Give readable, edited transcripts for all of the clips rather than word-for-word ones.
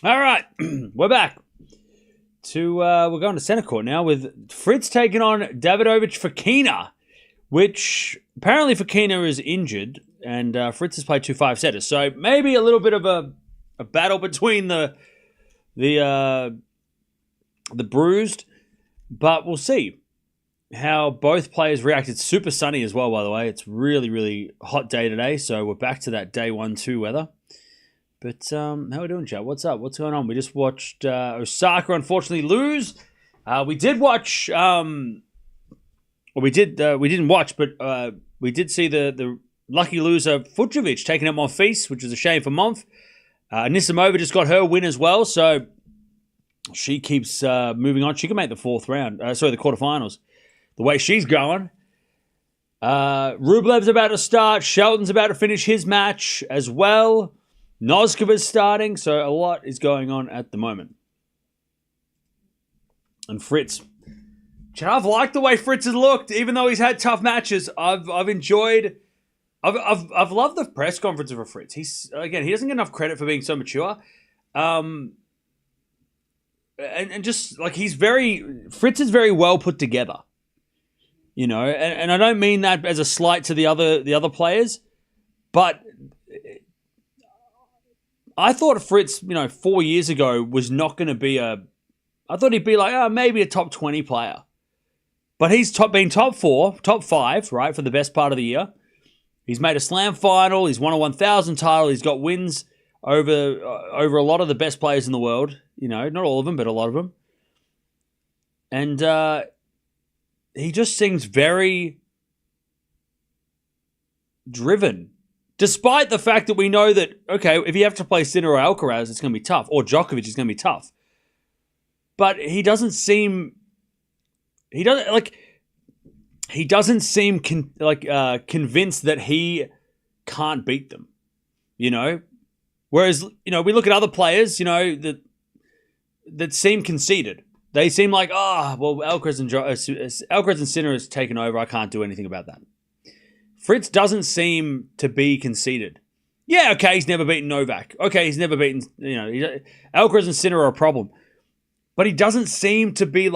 All right, we're back. We're going to center court now with Fritz taking on Davidovich Fokina, which apparently Fokina is injured, and Fritz has played 2 5-setters. So maybe a little bit of a battle between the bruised, but we'll see how both players react. It's super sunny as well, by the way. It's really, really hot day today, so we're back to that day 1-2 weather. But how are we doing, chat? What's up? What's going on? We just watched Osaka unfortunately lose. We did watch. We didn't watch, but we did see the lucky loser Fucsovics taking out Monfils, which is a shame for Monf. Anisimova just got her win as well, so she keeps moving on. She can make the the quarterfinals. The way she's going. Rublev's about to start. Shelton's about to finish his match as well. Noskova's starting, so a lot is going on at the moment. And Fritz. I've liked the way Fritz has looked, even though he's had tough matches. I've enjoyed. I've loved the press conference of Fritz. He doesn't get enough credit for being so mature, and just like Fritz is very well put together. You know, and I don't mean that as a slight to the other players, but I thought Fritz, 4 years ago was not going to be I thought he'd be like, maybe a top 20 player. But he's been top 4, top 5, right, for the best part of the year. He's made a slam final. He's won a 1,000 title. He's got wins over a lot of the best players in the world. Not all of them, but a lot of them. And he just seems very driven. Despite the fact that we know that, okay, if you have to play Sinner or Alcaraz, it's going to be tough. Or Djokovic, it's going to be tough. But he doesn't seem... He doesn't seem convinced that he can't beat them. Whereas, we look at other players, that seem conceited. They seem like, Alcaraz and Sinner has taken over. I can't do anything about that. Fritz doesn't seem to be conceited. Yeah, okay, he's never beaten Novak. Okay, he's never beaten, Alcaraz and Sinner are a problem. But he doesn't seem to be,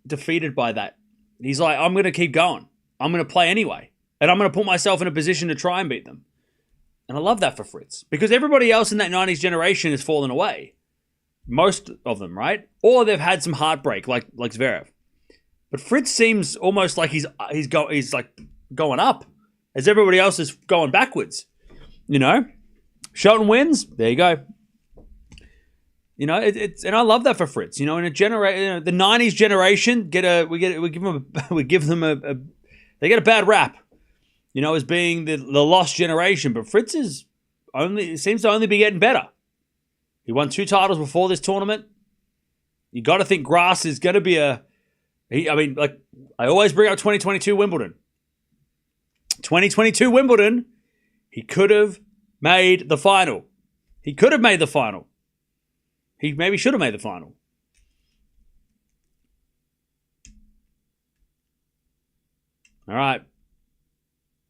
defeated by that. He's like, I'm going to keep going. I'm going to play anyway. And I'm going to put myself in a position to try and beat them. And I love that for Fritz. Because everybody else in that 90s generation has fallen away. Most of them, right? Or they've had some heartbreak, like Zverev. But Fritz seems almost like he's going up. As everybody else is going backwards. Shelton wins. There you go. And I love that for Fritz. In a the 90s generation we give them they get a bad rap, as being the lost generation. But Fritz seems to only be getting better. He won 2 titles before this tournament. You got to think grass is going to be I always bring up 2022 Wimbledon. 2022 Wimbledon, he could have made the final. He could have made the final. He maybe should have made the final. All right.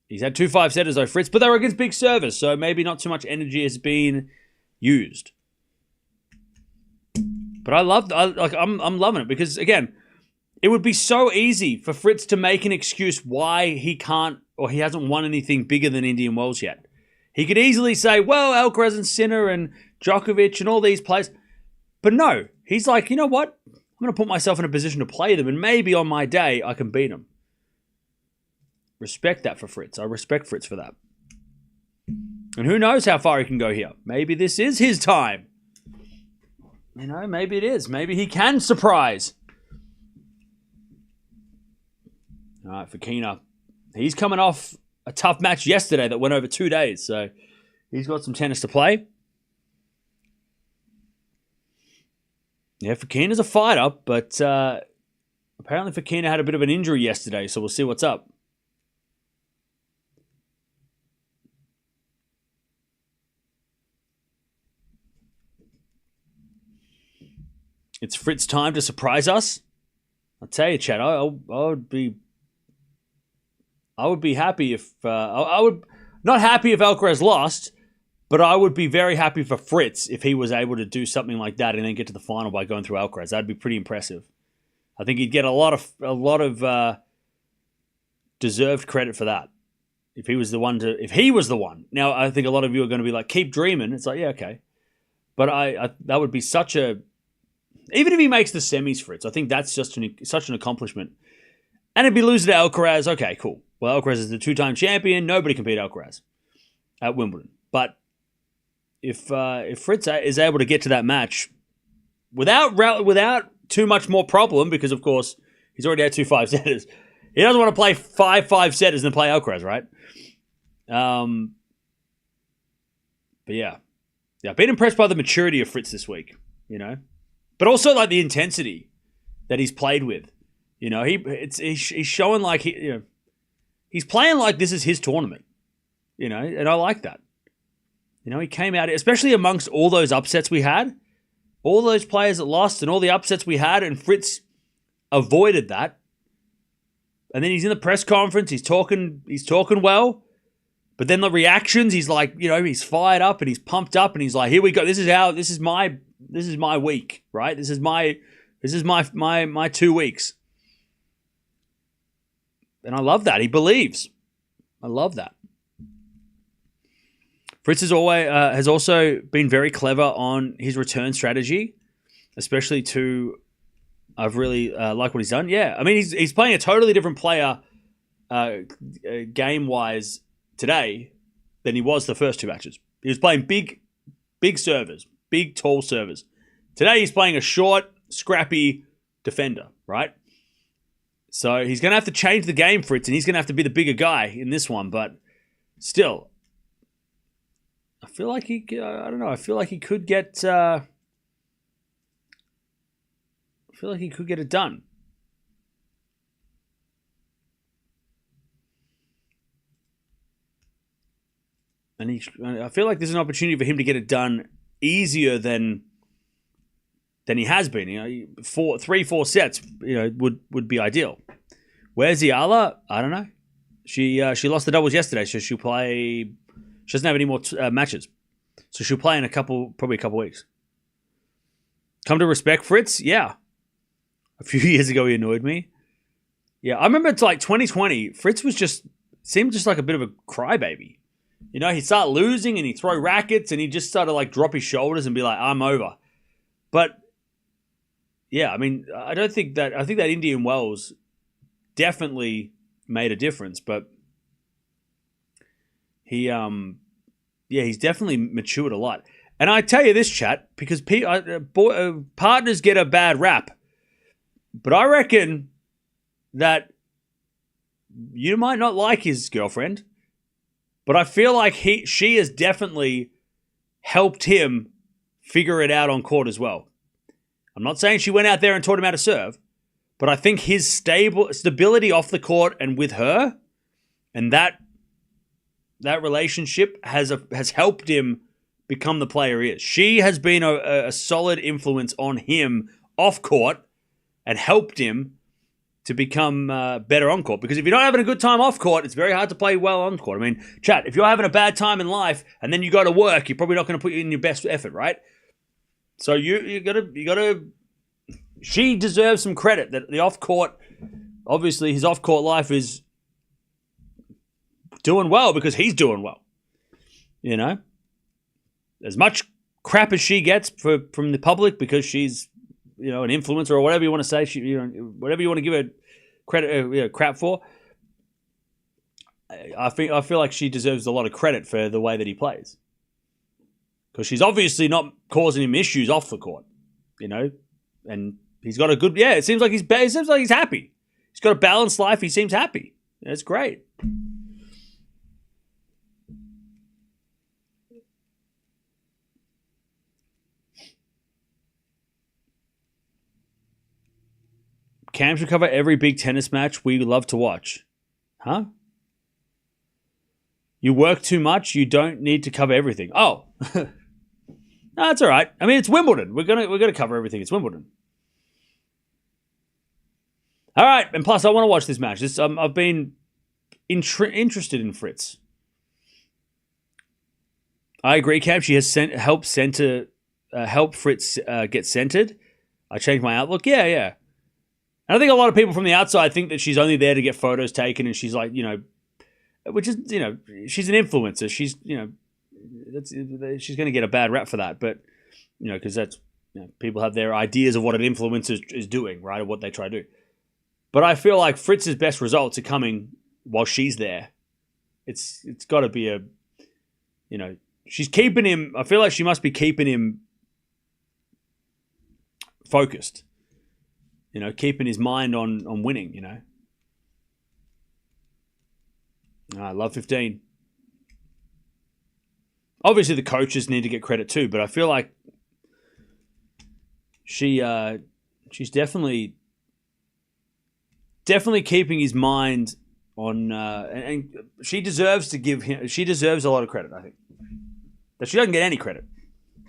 He's had 2 5-setters though, Fritz, but they were against big servers, so maybe not too much energy has been used. But I'm loving it because, again, it would be so easy for Fritz to make an excuse why he can't or he hasn't won anything bigger than Indian Wells yet. He could easily say, well, Alcaraz and Sinner and Djokovic and all these players. But no, he's like, you know what? I'm going to put myself in a position to play them, and maybe on my day I can beat them. Respect that for Fritz. I respect Fritz for that. And who knows how far he can go here. Maybe this is his time. Maybe it is. Maybe he can surprise. All right, Fokina. He's coming off a tough match yesterday that went over 2 days, so he's got some tennis to play. Yeah, Fokina's a fighter, but apparently Fokina had a bit of an injury yesterday, so we'll see what's up. It's Fritz's time to surprise us. I'll tell you, Chad, I would be happy if I would not happy if Alcaraz lost, But I would be very happy for Fritz if he was able to do something like that and then get to the final by going through Alcaraz. That'd be pretty impressive. I think he'd get a lot of deserved credit for that. If he was the one. Now, I think a lot of you are going to be like, keep dreaming. It's like, yeah, okay. But I that would be such a... Even if he makes the semis, Fritz, I think that's just such an accomplishment. And if he loses to Alcaraz, okay, cool. Well, Alcaraz is the 2-time champion. Nobody can beat Alcaraz at Wimbledon. But if Fritz is able to get to that match without too much more problem, because, of course, he's already had 2 5-setters. He doesn't want to play 5 5-setters and then play Alcaraz, right? But yeah, I've been impressed by the maturity of Fritz this week, but also like the intensity that he's played with. He's showing like he's playing like this is his tournament, and I like that. He came out, especially amongst all those upsets we had, all those players that lost and all the upsets we had, and Fritz avoided that. And then he's in the press conference, he's talking well. But then the reactions, he's like, he's fired up and he's pumped up and he's like, here we go. This is my week, right? This is my 2 weeks. And I love that. He believes. I love that. Fritz has also been very clever on his return strategy, especially to... I've really liked what he's done. Yeah, I mean, he's playing a totally different player game-wise today than he was the first 2 matches. He was playing big servers, big, tall servers. Today, he's playing a short, scrappy defender, right? So he's going to have to change the game, Fritz, and he's going to have to be the bigger guy in this one. But still, I feel like he could get... I feel like he could get it done. And I feel like there's an opportunity for him to get it done easier than he has been. 3-4 sets, would be ideal. Where's Eala? I don't know. She lost the doubles yesterday, so she'll play. She doesn't have any more matches, so she'll play in probably a couple weeks. Come to respect Fritz, yeah. A few years ago, he annoyed me. Yeah, I remember it's like 2020. Fritz seemed just like a bit of a crybaby. He'd start losing and he'd throw rackets and he'd just sort of like drop his shoulders and be like, I'm over. But yeah, I mean, I think that Indian Wells definitely made a difference, but he's definitely matured a lot. And I tell you this, chat, because partners get a bad rap. But I reckon that you might not like his girlfriend, but I feel like she has definitely helped him figure it out on court as well. I'm not saying she went out there and taught him how to serve, but I think his stability off the court and with her, and that relationship has helped him become the player he is. She has been a solid influence on him off court and helped him to become better on court. Because if you're not having a good time off court, it's very hard to play well on court. I mean, chat, if you're having a bad time in life and then you go to work, you're probably not going to put in your best effort, right? So you gotta. She deserves some credit that the off court, obviously, his off court life is doing well because he's doing well. As much crap as she gets from the public because she's an influencer or whatever you want to say, whatever you want to give her credit, crap for. I feel like she deserves a lot of credit for the way that he plays, because she's obviously not causing him issues off the court, and he's got a good. Yeah, it seems like he's happy. He's got a balanced life. He seems happy. That's great. Cam should cover every big tennis match we love to watch. Huh? You work too much, you don't need to cover everything. Oh. No, that's all right. I mean, it's Wimbledon. We're gonna cover everything. It's Wimbledon. All right, and plus I want to watch this match. I've been interested in Fritz. I agree, Cam. She has helped Fritz get centered. I changed my outlook. Yeah, yeah. And I think a lot of people from the outside think that she's only there to get photos taken, and she's like, which is, she's an influencer. She's, she's going to get a bad rap for that, but because that's people have their ideas of what an influencer is doing, right, or what they try to do. But I feel like Fritz's best results are coming while she's there. It's got to be she's keeping him. I feel like she must be keeping him focused. Keeping his mind on winning. I love 15. Obviously, the coaches need to get credit too, but I feel like she's definitely keeping his mind on, and she deserves to give him. She deserves a lot of credit. I think that she doesn't get any credit,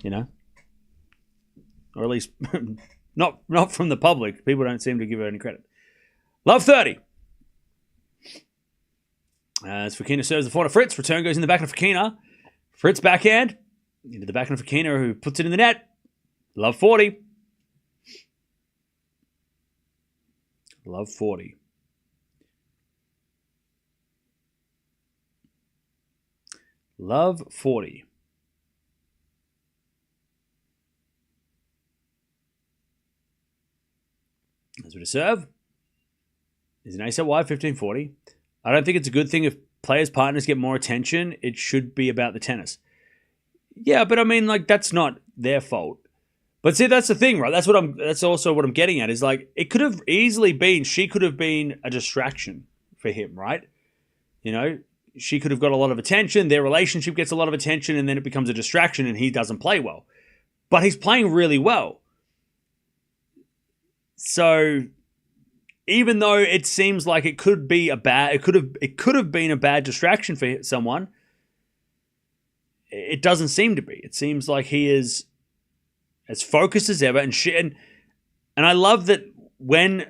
or at least not from the public. People don't seem to give her any credit. Love 30. As Fokina serves the forehand of Fritz, return goes in the back of Fokina. Fritz backhand into the backhand of Fokina, who puts it in the net. Love 40. Love 40. Love 40. As we to serve. Is an ace out wide, 15-40. I don't think it's a good thing if players' partners get more attention. It should be about the tennis. Yeah, but I mean, that's not their fault. But see, that's the thing, right? That's also what I'm getting at, is it could have easily been, she could have been a distraction for him, right? She could have got a lot of attention, their relationship gets a lot of attention, and then it becomes a distraction and he doesn't play well. But he's playing really well. So even though it seems like it could have been a bad distraction for someone, it doesn't seem to be. It seems like he is as focused as ever, and I love that when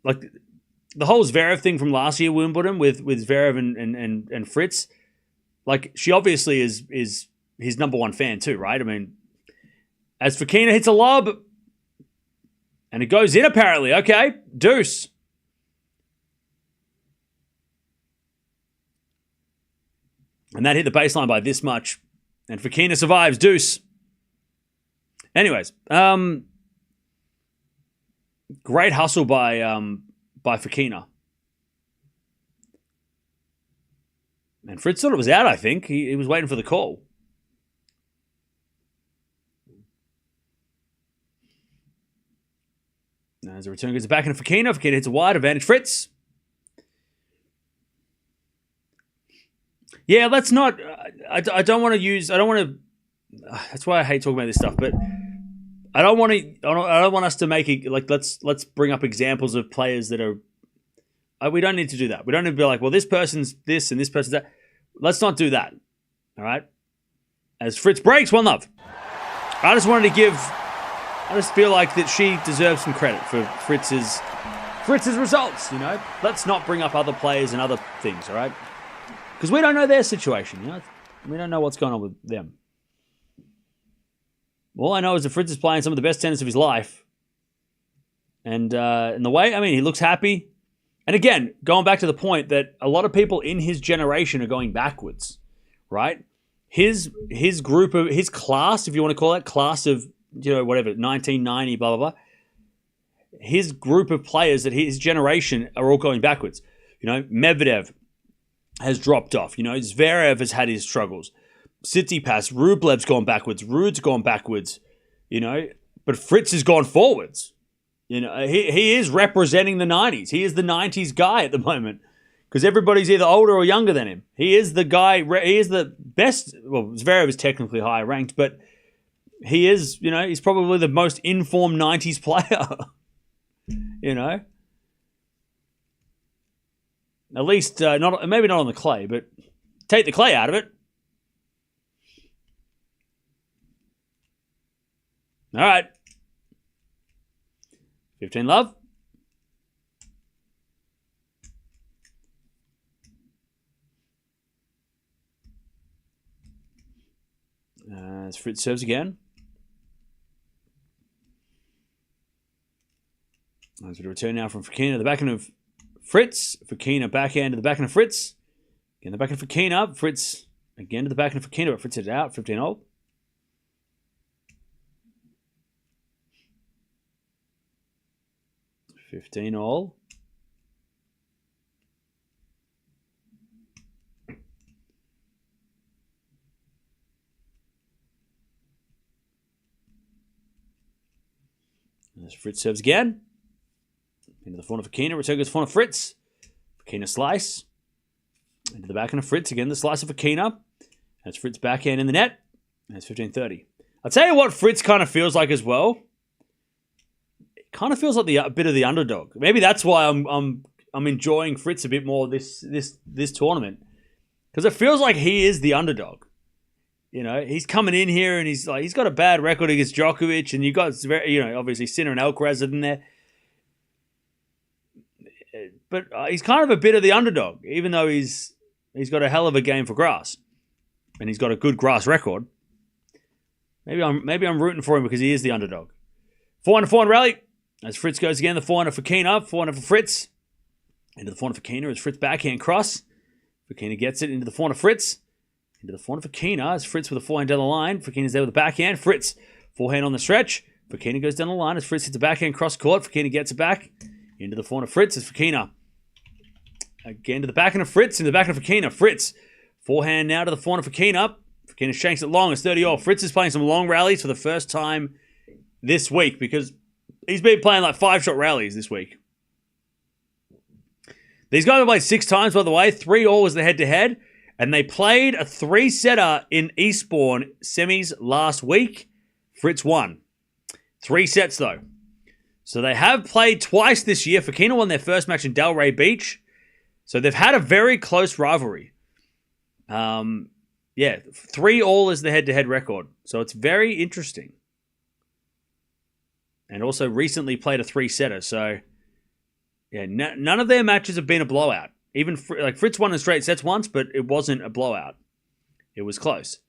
the whole Zverev thing from last year Wimbledon with Zverev and Fritz, she obviously is his number one fan too, right? I mean, as Fokina hits a lob and it goes in apparently. Okay, deuce. And that hit the baseline by this much. And Fokina survives, deuce. Anyways, great hustle by Fokina. And Fritz thought it was out, I think. He was waiting for the call. As the return goes back into Fokina. Fokina hits a wide, advantage Fritz. Yeah, let's not. I don't want to. That's why I hate talking about this stuff. But I don't want to. I don't want us to make it let's bring up examples of players that are. We don't need to do that. We don't need to be like, well, this person's this and this person's that. Let's not do that. All right. As Fritz breaks, 1-love. I just feel like that she deserves some credit for Fritz's results. Let's not bring up other players and other things. All right. Because we don't know their situation, We don't know what's going on with them. All I know is that Fritz is playing some of the best tennis of his life. And in the way, he looks happy. And again, going back to the point that a lot of people in his generation are going backwards, right? His class, if you want to call it, class of, 1990, blah, blah, blah. His group of players that his generation are all going backwards. Medvedev has dropped off. Zverev has had his struggles. Tsitsipas, Rublev's gone backwards. Ruud's gone backwards. But Fritz has gone forwards. He is representing the 90s. He is the 90s guy at the moment because everybody's either older or younger than him. He is the guy. He is the best. Well, Zverev is technically higher ranked, but he is, he's probably the most informed 90s player. At least, maybe not on the clay, but take the clay out of it. All right. 15-love. As Fritz serves again. There's a return now from Fokina. The backhand of Fritz. Fokina backhand to the backhand of Fritz. Again, the backhand of Fokina. Fritz again to the backhand of Fokina, but Fritz it out. 15-all. $15-all. As Fritz serves again. Into the forehand of Fokina. Return goes forehand of Fritz. Fokina slice. Into the backhand of Fritz. Again, the slice of Fokina. That's Fritz backhand in the net. And it's 15-30. I'll tell you what Fritz kind of feels like as well. It kind of feels like a bit of the underdog. Maybe that's why I'm enjoying Fritz a bit more this tournament. Because it feels like he is the underdog. You know, he's coming in here and he's got a bad record against Djokovic, and you got obviously Sinner and Alcaraz in there. But he's kind of a bit of the underdog, even though he's got a hell of a game for grass, and he's got a good grass record. Maybe I'm rooting for him because he is the underdog. 400 rally as Fritz goes again. The 400 for Fokina, 400 for Fritz. Into the 400 for Fokina as Fritz backhand cross. Fokina gets it into the 400 Fritz. Into the forehand for Fokina as Fritz with a forehand down the line. Fokina's there with the backhand. Fritz, forehand on the stretch. Fokina goes down the line as Fritz hits a backhand cross court. Fokina gets it back. Into the forehand of Fritz as Fokina. Again to the backhand of Fritz. Into the backhand of Fokina. Fritz, forehand now to the forehand of Fokina. Fokina shanks it long. It's 30-all. Fritz is playing some long rallies for the first time this week because he's been playing like 5-shot rallies this week. These guys have played 6 times, by the way. 3-all was the head-to-head. And they played a 3-setter in Eastbourne semis last week. Fritz won. 3 sets, though. So they have played twice this year. Fokina won their first match in Delray Beach. So they've had a very close rivalry. 3-all is the head-to-head record. So it's very interesting. And also recently played a 3-setter. So, yeah, none of their matches have been a blowout. Even Fritz won in straight sets once, but it wasn't a blowout. It was close.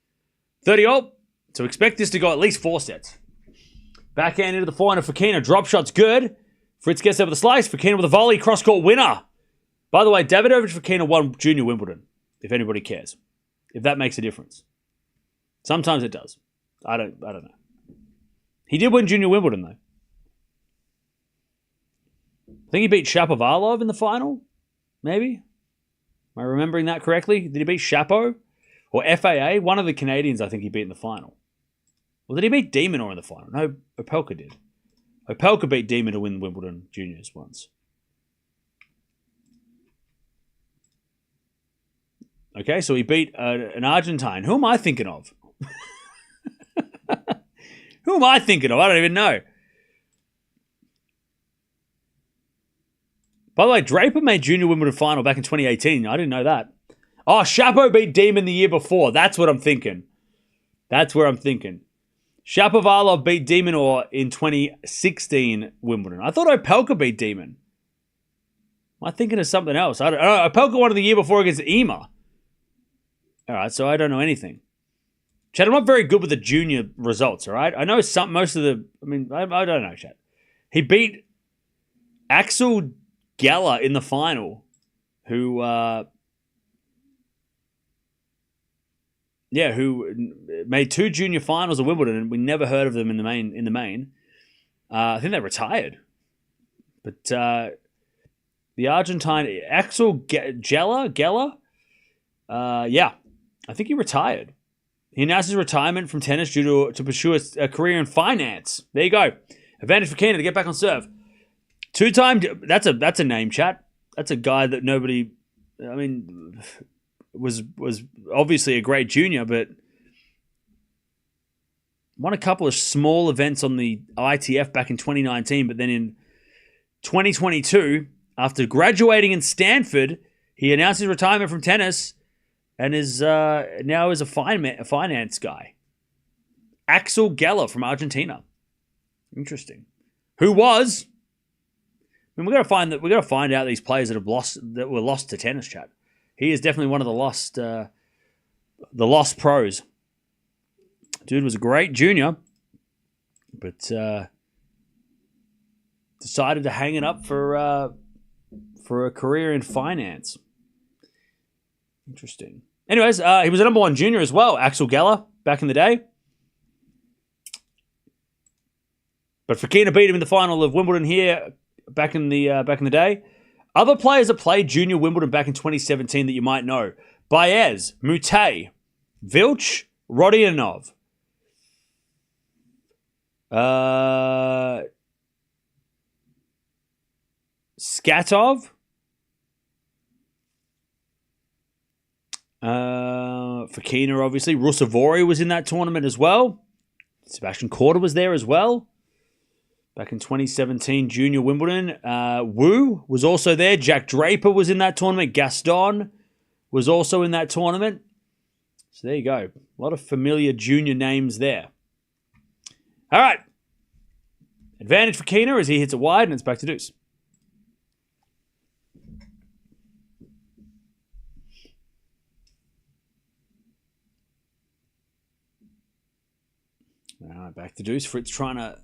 30-all. So expect this to go at least 4 sets. Backhand into the forehand of Fokina. Drop shot's good. Fritz gets there with a slice. Fokina with a volley. Cross-court winner. By the way, Davidovich Fokina won Junior Wimbledon, if anybody cares. If that makes a difference. Sometimes it does. I don't know. He did win Junior Wimbledon, though. I think he beat Shapovalov in the final. Maybe? Am I remembering that correctly? Did he beat Shapo? Or FAA? One of the Canadians I think he beat in the final. Or did he beat Demon in the final? No, Opelka did. Opelka beat Demon to win Wimbledon Juniors once. Okay, so he beat an Argentine. Who am I thinking of? Who am I thinking of? I don't even know. By the way, Draper made Junior Wimbledon final back in 2018. I didn't know that. Oh, Shapo beat Demon the year before. That's what I'm thinking. That's where I'm thinking. Shapovalov beat Demon in 2016 Wimbledon. I thought Opelka beat Demon. Am I thinking of something else? I don't know. Opelka won the year before against Ema. All right, so I don't know anything. Chad, I'm not very good with the junior results, all right? I know most of the... I don't know, Chad. He beat Axel Geller in the final, who made 2 junior finals of Wimbledon, and we never heard of them in the main. I think they retired. But the Argentine, Axel Geller, I think he retired. He announced his retirement from tennis due to pursue a career in finance. There you go. Advantage for Fokina to get back on serve. 2-time, that's a name, chat. That's a guy that nobody, was obviously a great junior, but won a couple of small events on the ITF back in 2019, but then in 2022, after graduating in Stanford, he announced his retirement from tennis and is now is a finance guy. Axel Geller from Argentina. Interesting. Who was... we got to find out these players that were lost to tennis, chat. He is definitely one of the lost pros. Dude was a great junior, but decided to hang it up for a career in finance. Interesting. Anyways, he was a number one junior as well, Axel Geller, back in the day. But Fokina beat him in the final of Wimbledon here back in the day. Other players that played junior Wimbledon back in 2017 that you might know: Baez, Mute, Vilch, Rodionov, Skatov, Fokina, obviously. Rusevori was in that tournament as well. Sebastian Korda was there as well. Back in 2017, Junior Wimbledon. Wu was also there. Jack Draper was in that tournament. Gaston was also in that tournament. So there you go. A lot of familiar junior names there. All right. Advantage for Keener as he hits it wide, and it's back to deuce. All right, back to deuce. Fritz trying to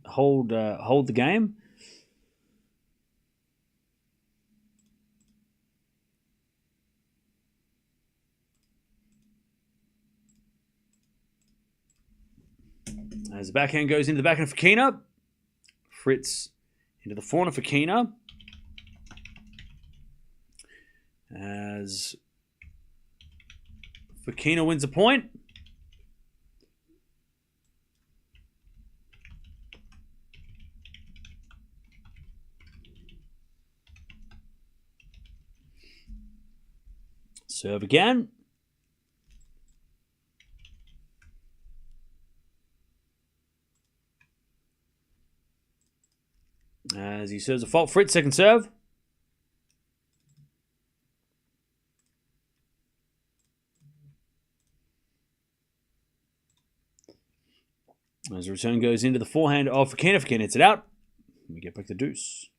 hold the game. As the backhand goes into the backhand for Fokina. Fritz into the forehand for Fokina. As Fokina wins a point. Serve again. As he serves a fault, Fritz, second serve. As the return goes into the forehand of Fokina. Fokina hits it out. We get back to deuce.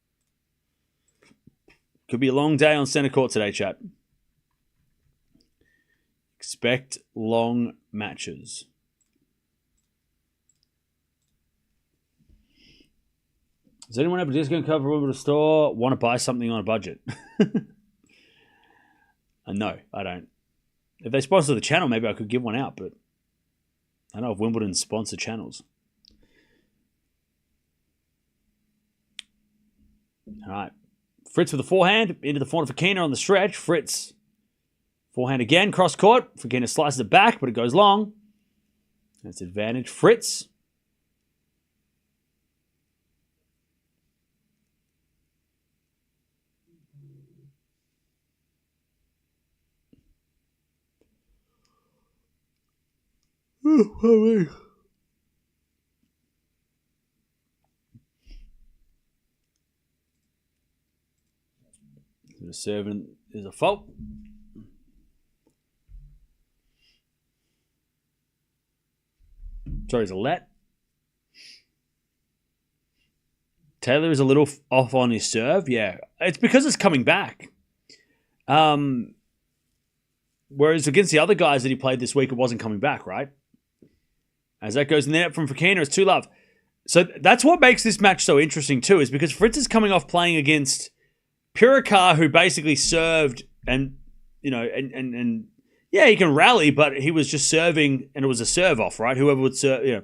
Could be a long day on center court today, chat. Expect long matches. Does anyone have a discount code for Wimbledon store? Want to buy something on a budget? No, I don't. If they sponsor the channel, maybe I could give one out, but I know if Wimbledon sponsor channels. All right. Fritz with the forehand into the forehand for Fokina on the stretch. Fritz. Forehand again, cross court. Fokina slices it back, but it goes long. That's advantage. Fritz. The servant is a fault. Sorry, it's a let. Taylor is a little off on his serve. Yeah, it's because it's coming back. Whereas against the other guys that he played this week, it wasn't coming back, right? As that goes in the net from Fokina, it's 2-love. So that's what makes this match so interesting too, is because Fritz is coming off playing against Pirikar, who basically served and, you know, and yeah, he can rally, but he was just serving and it was a serve off, right? Whoever would serve, you know.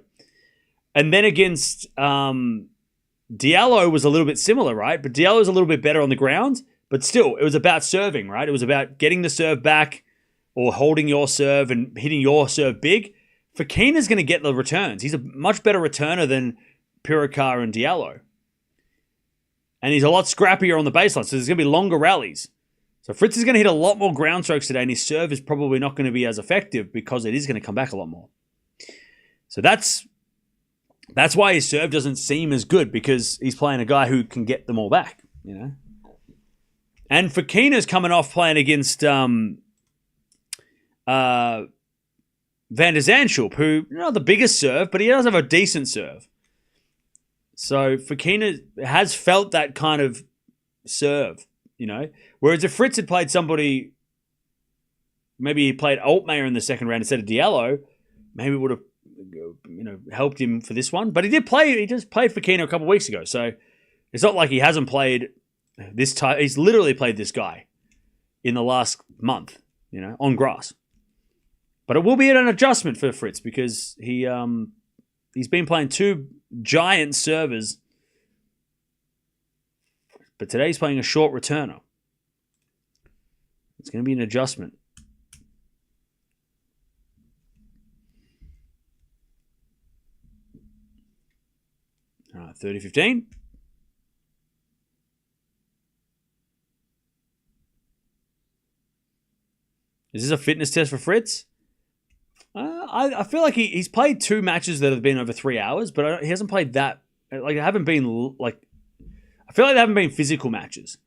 And then against Diallo was a little bit similar, right? But Diallo's a little bit better on the ground, but still, it was about serving, right? It was about getting the serve back or holding your serve and hitting your serve big. Fokina's going to get the returns. He's a much better returner than Pirikar and Diallo. And he's a lot scrappier on the baseline, so there's going to be longer rallies. So Fritz is going to hit a lot more ground strokes today, and his serve is probably not going to be as effective because it is going to come back a lot more. So that's why his serve doesn't seem as good, because he's playing a guy who can get them all back, you know. And Fokina's coming off playing against Van der Zandschulp, who, not the biggest serve, but he does have a decent serve. So Fokina has felt that kind of serve, you know. Whereas if Fritz had played somebody maybe he played Altmaier in the second round instead of Diallo, maybe it would have helped him for this one. But he did play. He just played Fokina a couple of weeks ago, so it's not like he hasn't played this time. He's literally played this guy in the last month, on grass. But it will be an adjustment for Fritz because he's been playing two giant servers, but today he's playing a short returner. It's going to be an adjustment. All right, 30-15. Is this a fitness test for Fritz? I feel like he's played two matches that have been over 3 hours, but he hasn't played that. Like, I feel like they haven't been physical matches.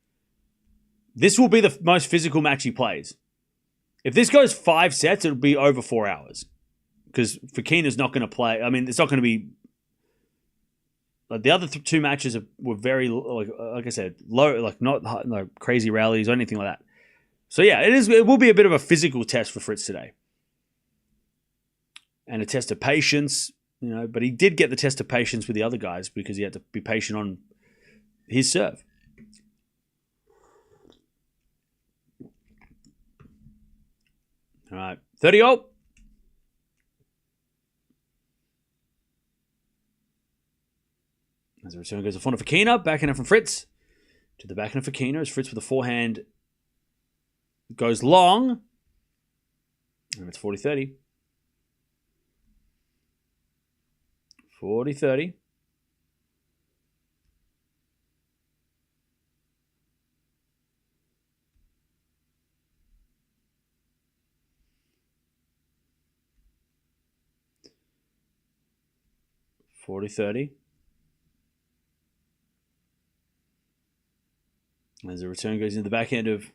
This will be the most physical match he plays. If this goes 5 sets, it'll be over 4 hours. Because Fokina's not going to play. I mean, it's not going to be... Like, the other two matches were very, like I said, low, like not crazy rallies or anything like that. So yeah, it will be a bit of a physical test for Fritz today. And a test of patience, but he did get the test of patience with the other guys because he had to be patient on his serve. All right, 30-0. As the return goes to front of Fokina, backhand from Fritz to the backhand of Fokina as Fritz with a forehand goes long. And it's 40-30. 40-30. As the return goes into the backhand of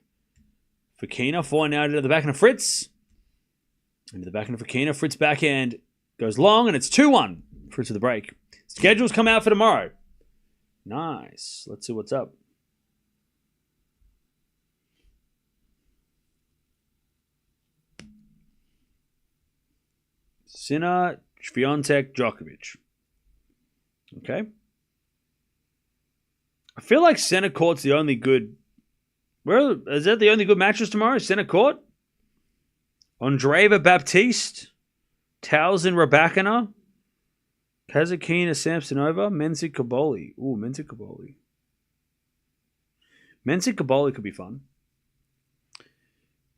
Fokina, forehand now to the backhand of Fritz. Into the backhand of Fokina, Fritz backhand goes long, and it's 2-1. Fritz with the break. Schedules come out for tomorrow. Nice. Let's see what's up. Sinner, Swiatek, Djokovic. Okay. I feel like center court's the only good... Is that the only good matches tomorrow? Center court? Andreeva Baptiste, Towson Rabakina, Kazakina Samsonova, Mensik Kaboli. Ooh, Mensik Kaboli. Mensik Kaboli could be fun.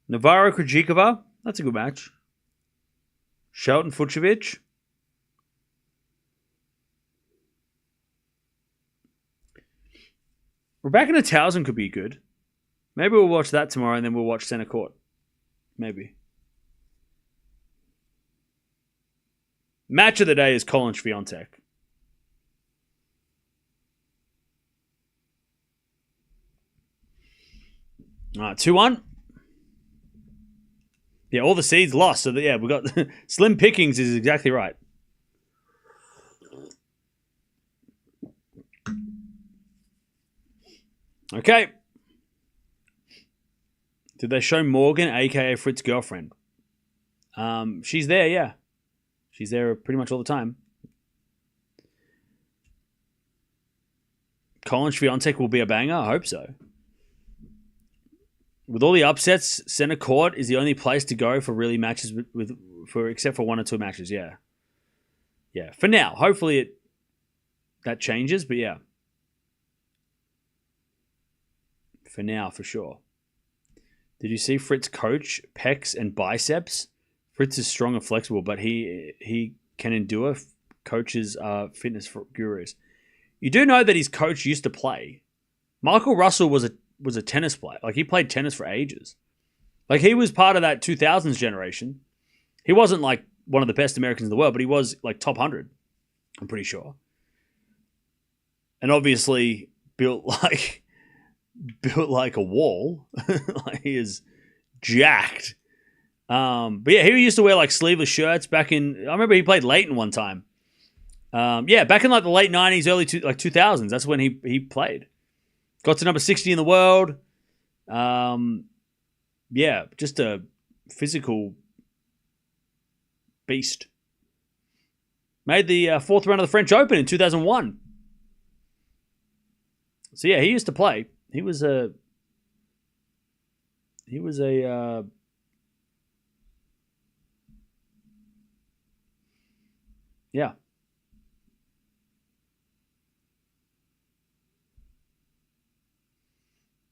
Navarro Krejcikova. That's a good match. Shelton Fucsovic. Rabakina Towson could be good. Maybe we'll watch that tomorrow and then we'll watch center court. Maybe. Match of the day is Colin Swiatek. All right, 2-1. Yeah, all the seeds lost. So, yeah, we got slim pickings is exactly right. Okay. Did they show Morgan, a.k.a. Fritz's girlfriend? She's there, yeah. She's there pretty much all the time. Colin Swiatek will be a banger? I hope so. With all the upsets, center court is the only place to go for really matches except for 1 or 2 matches, yeah. Yeah, for now. Hopefully that changes, but yeah. For now, for sure. Did you see Fritz coach pecs and biceps? Fritz is strong and flexible, but he can endure. Coaches are fitness gurus. You do know that his coach used to play. Michael Russell was a tennis player. Like, he played tennis for ages. Like, he was part of that 2000s generation. He wasn't like one of the best Americans in the world, but he was like top 100. I'm pretty sure. And obviously built like a wall. Like, he is jacked. But yeah, he used to wear like sleeveless shirts back in. I remember he played Leighton one time. Yeah, back in like the late 90s, early 2000s. That's when he played. Got to number 60 in the world. Yeah, just a physical beast. Made the fourth round of the French Open in 2001. So yeah, he used to play. He was a yeah.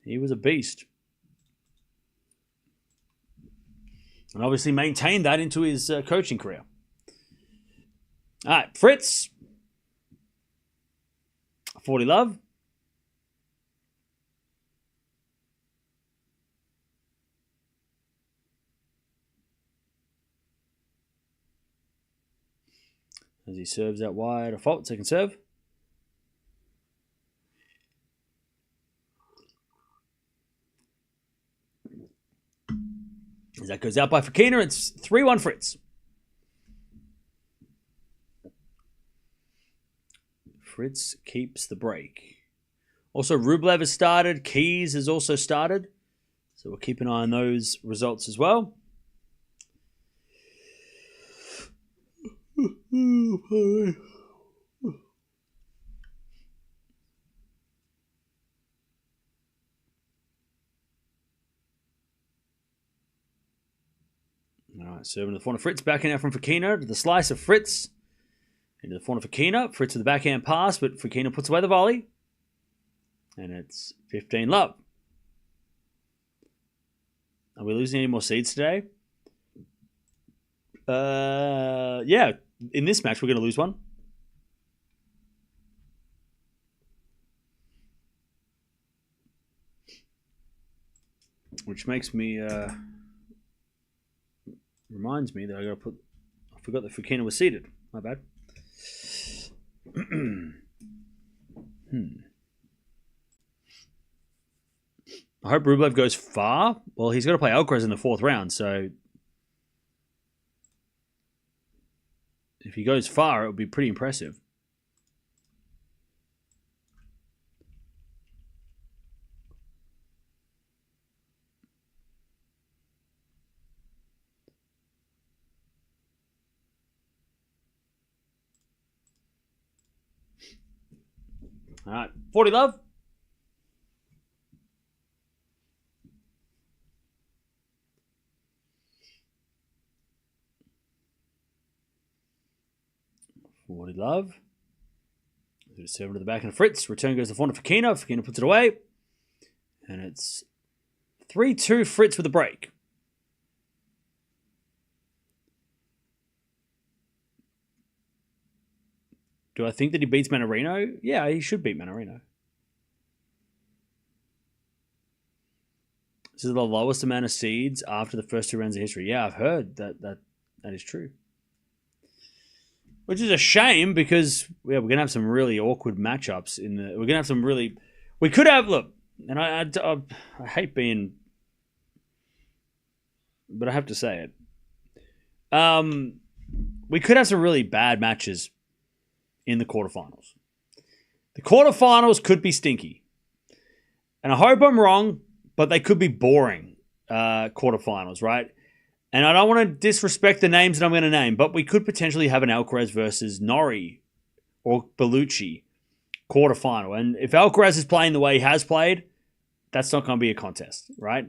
He was a beast. And obviously maintained that into his coaching career. All right, Fritz. 40 love. As he serves out wide, a fault, second serve. As that goes out by Fokina, it's 3-1 Fritz. Fritz keeps the break. Also, Rublev has started. Keys has also started. So we'll keep an eye on those results as well. All right, serving to the corner. Fritz backing out from Fokina to the slice of Fritz. Into the corner of Fokina. Fritz with the backhand pass, but Fokina puts away the volley. And it's 15 love. Are we losing any more seeds today? Yeah. In this match, we're going to lose one. Which makes me... reminds me that I forgot that Fokina was seated. My bad. I hope Rublev goes far. Well, he's got to play Alcaraz in the fourth round, so if he goes far, it would be pretty impressive. All right, 40 love. Love. Serve to the back and Fritz. Return goes to the front of Fokina. Fokina puts it away. And it's 3-2 Fritz with a break. Do I think that he beats Mannarino? Yeah, he should beat Mannarino. This is the lowest amount of seeds after the first two rounds of history. Yeah, I've heard that is true. Which is a shame because we're going to have some really awkward matchups we're going to have some really... We could have... Look, and I hate being... But I have to say it. We could have some really bad matches in the quarterfinals. The quarterfinals could be stinky. And I hope I'm wrong, but they could be boring quarterfinals, right? And I don't want to disrespect the names that I'm going to name, but we could potentially have an Alcaraz versus Norrie or Bellucci quarterfinal. And if Alcaraz is playing the way he has played, that's not going to be a contest, right?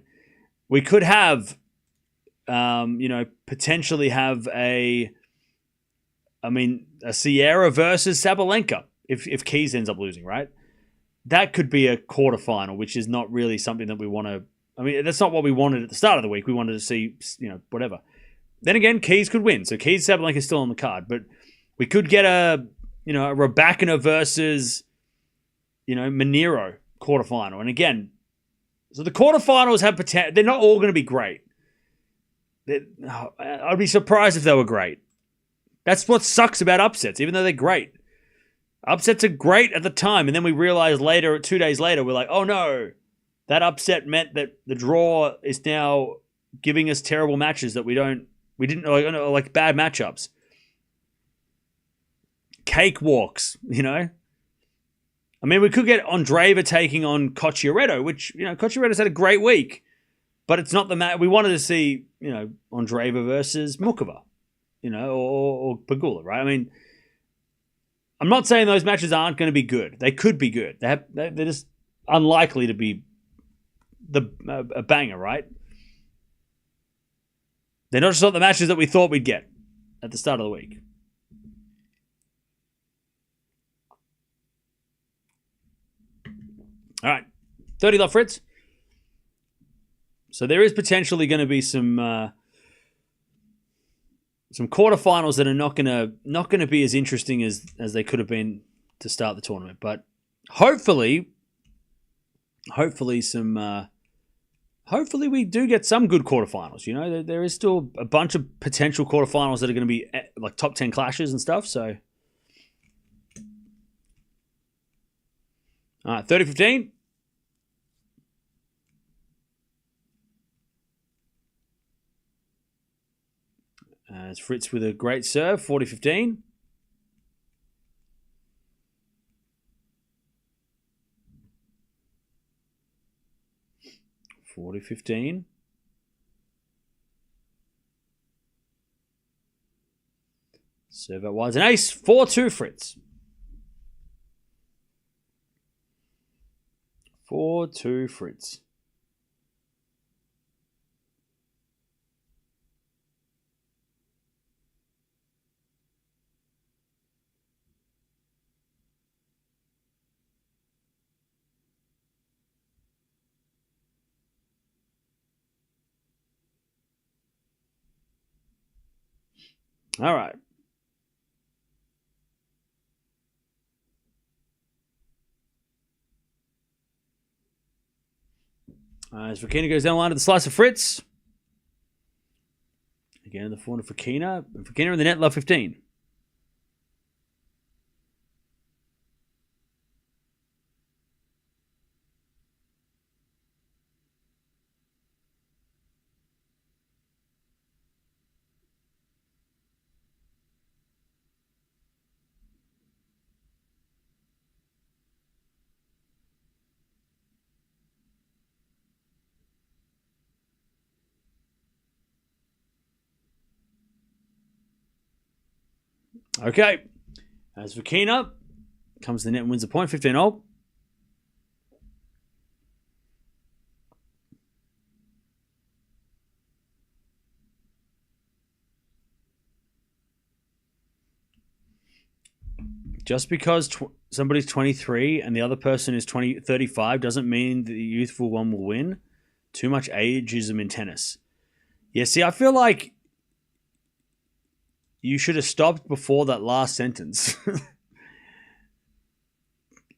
We could have, potentially have a Sierra versus Sabalenka if Keys ends up losing, right? That could be a quarterfinal, which is not really something that we want to... that's not what we wanted at the start of the week. We wanted to see, whatever. Then again, Keys could win. So Keys Sabalenka is still on the card. But we could get a Raducanu versus, Monero quarterfinal. And again, so the quarterfinals have potential. They're not all going to be great. I'd be surprised if they were great. That's what sucks about upsets, even though they're great. Upsets are great at the time. And then we realize later, 2 days later, we're like, oh no. That upset meant that the draw is now giving us terrible matches that we didn't like bad matchups. Cakewalks, we could get Andreeva taking on Cocciaretto, which, Cocciaretto's had a great week. But it's not the match. We wanted to see, Andreeva versus Mukova, or Pegula, right? I mean, I'm not saying those matches aren't going to be good. They could be good. They're just unlikely to be a banger, right? They're not just not the matches that we thought we'd get at the start of the week. All right, 30 left, Fritz. So there is potentially going to be some quarterfinals that are not going to be as interesting as they could have been to start the tournament. But hopefully we do get some good quarterfinals. There is still a bunch of potential quarterfinals that are going to be like top 10 clashes and stuff. So, all right, 30-15. It's Fritz with a great serve, 40-15. Serve out wide. An ace, 4-2, Fritz. 4-2, Fritz. All right. As Fokina goes down the line to the slice of Fritz. Again in the forehand of Fokina. Fokina in the net, love 15. Okay. As Fokina comes to the net and wins the point, 15-0. Just because somebody's 23 and the other person is 35 doesn't mean the youthful one will win. Too much ageism in tennis. Yeah, see, I feel like you should have stopped before that last sentence.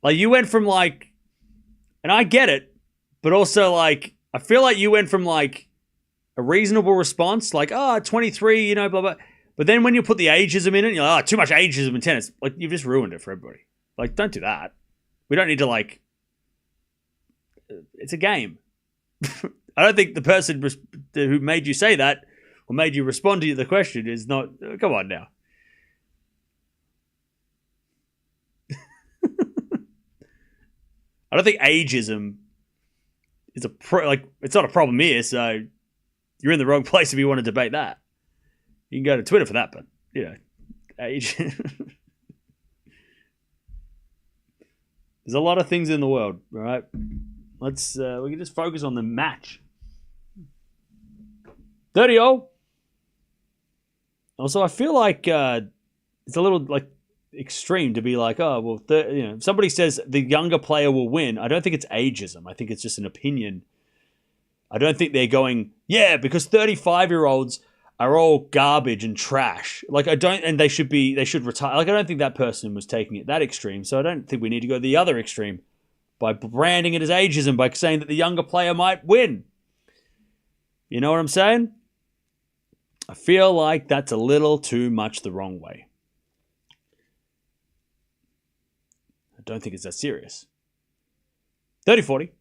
Like, you went from, like, and I get it, but also, like, I feel like you went from, like, a reasonable response, like, 23, blah, blah. But then when you put the ageism in it, you're like, too much ageism in tennis. Like, you've just ruined it for everybody. Like, don't do that. We don't need to, like, it's a game. I don't think the person who made you say that or made you respond to the question is not, come on now. I don't think ageism is it's not a problem here, so you're in the wrong place if you want to debate that. You can go to Twitter for that, but, age. There's a lot of things in the world, all right? We can just focus on the match. 30-0. Also, I feel like it's a little, like, extreme to be like, if somebody says the younger player will win, I don't think it's ageism. I think it's just an opinion. I don't think they're going, because 35-year-olds are all garbage and trash. Like, they should retire. Like, I don't think that person was taking it that extreme. So I don't think we need to go the other extreme by branding it as ageism, by saying that the younger player might win. You know what I'm saying? I feel like that's a little too much the wrong way. I don't think it's that serious. 30-40.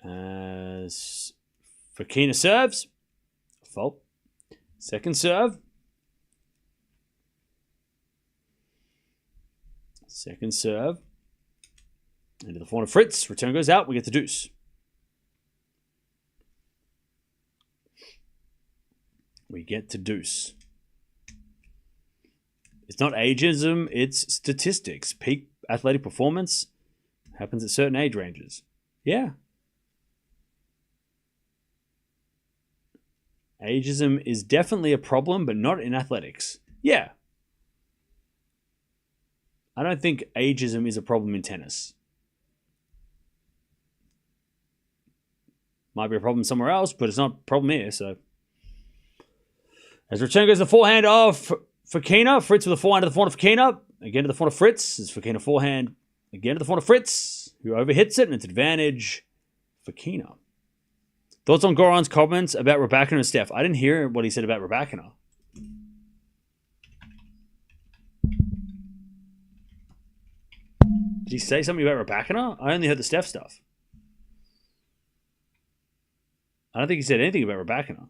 As Fokina serves. Fault. Second serve. Second serve. Into the forehand of Fritz. Return goes out. We get the deuce. We get to deuce. It's not ageism, it's statistics. Peak athletic performance happens at certain age ranges. Yeah. Ageism is definitely a problem, but not in athletics. Yeah. I don't think ageism is a problem in tennis. Might be a problem somewhere else, but it's not a problem here, so. As return goes the forehand of Fokina. Fritz with a forehand to the forehand of Fokina. Again to the forehand of Fritz. As Fokina forehand again to the forehand of Fritz, who overhits it, and it's advantage Fokina. Thoughts on Goran's comments about Raducanu and Steph? I didn't hear what he said about Raducanu. Did he say something about Raducanu? I only heard the Steph stuff. I don't think he said anything about Raducanu.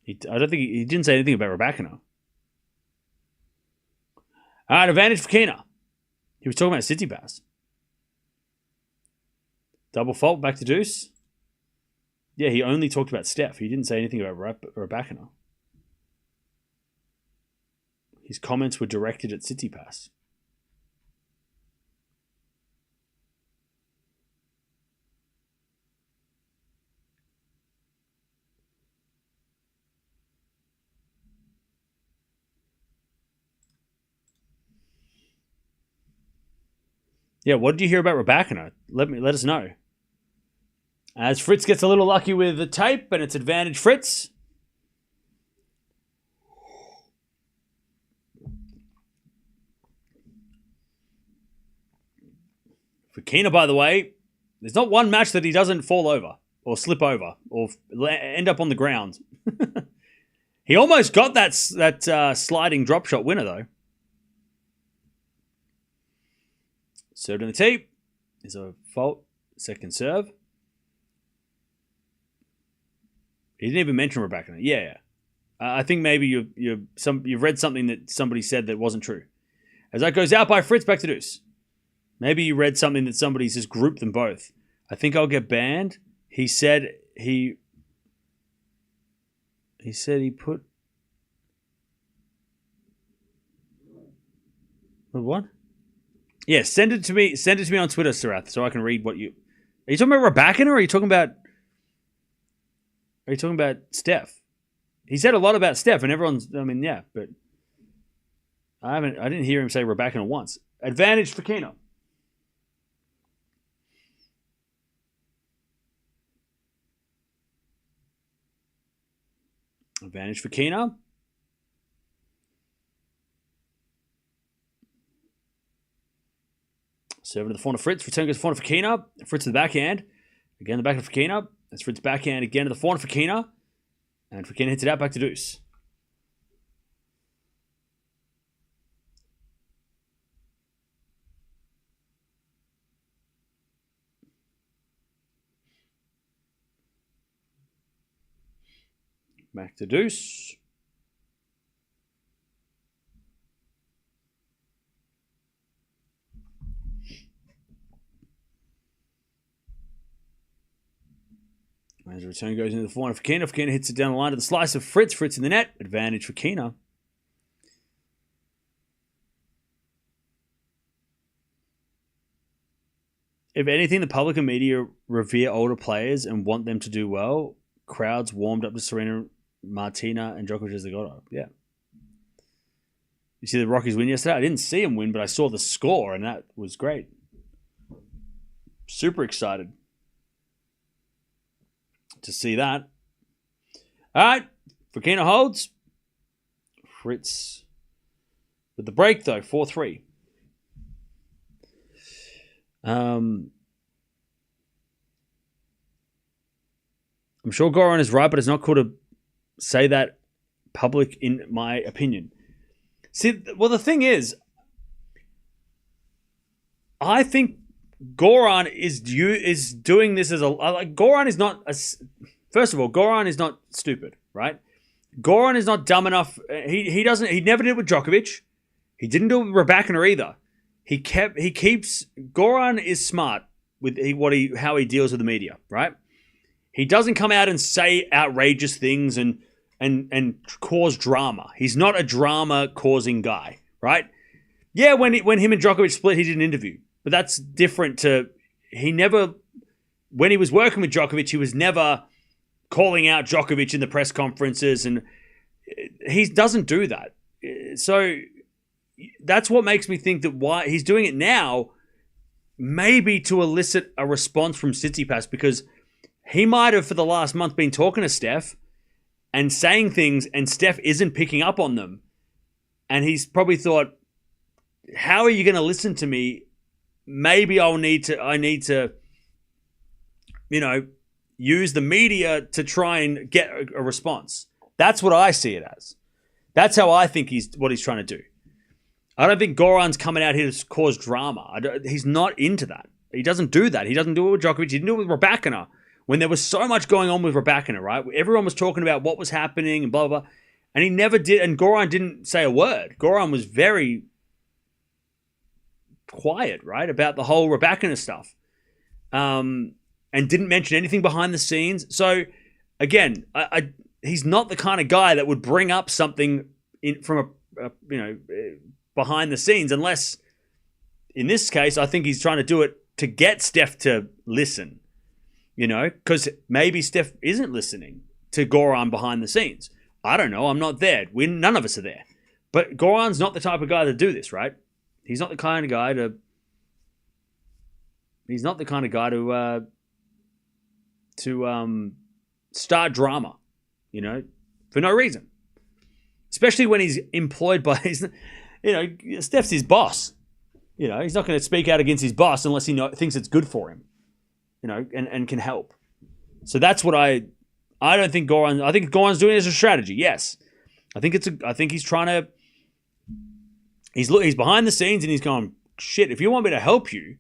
I don't think he didn't say anything about Raducanu. All right, advantage for Fokina. He was talking about Tsitsipas. Double fault, back to deuce. Yeah, he only talked about Steph. He didn't say anything about Raducanu. His comments were directed at Tsitsipas. Yeah, what did you hear about Raducanu? Let us know. As Fritz gets a little lucky with the tape, and it's advantage Fritz. Fokina, by the way, there's not one match that he doesn't fall over or slip over or end up on the ground. He almost got that sliding drop shot winner, though. Served in the tape. Is a fault. Second serve. He didn't even mention Raducanu. Yeah. I think maybe you've read something that somebody said that wasn't true. As that goes out by Fritz, back to deuce. Maybe you read something that somebody's just grouped them both. I think I'll get banned. He said he put what? Yeah, send it to me. Send it to me on Twitter, Sarath, so I can read what you. Are you talking about Raducanu, or are you talking about? Are you talking about Steph? He said a lot about Steph, and everyone's. I mean, yeah, but I didn't hear him say Raducanu once. Advantage for Fokina. Advantage for Fokina. Serving to the forehand of Fritz. Return goes to the forehand of Fokina. Fritz to the backhand. Again, the back of Fokina. That's Fritz backhand again to the forehand of Fokina. And Fokina hits it out back to deuce. Back to deuce. As the return goes into the forehand of Fokina. Fokina hits it down the line to the slice of Fritz. Fritz in the net. Advantage for Fokina. If anything, the public and media revere older players and want them to do well. Crowds warmed up to Serena, Martina, and Djokovic as they got up. Yeah. You see the Rockies win yesterday? I didn't see them win, but I saw the score, and that was great. Super excited to see that. All right. Fokina holds. Fritz with the break, though. 4-3. I'm sure Goran is right, but it's not cool to say that public, in my opinion. See, well, the thing is, I think Goran is doing this as a... Like, Goran is not... first of all, Goran is not stupid, right? Goran is not dumb enough. He never did it with Djokovic. He didn't do it with Raducanu either. Goran is smart with how he deals with the media, right? He doesn't come out and say outrageous things and cause drama. He's not a drama-causing guy, right? Yeah, when him and Djokovic split, he did an interview. But that's different to... When he was working with Djokovic, he was never calling out Djokovic in the press conferences, and he doesn't do that. So that's what makes me think that why he's doing it now, maybe to elicit a response from Tsitsipas, because he might have for the last month been talking to Steph and saying things, and Steph isn't picking up on them. And he's probably thought, how are you going to listen to me? Maybe I need to, use the media to try and get a response. That's what I see it as. That's how I think what he's trying to do. I don't think Goran's coming out here to cause drama. He's not into that. He doesn't do that. He doesn't do it with Djokovic. He didn't do it with Raducanu. When there was so much going on with Raducanu, right? Everyone was talking about what was happening and blah, blah, blah. And he never did. And Goran didn't say a word. Goran was very quiet, right? About the whole Raducanu stuff. And didn't mention anything behind the scenes. So, again, he's not the kind of guy that would bring up something from behind the scenes, unless, in this case, I think he's trying to do it to get Steph to listen. Because maybe Steph isn't listening to Goran behind the scenes. I don't know. I'm not there. None of us are there. But Goran's not the type of guy to do this, right? He's not the kind of guy to. He's not the kind of guy to start drama, for no reason. Especially when he's employed by Steph's his boss. He's not going to speak out against his boss unless he thinks it's good for him, and can help. So that's what I don't think Goran. I think Goran's doing it as a strategy. Yes, I think he's trying to. He's behind the scenes and he's going, shit. If you want me to help you,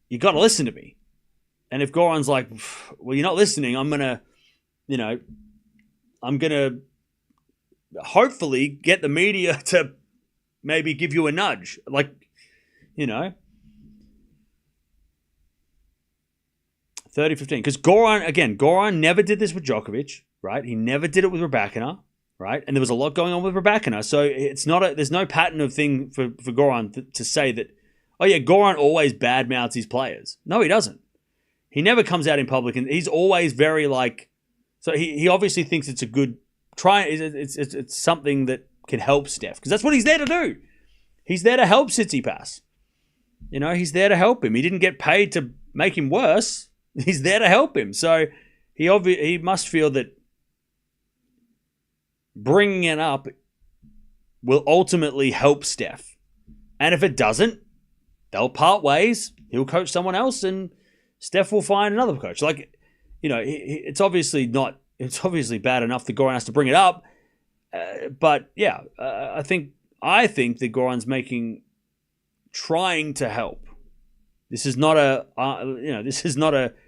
you got to listen to me. And if Goran's like, well, you're not listening, I'm gonna hopefully get the media to maybe give you a nudge, 30-15. Because Goran never did this with Djokovic, right? He never did it with Raducanu, right? And there was a lot going on with Raducanu, so there's no pattern of thing for Goran to say that, oh yeah, Goran always badmouths his players. No, he doesn't. He never comes out in public, and he's always very so he obviously thinks it's a good try. It's something that can help Steph, because that's what he's there to do. He's there to help Tsitsipas. He's there to help him. He didn't get paid to make him worse. He's there to help him. So he must feel that bringing it up will ultimately help Steph. And if it doesn't, they'll part ways. He'll coach someone else, and Steph will find another coach. It's obviously not. It's obviously bad enough that Goran has to bring it up. But yeah, I think that Goran's trying to help. This is not a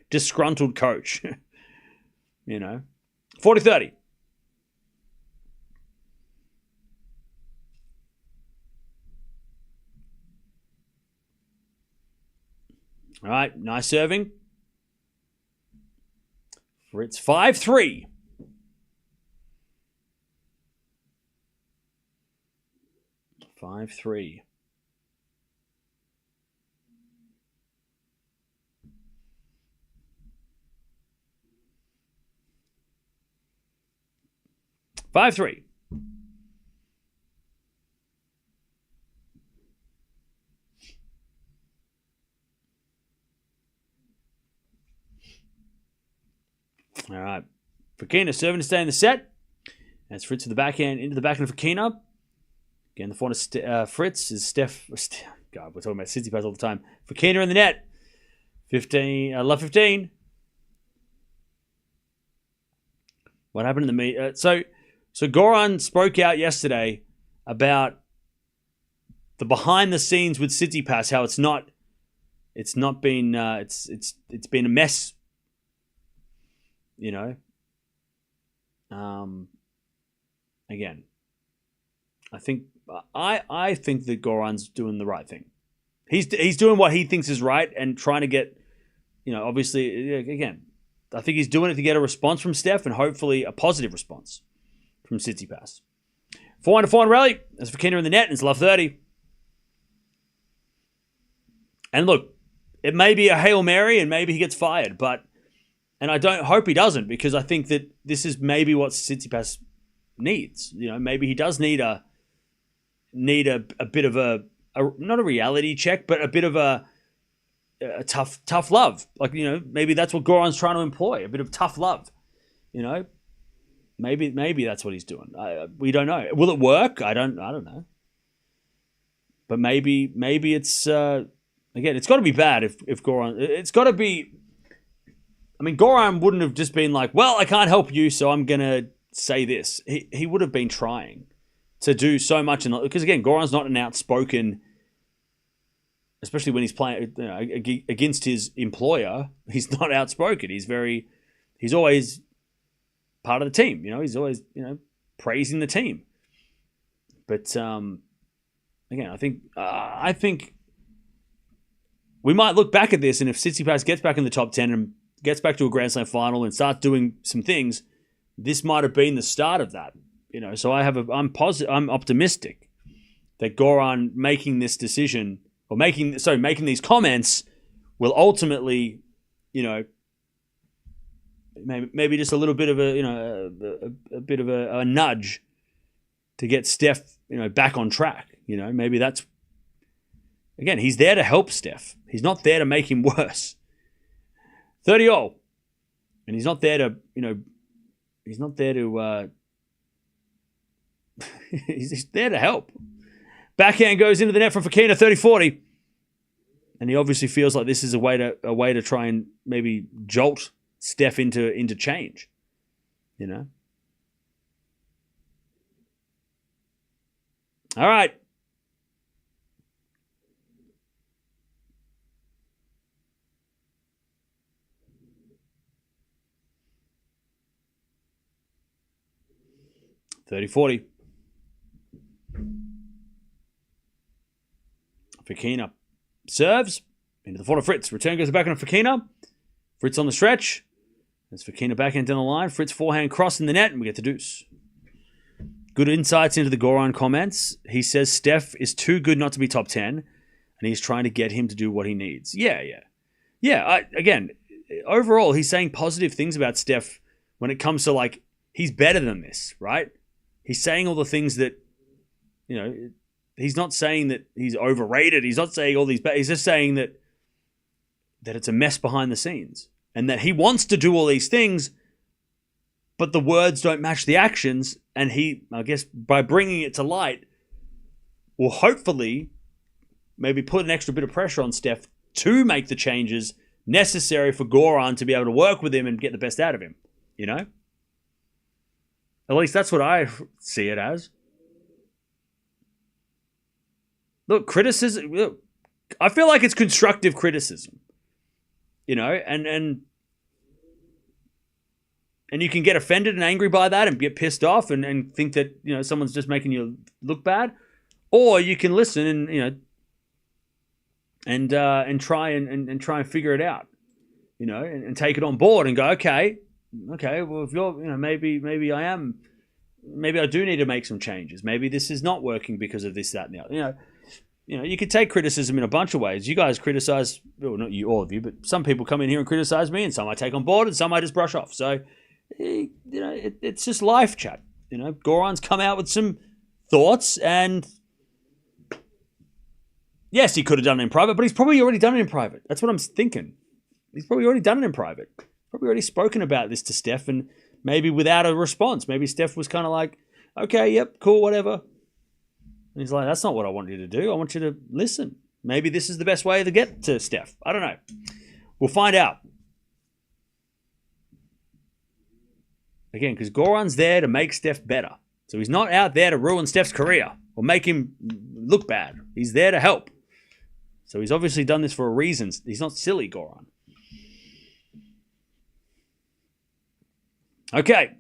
disgruntled coach. 40-30. All right, nice serving. Fritz 5-3. Five, three. All right. Fokina serving to stay in the set. That's Fritz to the backhand, into the backhand of Fokina. Again, the form of Fritz is Steph. God, we're talking about Tsitsipas all the time. Fokina in the net. 15. What happened in the meet? So Goran spoke out yesterday about the behind the scenes with Tsitsipas, how it's been a mess. Again, I think that Goran's doing the right thing. He's doing what he thinks is right and trying to get, obviously, again, I think he's doing it to get a response from Steph and hopefully a positive response from Tsitsipas. 4-4 rally. That's Fokina in the net, and it's love 30. And look, it may be a Hail Mary and maybe he gets fired, and I don't hope he doesn't, because I think that this is maybe what Tsitsipas needs. Maybe he does need a bit of a not a reality check, but a bit of a tough love. Like, maybe that's what Goran's trying to employ, a bit of tough love. Maybe that's what he's doing. We don't know. Will it work? I don't know. But maybe it's again, it's got to be bad if Goran. It's got to be. I mean, Goran wouldn't have just been like, well, I can't help you, so I'm gonna say this. He would have been trying to do so much, because again, Goran's not an outspoken, especially when he's playing against his employer. He's not outspoken. He's always part of the team. He's always praising the team. But again, I think we might look back at this, and if Tsitsipas gets back in the top 10 and gets back to a Grand Slam final and starts doing some things, this might have been the start of that. So I'm positive. I'm optimistic that Goran making this decision, or making these comments, will ultimately, maybe just a little bit of a bit of a nudge to get Steph, back on track. Maybe that's, again, he's there to help Steph. He's not there to make him worse. 30-all, and he's not there to, he's not there to. He's there to help. Backhand goes into the net from Fokina, 30-40. And he obviously feels like this is a way to try and maybe jolt Steph into change. All right. $30-40. Fokina serves into the front of Fritz. Return goes back on Fokina. Fritz on the stretch. There's Fokina backhand down the line. Fritz forehand cross in the net, and we get the deuce. Good insights into the Goran comments. He says Steph is too good not to be top 10, and he's trying to get him to do what he needs. Yeah. Again, overall, he's saying positive things about Steph when it comes to, like, he's better than this, right? He's saying all the things that, he's not saying that he's overrated. He's not saying all these bad. He's just saying that it's a mess behind the scenes, and that he wants to do all these things, but the words don't match the actions. And he, I guess, by bringing it to light, will hopefully maybe put an extra bit of pressure on Steph to make the changes necessary for Goran to be able to work with him and get the best out of him. At least that's what I see it as. Look, criticism. Look, I feel like it's constructive criticism, and you can get offended and angry by that and get pissed off and think that someone's just making you look bad, or you can listen and try and figure it out, and take it on board and go, okay. Well, if you're, maybe I do need to make some changes. Maybe this is not working because of this, that, and the other. You could take criticism in a bunch of ways. You guys criticize, well, not you, all of you, but some people come in here and criticize me, and some I take on board, and some I just brush off. So, it's just life, chat. Goran's come out with some thoughts, and yes, he could have done it in private, but he's probably already done it in private. That's what I'm thinking. He's probably already done it in private. Probably already spoken about this to Steph, and maybe without a response. Maybe Steph was kind of like, okay, yep, cool, whatever. And he's like, that's not what I want you to do. I want you to listen. Maybe this is the best way to get to Steph. I don't know. We'll find out. Again, because Goran's there to make Steph better. So he's not out there to ruin Steph's career or make him look bad. He's there to help. So he's obviously done this for a reason. He's not silly, Goran. Okay,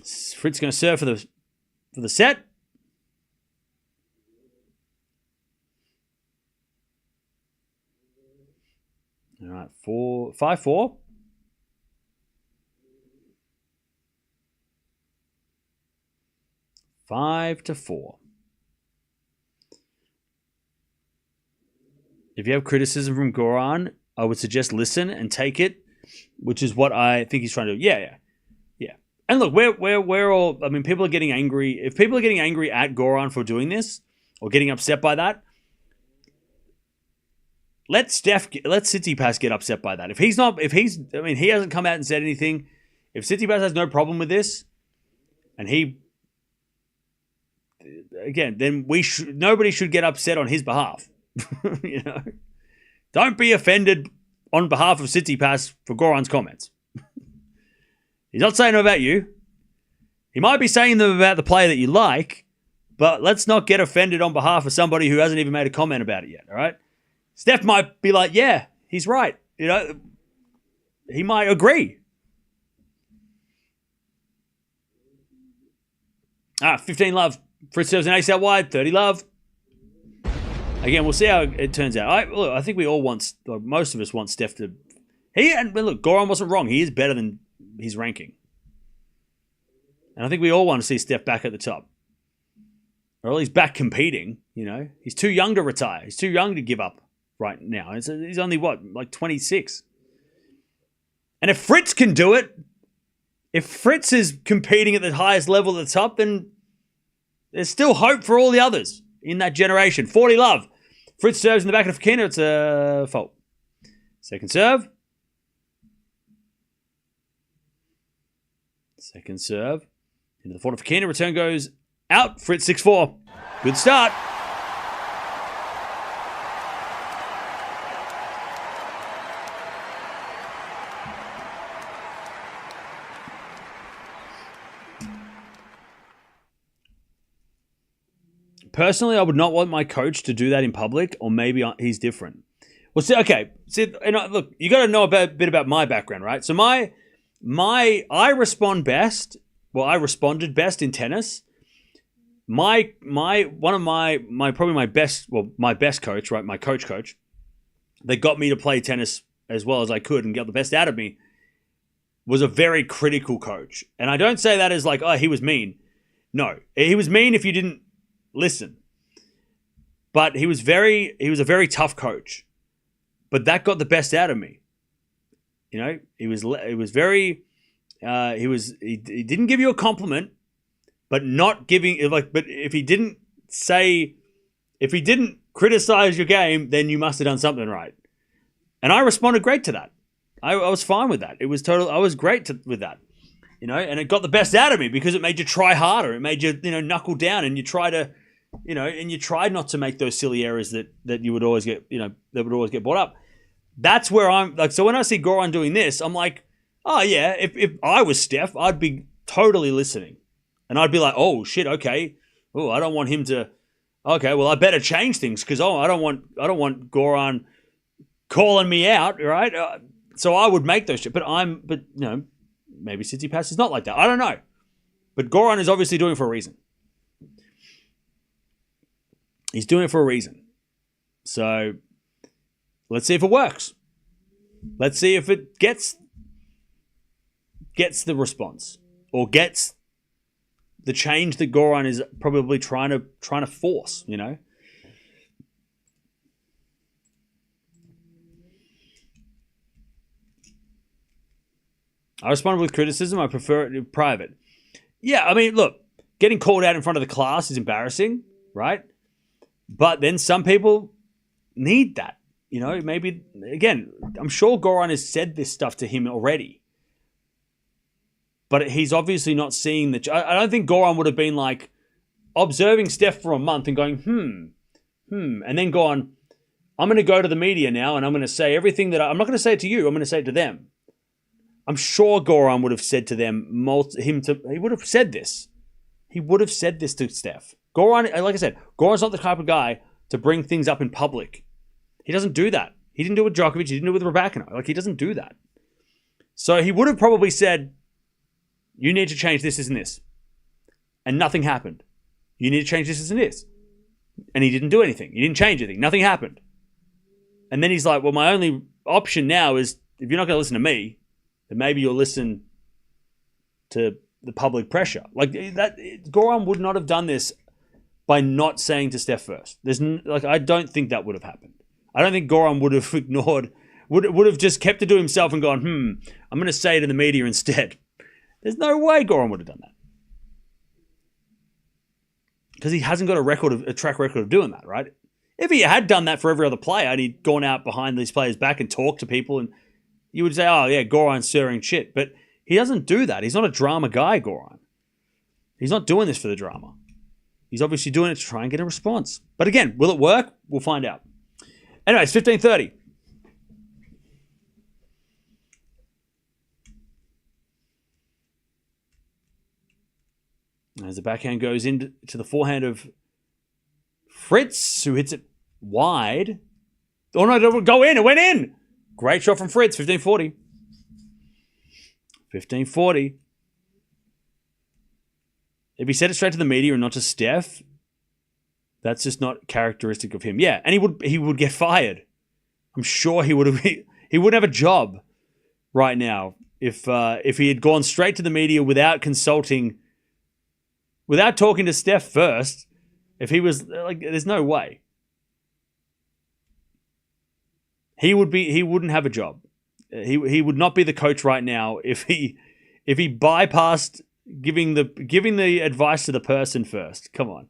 Fritz going to serve for the set. All right, 5-4. 5-4. If you have criticism from Goran, I would suggest listen and take it, which is what I think he's trying to do. Yeah. And look, we're all. I mean, people are getting angry. If people are getting angry at Goran for doing this or getting upset by that, let Tsitsipas get upset by that. He hasn't come out and said anything. If Tsitsipas has no problem with this, and then nobody should get upset on his behalf. You know, don't be offended on behalf of Tsitsipas for Goran's comments. He's not saying them about you. He might be saying them about the player that you like, but let's not get offended on behalf of somebody who hasn't even made a comment about it yet. All right. Steph might be like, yeah, he's right. You know, he might agree. 15 love. Fritz serves an ace out wide. 30 love. Again, we'll see how it turns out. I think we all most of us want Steph to. Look, Goran wasn't wrong. He is better than his ranking. And I think we all want to see Steph back at the top. Or at least back competing, you know. He's too young to retire. He's too young to give up right now. He's only, 26? And if Fritz can do it, if Fritz is competing at the highest level at the top, then there's still hope for all the others in that generation. 40 love. Fritz serves in the back of Fokina. It's a fault. Second serve. Second serve. Into the front of Fokina. Return goes out. Fritz 6-4. Good start. Personally, I would not want my coach to do that in public, or maybe he's different. Well, look, you got to know a bit about my background, right? So I respond best. Well, I responded best in tennis. My best coach, right? My coach, that got me to play tennis as well as I could and get the best out of me, was a very critical coach. And I don't say that as like, oh, he was mean. No, he was mean if you didn't listen. But he was a very tough coach. But that got the best out of me. You know, he didn't give you a compliment, but if he didn't criticize your game, then you must have done something right. And I responded great to that. I was fine with that. I was great with that. You know, and it got the best out of me because it made you try harder. It made you, knuckle down, and you try to, and you tried not to make those silly errors that you would always get, that would always get brought up. That's where I'm like, so when I see Goran doing this, I'm like, oh yeah, if I was Steph, I'd be totally listening. And I'd be like, oh shit, okay. Oh, I don't want him to, okay, well I better change things because I don't want Goran calling me out, right? So I would make those shit. But maybe Tsitsipas is not like that. I don't know. But Goran is obviously doing it for a reason. He's doing it for a reason. So let's see if it works. Let's see if it gets the response or gets the change that Goran is probably trying to force, I respond with criticism. I prefer it in private. Yeah, I mean, look, getting called out in front of the class is embarrassing, right? But then some people need that. Maybe, again, I'm sure Goran has said this stuff to him already. But he's obviously not seeing I don't think Goran would have been like observing Steph for a month and going, and then gone, I'm going to go to the media now and I'm going to say everything I'm not going to say it to you, I'm going to say it to them. I'm sure Goran would have said to them, he would have said this. He would have said this to Steph. Goran, like I said, Goran's not the type of guy to bring things up in public. He doesn't do that. He didn't do it with Djokovic. He didn't do it with Raducanu. He doesn't do that. So he would have probably said, You need to change this, and this. And nothing happened. You need to change this, and this. And he didn't do anything. He didn't change anything. Nothing happened. And then he's like, well, my only option now is, if you're not going to listen to me, then maybe you'll listen to the public pressure. Like, that, Goran would not have done this by not saying to Steph first. I don't think that would have happened. I don't think Goran would have ignored, would have just kept it to himself and gone, I'm going to say it in the media instead. There's no way Goran would have done that. Because he hasn't got a track record of doing that, right? If he had done that for every other player and he'd gone out behind these players' back and talked to people, and you would say, oh, yeah, Goran's stirring shit. But he doesn't do that. He's not a drama guy, Goran. He's not doing this for the drama. He's obviously doing it to try and get a response. But again, will it work? We'll find out. Anyway, it's 15:30. As the backhand goes into the forehand of Fritz, who hits it wide. Oh no, it go in. It went in. Great shot from Fritz. 15:40. 15:40. If he said it straight to the media and not to Steph, that's just not characteristic of him. Yeah, and he would get fired. I'm sure he wouldn't have a job right now if he had gone straight to the media without consulting, without talking to Steph first. If he was like, there's no way. He wouldn't have a job. He would not be the coach right now if he bypassed giving the advice to the person first. Come on.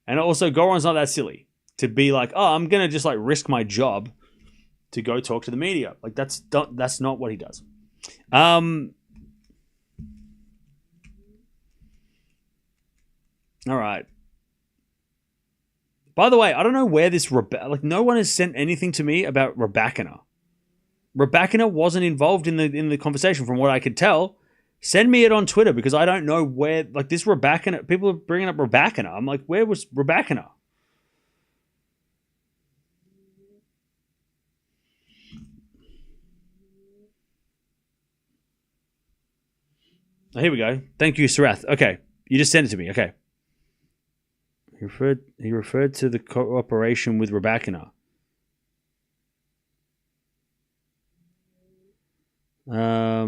And also, Goran's not that silly to be like, oh, I'm gonna just like risk my job to go talk to the media. Like that's not what he does. All right. By the way, I don't know where this no one has sent anything to me about Raducanu. Raducanu wasn't involved in the conversation, from what I could tell. Send me it on Twitter, because I don't know where, like, this Raducanu, people are bringing up Raducanu. I'm like, where was Raducanu? Oh, here we go. Thank you, Sarath. Okay, you just sent it to me. Okay. He referred to the cooperation with Raducanu. I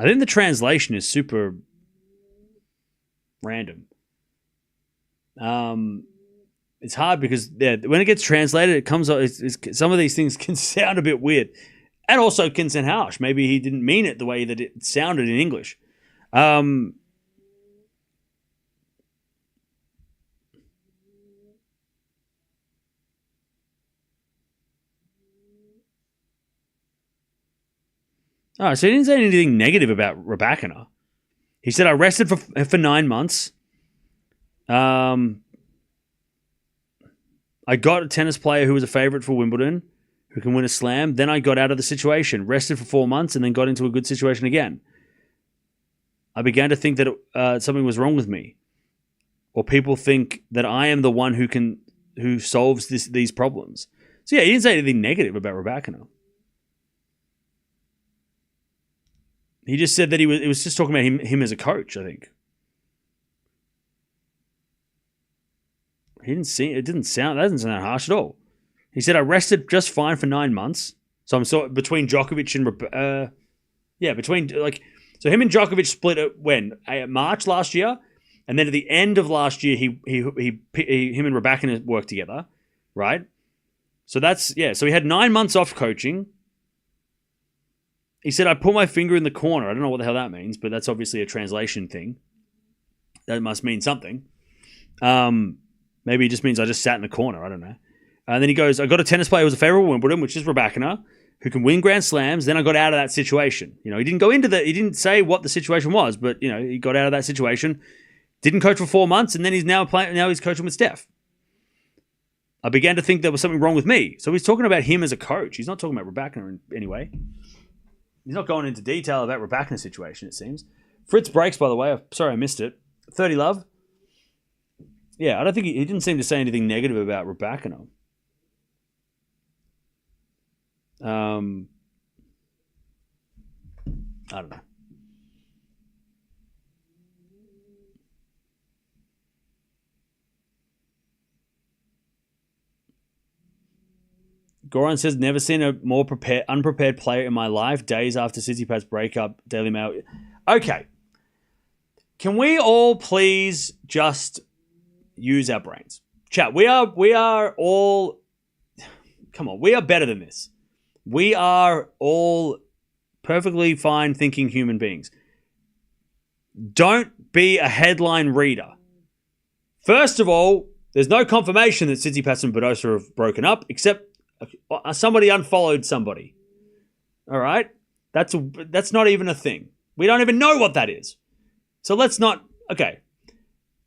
think the translation is super random. It's hard because when it gets translated, it comes. Some of these things can sound a bit weird, and also can sound harsh. Maybe he didn't mean it the way that it sounded in English. Oh, so he didn't say anything negative about Raducanu. He said, I rested for 9 months. I got a tennis player who was a favorite for Wimbledon, who can win a slam. Then I got out of the situation, rested for 4 months, and then got into a good situation again. I began to think that something was wrong with me, or people think that I am the one who solves these problems. So yeah, he didn't say anything negative about Raducanu. He just said that it was just talking about him as a coach, I think. It doesn't sound harsh at all. He said, I rested just fine for 9 months. So I'm sort of between Djokovic and so him and Djokovic split at when? March last year, and then at the end of last year, him and Raducanu worked together, right? So so he had 9 months off coaching. He said, I put my finger in the corner. I don't know what the hell that means, but that's obviously a translation thing. That must mean something. Maybe it just means I just sat in the corner. I don't know. And then he goes, I got a tennis player who was a favorite Wimbledon, which is Raducanu, who can win Grand Slams. Then I got out of that situation. He didn't go into he didn't say what the situation was, but he got out of that situation. Didn't coach for 4 months, and then he's now he's coaching with Steph. I began to think there was something wrong with me. So he's talking about him as a coach. He's not talking about Raducanu in any way. He's not going into detail about Raducanu's situation, it seems. Fritz breaks, by the way. Sorry I missed it. 30 love. Yeah, I don't think he didn't seem to say anything negative about Raducanu. I don't know. Goran says, never seen a more unprepared player in my life. Days after Tsitsipas breakup, Daily Mail. Okay. Can we all please just use our brains? Chat, we are all... Come on, we are better than this. We are all perfectly fine thinking human beings. Don't be a headline reader. First of all, there's no confirmation that Tsitsipas and Badosa have broken up, except somebody unfollowed somebody. All right? That's not even a thing. We don't even know what that is. So let's not... Okay.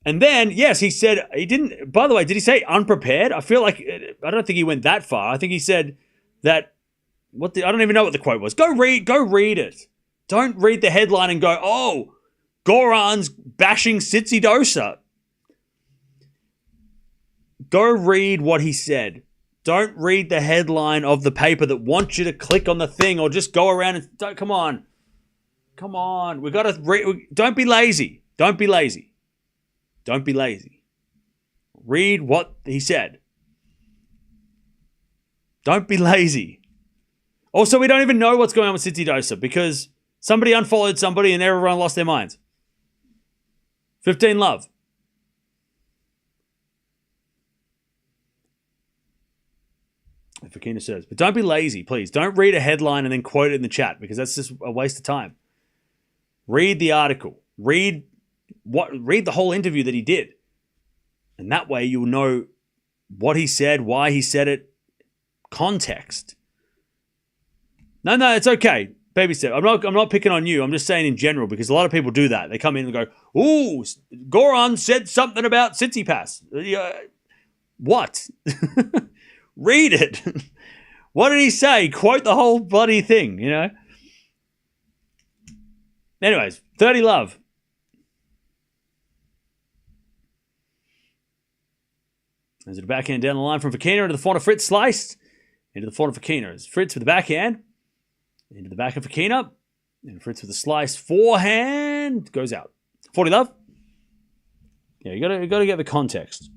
And then, yes, he said... He didn't... By the way, did he say unprepared? I feel like... I don't think he went that far. I think he said that... I don't even know what the quote was. Go read it. Don't read the headline and go, oh, Goran's bashing Tsitsidosa. Go read what he said. Don't read the headline of the paper that wants you to click on the thing or just go around and... Come on. Come on. We got to... Don't be lazy. Don't be lazy. Don't be lazy. Read what he said. Don't be lazy. Also, we don't even know what's going on with Tsitsidosa because somebody unfollowed somebody and everyone lost their minds. 15 love. Fokina says, but don't be lazy, please. Don't read a headline and then quote it in the chat because that's just a waste of time. Read the article. Read the whole interview that he did. And that way you'll know what he said, why he said it, context. No, it's okay. Baby step. I'm not picking on you. I'm just saying in general because a lot of people do that. They come in and go, ooh, Goran said something about Tsitsipas. What? Read it. What did he say? Quote the whole bloody thing, you know? Anyways, 30 love. There's a backhand down the line from Fokina into the front of Fritz, sliced. Into the front of Fokina. It's Fritz with the backhand. Into the back of Fokina. And Fritz with a slice. Forehand. Goes out. 40 love. Yeah, you gotta get the context.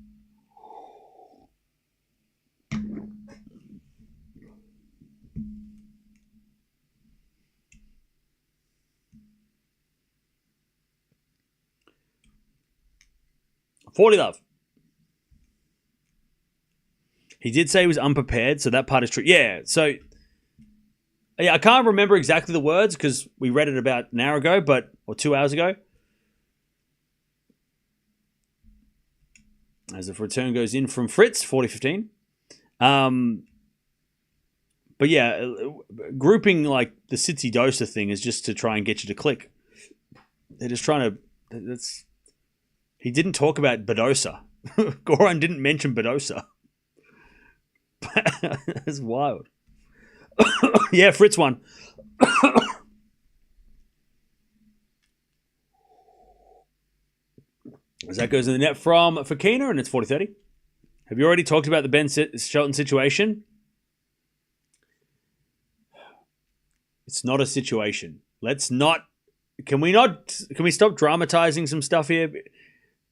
$40. He did say he was unprepared, so that part is true. Yeah, so... Yeah, I can't remember exactly the words because we read it about an hour ago, or 2 hours ago. As the return goes in from Fritz, 40-15. But yeah, grouping like the Tsitsidosa thing is just to try and get you to click. They're just trying to... He didn't talk about Badosa. Goran didn't mention Badosa. That's wild. Yeah, Fritz won. As that goes in the net from Fokina, and it's 40-30. Have you already talked about the Ben Shelton situation? It's not a situation. Let's not... Can we stop dramatizing some stuff here?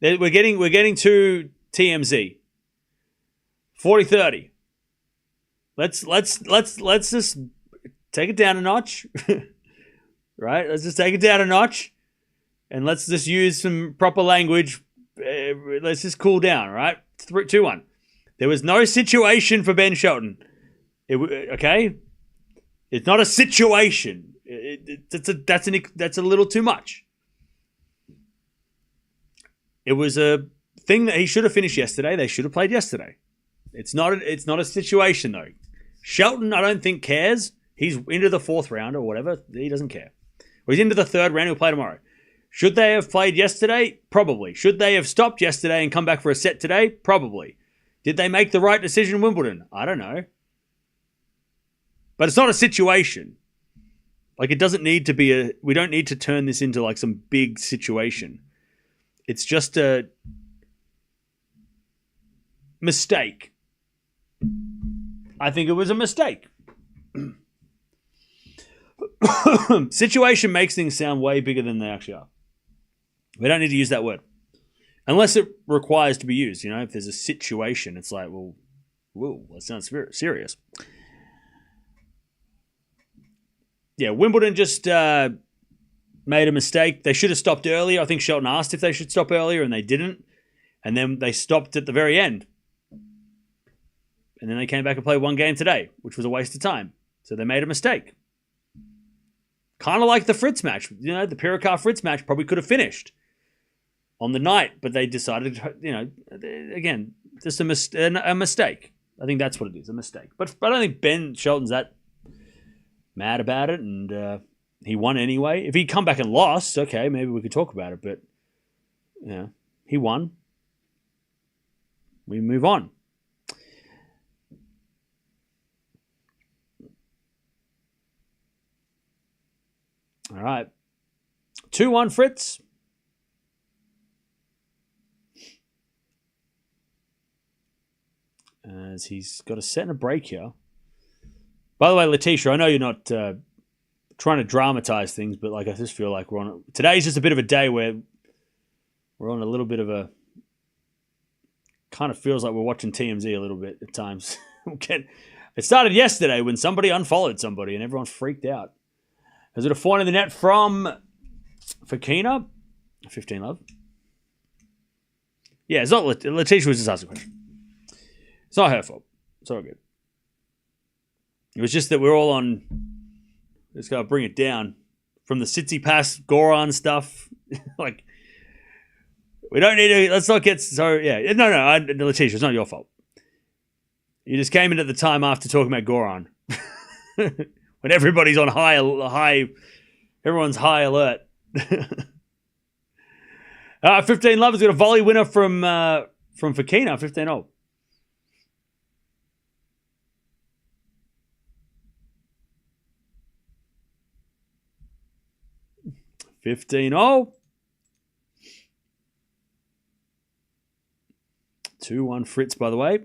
We're getting to TMZ. 40-30. Let's just take it down a notch. Right? Let's just take it down a notch. And let's just use some proper language. Let's just cool down, right? 3, 2, 1. There was no situation for Ben Shelton. Okay? It's not a situation. That's a little too much. It was a thing that he should have finished yesterday. They should have played yesterday. It's not a situation, though. Shelton, I don't think, cares. He's into the 4th round or whatever. He doesn't care. Or he's into the 3rd round. He'll play tomorrow. Should they have played yesterday? Probably. Should they have stopped yesterday and come back for a set today? Probably. Did they make the right decision in Wimbledon? I don't know. But it's not a situation. Like, it doesn't need to be we don't need to turn this into like some big situation. It's just a mistake. I think it was a mistake. Situation makes things sound way bigger than they actually are. We don't need to use that word. Unless it requires to be used. You know, if there's a situation, it's like, well, whoa, that sounds serious. Yeah, Wimbledon just made a mistake. They should have stopped earlier. I think Shelton asked if they should stop earlier, and they didn't. And then they stopped at the very end. And then they came back and played one game today, which was a waste of time. So they made a mistake. Kind of like the Fritz match. You know, the Pirikar-Fritz match probably could have finished on the night, but they decided, you know, again, just a mistake. I think that's what it is, a mistake. But I don't think Ben Shelton's that mad about it, and he won anyway. If he'd come back and lost, okay, maybe we could talk about it, but, you know, he won. We move on. All right. 2-1 Fritz. As he's got a set and a break here. By the way, Letitia, I know you're not trying to dramatize things, but like I just feel like today's just a bit of a day where we're on a little bit of a, kind of feels like we're watching TMZ a little bit at times. It started yesterday when somebody unfollowed somebody and everyone freaked out. Is it a point in the net from Fokina? 15 love. Yeah, it's not Letitia was just asking a question. It's not her fault. It's all good. It was just that we're all on. Just gotta bring it down from the Sitsi Pass Goran stuff. Like, we don't need to. Let's not get so. Yeah, no, Letitia, it's not your fault. You just came in at the time after talking about Goran, when everybody's on high. Everyone's high alert. 15 love has got a volley winner from Fokina. 15-0. 15-0. 2-1 Fritz, by the way.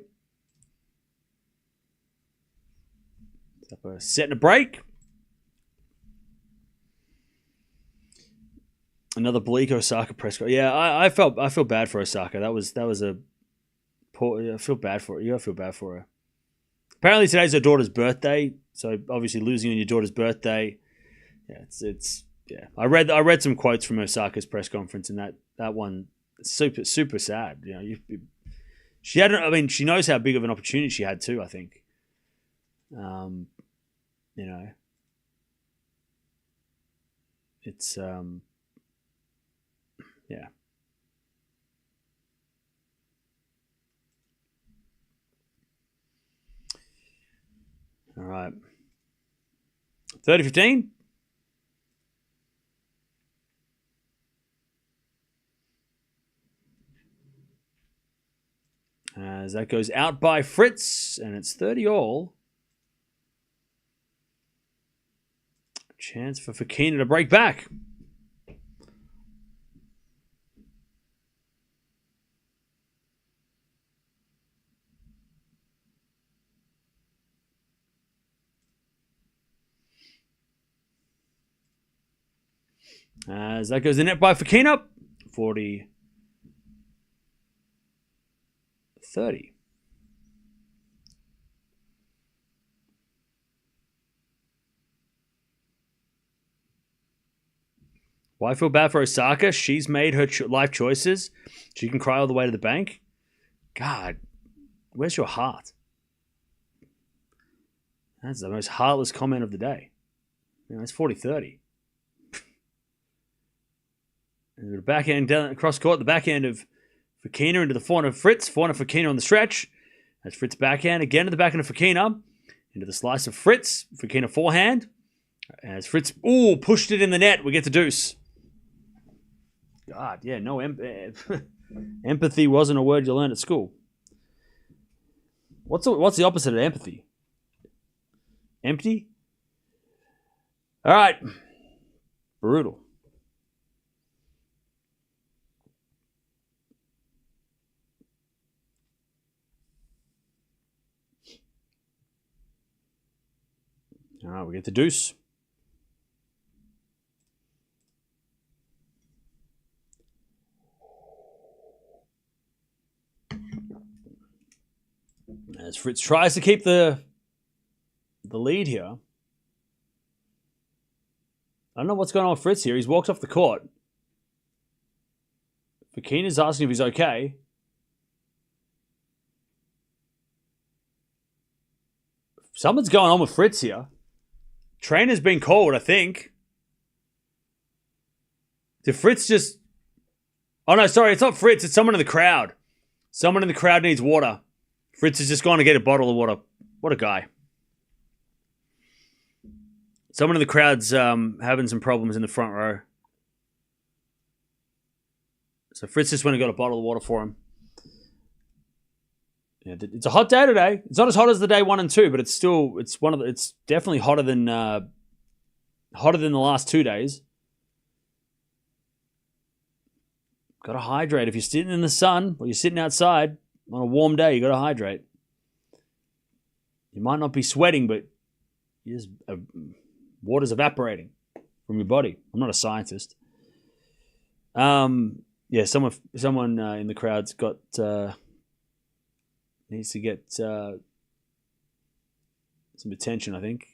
Set and a break. Another bleak Osaka press conference. Yeah, I feel bad for Osaka. That was a poor. I feel bad for her. You gotta feel bad for her. Apparently today's her daughter's birthday, so obviously losing on your daughter's birthday. Yeah, it's yeah. I read some quotes from Osaka's press conference, and that one super sad. You know, she had. I mean, she knows how big of an opportunity she had too. I think. You know, it's yeah. All right. 30-15. As that goes out by Fritz, and it's 30-all. Chance for Fokina to break back. As that goes in net by Fokina. 40-30. Well, I feel bad for Osaka. She's made her life choices. She can cry all the way to the bank. God, where's your heart? That's the most heartless comment of the day. You know, it's 40-30. And the backhand down across court, the backhand of Fokina into the forehand of Fritz. Forehand of Fokina on the stretch. That's Fritz backhand again to the backhand of Fokina. Into the slice of Fritz. Fokina forehand. As Fritz, pushed it in the net. We get the deuce. God, yeah, no empathy wasn't a word you learned at school. What's the opposite of empathy? Empty? All right. Brutal. All right, we get the deuce. As Fritz tries to keep the lead here. I don't know what's going on with Fritz here. He's walked off the court. Fokina's asking if he's okay. Something's going on with Fritz here. Trainer's been called, I think. Did Fritz just... Oh, no, sorry. It's not Fritz. It's someone in the crowd. Someone in the crowd needs water. Fritz has just gone to get a bottle of water. What a guy. Someone in the crowd's having some problems in the front row. So Fritz just went and got a bottle of water for him. Yeah, it's a hot day today. It's not as hot as the day 1 and 2, but it's definitely hotter than the last 2 days. Got to hydrate. If you're sitting in the sun or you're sitting outside on a warm day, you got to hydrate. You might not be sweating, but water's evaporating from your body. I'm not a scientist. Yeah, someone in the crowd's got needs to get some attention, I think.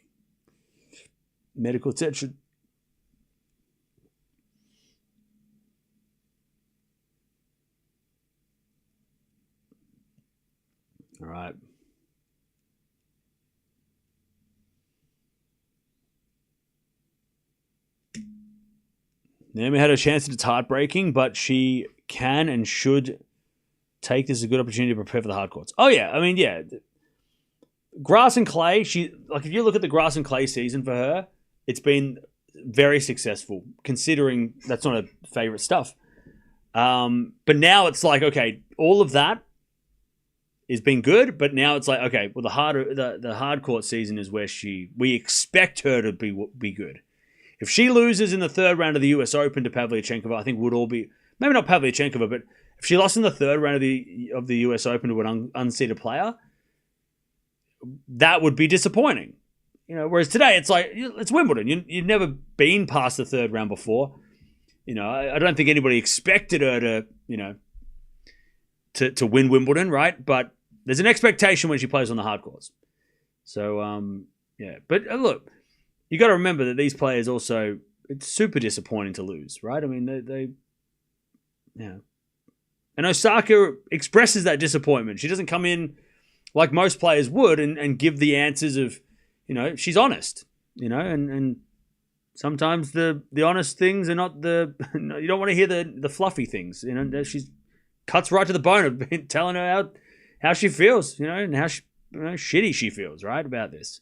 Medical attention. All right. Naomi had a chance. It's heartbreaking, but she can and should take this as a good opportunity to prepare for the hard courts. Oh, yeah. I mean, yeah. Grass and clay, if you look at the grass and clay season for her, it's been very successful, considering that's not her favorite stuff. But now it's like, okay, all of that has been good, but now it's like, okay, well, the hard court season is where we expect her to be good. If she loses in the third round of the US Open to Pavlyuchenkova, I think would all be, maybe not Pavlyuchenkova, but if she lost in the third round of the US Open to an unseeded player, that would be disappointing. Whereas today it's like, it's Wimbledon. You've never been past the third round before. I don't think anybody expected her to win Wimbledon, right? But there's an expectation when she plays on the hard courts. So, yeah. But look, you got to remember that these players also, it's super disappointing to lose, right? I mean, they And Osaka expresses that disappointment. She doesn't come in like most players would and give the answers of, she's honest, and sometimes the honest things are not you don't want to hear the fluffy things, she cuts right to the bone of telling her how she feels, and how shitty she feels, right, about this,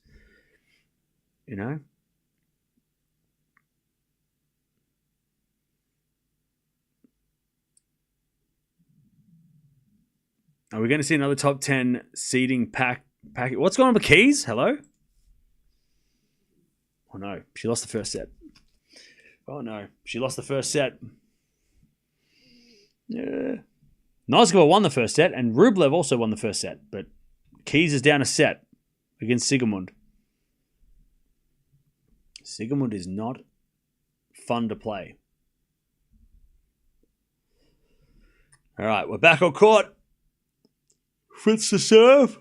Are we going to see another top 10 seeding packet? What's going on with Keys? Hello? Oh, no. She lost the first set. Oh, no. She lost the first set. Yeah. Noskova won the first set, and Rublev also won the first set. But Keys is down a set against Sigemund. Sigemund is not fun to play. All right. We're back on court. Fritz to serve.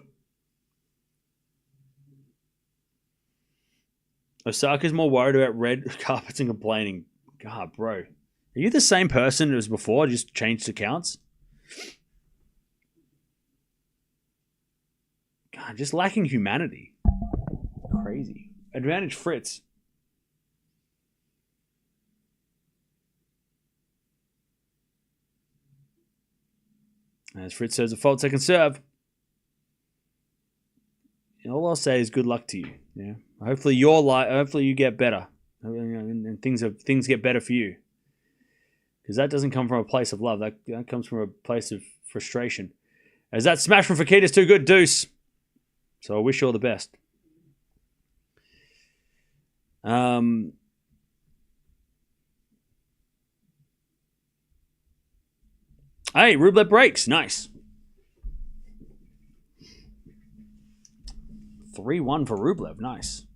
Osaka's more worried about red carpets and complaining. God, bro. Are you the same person as before? Just changed accounts? God, just lacking humanity. Crazy. Advantage Fritz. As Fritz says, a fault second serve. All I'll say is good luck to you. Yeah. Hopefully you get better, and things get better for you. Because that doesn't come from a place of love. That comes from a place of frustration. As that smash from Fokina is too good, deuce. So I wish you all the best. Hey, Rublev breaks. Nice. 3-1 for Rublev. Nice.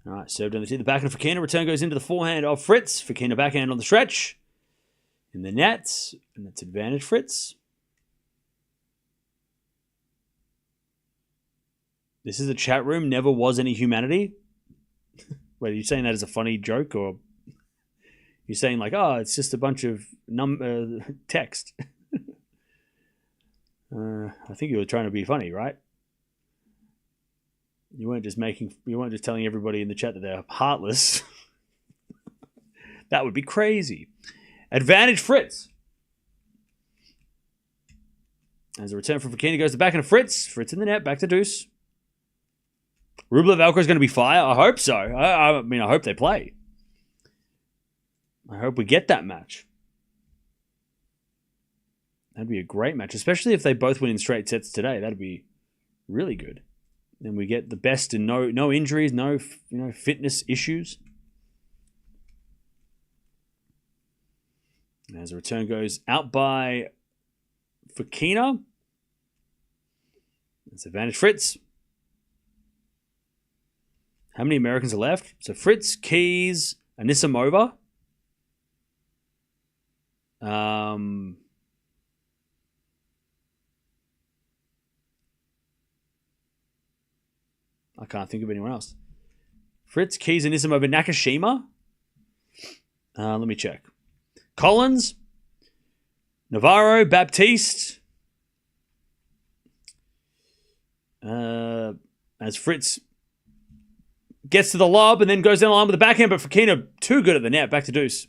All right, served on the tee. The backhand of Fokina. Return goes into the forehand of Fritz. Fokina backhand on the stretch. In the net. And that's advantage Fritz. This is a chat room. Never was any humanity. Wait, are you saying that as a funny joke, or you're saying like, oh, it's just a bunch of text? I think you were trying to be funny, right? You weren't just telling everybody in the chat that they're heartless. That would be crazy. Advantage Fritz. As a return from Fokina goes to back into Fritz. Fritz in the net, back to deuce. Rublev Alcaraz is going to be fire. I hope so. I mean, I hope they play. I hope we get that match. That'd be a great match, especially if they both win in straight sets today. That'd be really good. Then we get the best and no injuries, no fitness issues. As the return goes out by Fokina. That's advantage Fritz. How many Americans are left? So Fritz, Keys, Anisimova. I can't think of anyone else. Fritz, Keys, Anisimova, Nakashima. Let me check. Collins, Navarro, Baptiste. As Fritz gets to the lob and then goes down the line with the backhand, but Fokina too good at the net. Back to deuce.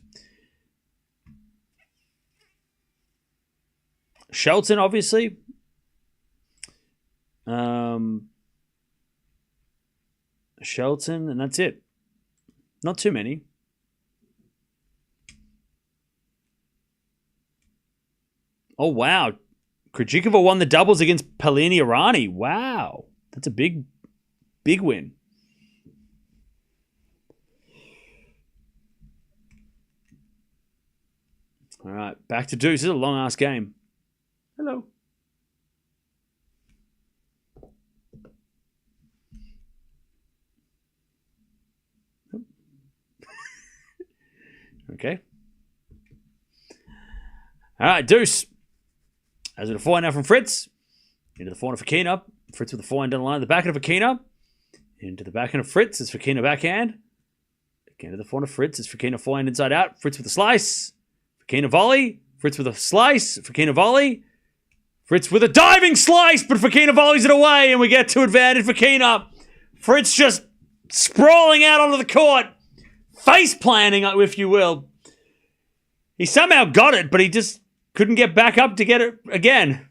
Shelton, obviously. Shelton, and that's it. Not too many. Oh, wow. Krejcikova won the doubles against Palini Irani. Wow. That's a big win. All right, back to deuce. This is a long-ass game. Hello. Okay. All right, deuce. As with a forehand now from Fritz. Into the forehand of Fokina. Fritz with the forehand down the line. The backhand of Fokina. Into the backhand of Fritz. It's Fokina backhand. Again to the forehand of Fritz. It's Fokina forehand inside out. Fritz with a slice. Fokina volley. Fritz with a slice. Fokina volley. Fritz with a diving slice, but Fokina volleys it away, and we get to advantage Fokina. Fritz just sprawling out onto the court. Face planting, if you will. He somehow got it, but he just couldn't get back up to get it again.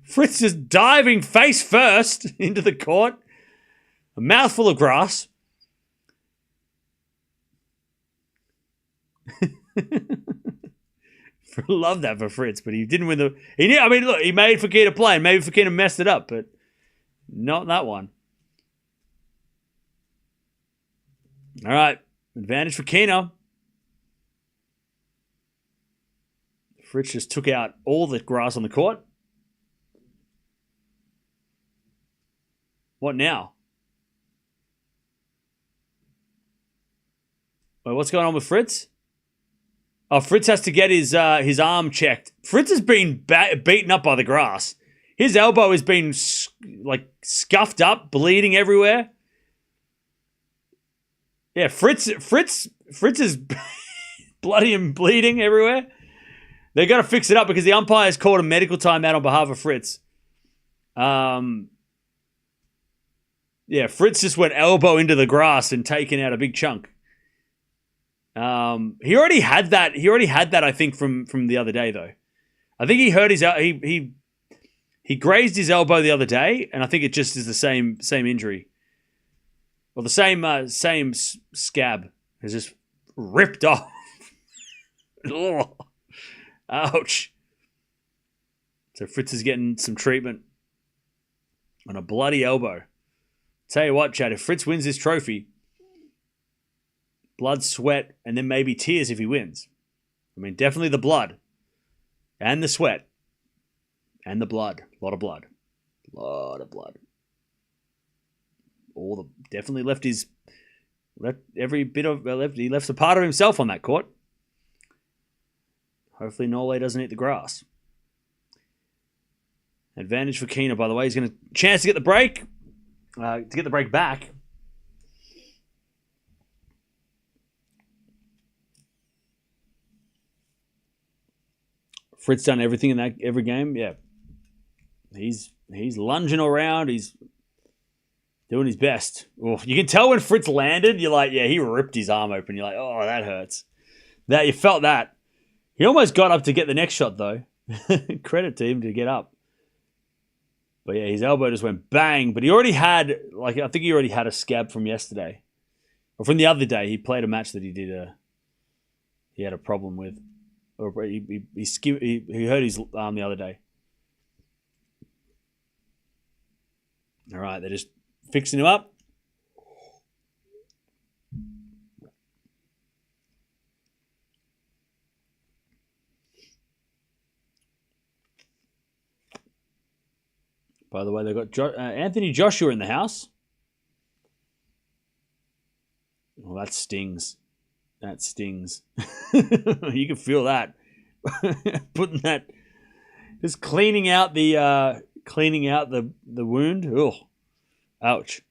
Fritz just diving face first into the court. A mouthful of grass. Love that for Fritz, but he didn't win the... look, he made Fokina play, and maybe Fokina messed it up, but not that one. All right, advantage Fokina. Fritz just took out all the grass on the court. What now? Wait, what's going on with Fritz? Oh, Fritz has to get his arm checked. Fritz has been beaten up by the grass. His elbow has been scuffed up, bleeding everywhere. Yeah, Fritz is bloody and bleeding everywhere. They're going to fix it up because the umpire's called a medical timeout on behalf of Fritz. Yeah, Fritz just went elbow into the grass and taken out a big chunk. He already had that. I think from the other day though. I think he hurt his he grazed his elbow the other day, and I think it just is the same injury. Well, the same scab has just ripped off. Oh, ouch! So Fritz is getting some treatment on a bloody elbow. Tell you what, Chad, if Fritz wins this trophy. Blood, sweat, and then maybe tears if he wins. I mean, definitely the blood. And the sweat. And the blood. A lot of blood. Definitely left he left a part of himself on that court. Hopefully Norway doesn't eat the grass. Advantage for Fokina, by the way. He's going to chance to get the break. To get the break back. Fritz done everything in that every game. Yeah. He's lunging around. He's doing his best. Oh, you can tell when Fritz landed, you're like, yeah, he ripped his arm open. You're like, oh, that hurts. That you felt that. He almost got up to get the next shot, though. Credit to him to get up. But yeah, his elbow just went bang. But he already had, I think he already had a scab from yesterday. Or from the other day. He played a match that he had a problem with. Or he hurt his arm the other day. All right, they're just fixing him up. By the way, they've got Anthony Joshua in the house. Well, that stings. That stings. You can feel that. Putting that, just cleaning out the wound. Oh, ouch.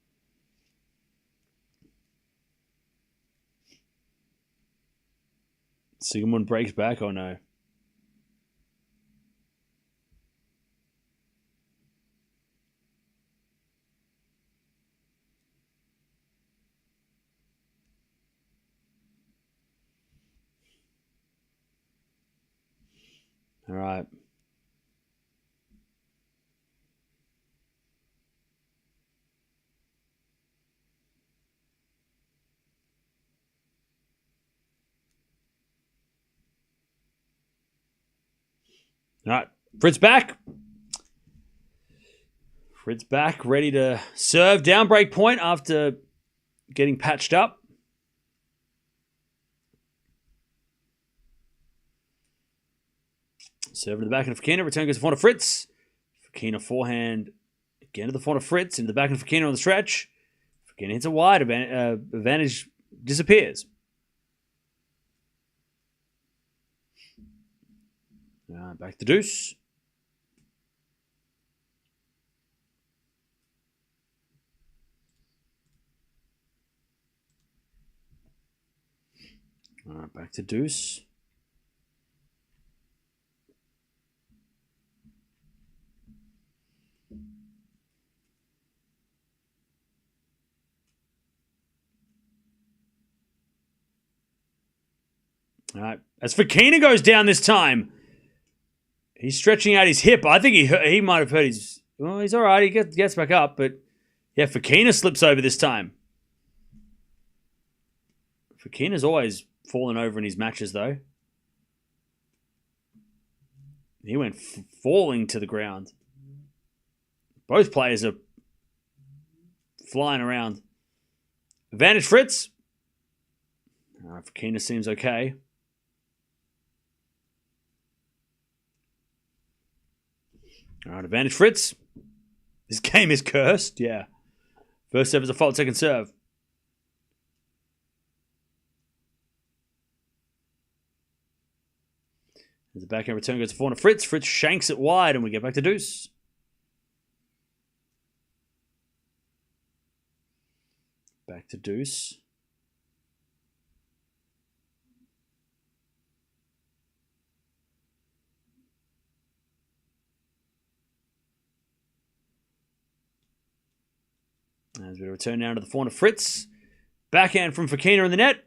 Sigmund breaks back. Oh no. All right. All right. Fritz back. Fritz back, ready to serve. Down break point after getting patched up. Serve to the back of Fokina. Return goes to the front of Fritz. Fokina forehand again to the front of Fritz. Into the back of Fokina on the stretch. Fokina hits a wide. Advantage disappears. Back to deuce. All right, back to deuce. All right, as Fokina goes down this time, he's stretching out his hip. I think he might have hurt his. Well, he's all right. He gets back up, but yeah, Fokina slips over this time. Fokina's always fallen over in his matches, though. He went falling to the ground. Both players are flying around. Advantage Fritz. Fokina seems okay. All right, advantage Fritz. This game is cursed, yeah. First serve is a fault, second serve. As the backhand return goes to forehand to Fritz. Fritz shanks it wide, and we get back to deuce. Back to deuce. As we return now to the forehand of Fritz. Backhand from Fokina in the net.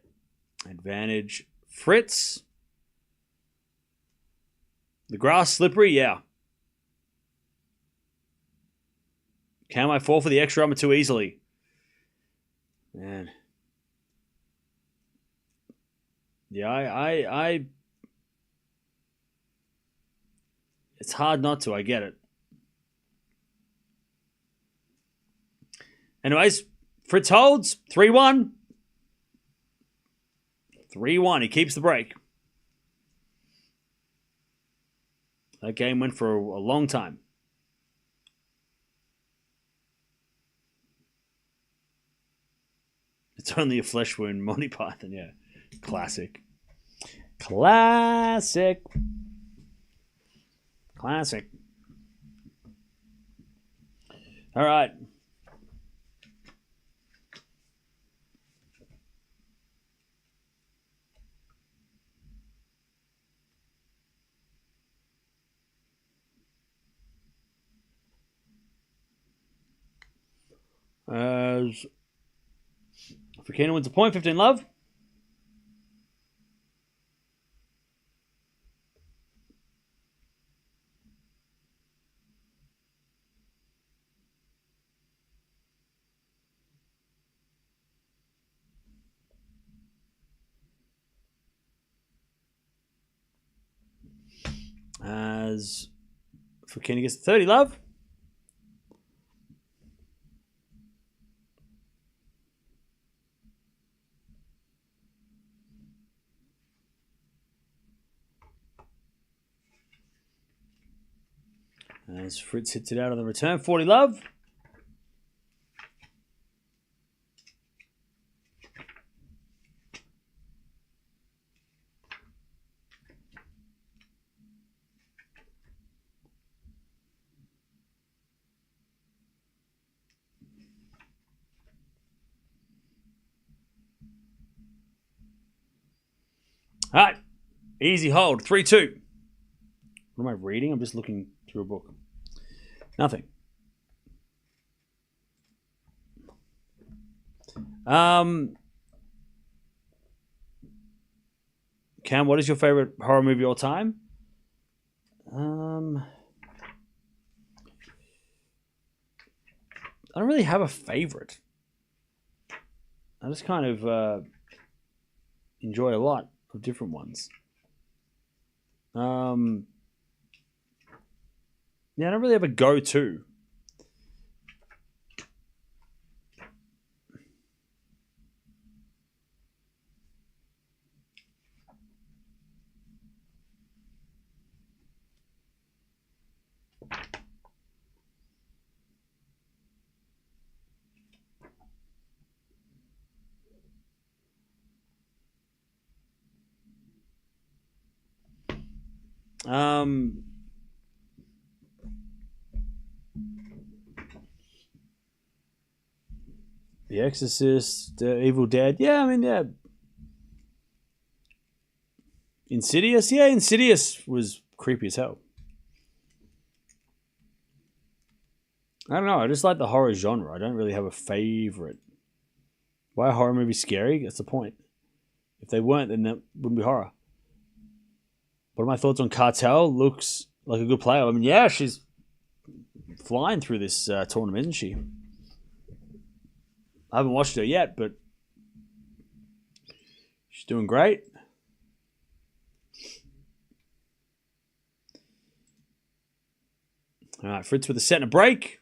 Advantage Fritz. The grass slippery, yeah. Can I fall for the extra armor too easily? Man. Yeah, I it's hard not to, I get it. Anyways, Fritz holds 3-1. 3-1. He keeps the break. That game went for a long time. It's only a flesh wound, Monty Python, yeah. Classic. Classic. Classic. All right. As Fokina wins a point, 15 love. As Fokina gets 30 love. As Fritz hits it out on the return, 40 love. All right. Easy hold. 3-2. What am I reading? I'm just looking through a book. Nothing. Cam, what is your favorite horror movie of all time? I don't really have a favorite. I just kind of enjoy a lot of different ones. Yeah, I don't really have a go-to. The Exorcist, Evil Dead. Yeah, I mean, yeah. Insidious? Yeah, Insidious was creepy as hell. I don't know. I just like the horror genre. I don't really have a favorite. Why are horror movies scary? That's the point. If they weren't, then that wouldn't be horror. What are my thoughts on Cartel? Looks like a good player. I mean, yeah, she's flying through this tournament, isn't she? I haven't watched her yet, but she's doing great. All right, Fritz with a set and a break.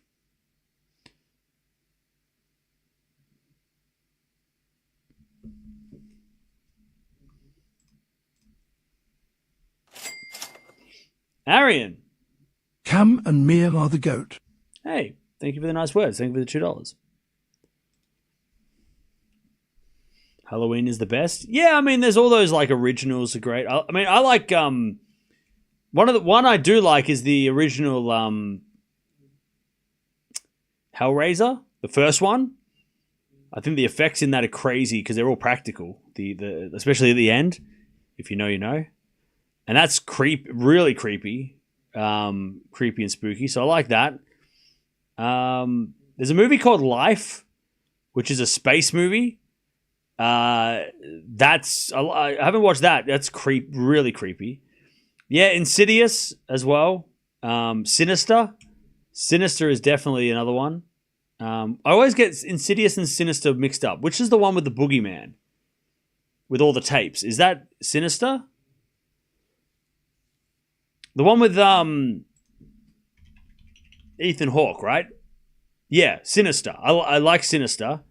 Arian. Cam and Mir are the GOAT. Hey, thank you for the nice words. Thank you for the $2. Halloween is the best. Yeah, I mean, there's all those like originals are great. I mean, I like one I do like is the original Hellraiser, the first one. I think the effects in that are crazy because they're all practical. The especially at the end, if you know, you know, and that's really creepy, creepy and spooky. So I like that. There's a movie called Life, which is a space movie. I haven't watched that. That's really creepy. Yeah, Insidious as well. Sinister is definitely another one. I always get Insidious and Sinister mixed up. Which is the one with the boogeyman with all the tapes? Is that Sinister? The one with Ethan Hawke, right? Yeah, Sinister. I like Sinister.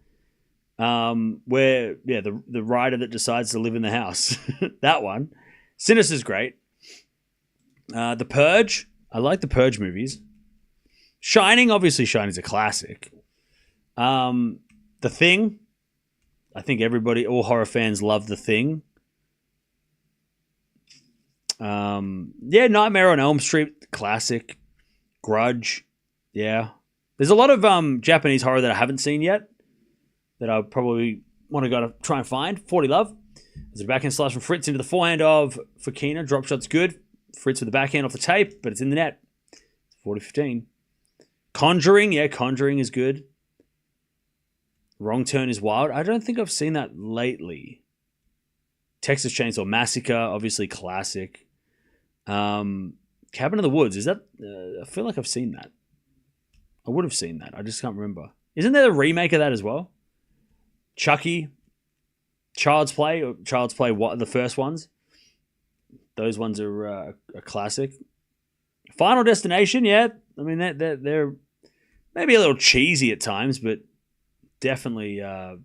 Where the writer that decides to live in the house. That one. Sinister's great. The Purge. I like the Purge movies. Shining, obviously Shining's a classic. The Thing. I think all horror fans love The Thing. Nightmare on Elm Street, classic. Grudge. Yeah. There's a lot of Japanese horror that I haven't seen yet that I probably want to go to try and find. 40 love. There's a backhand slice from Fritz into the forehand of Fokina. Drop shot's good. Fritz with the backhand off the tape, but it's in the net. 40-15. Conjuring. Yeah, Conjuring is good. Wrong Turn is wild. I don't think I've seen that lately. Texas Chainsaw Massacre, obviously classic. Cabin in the Woods. Is that... I feel like I've seen that. I would have seen that. I just can't remember. Isn't there a remake of that as well? Chucky. Child's Play. What the first ones. Those ones are a classic. Final Destination, yeah. I mean, they're maybe a little cheesy at times, but definitely up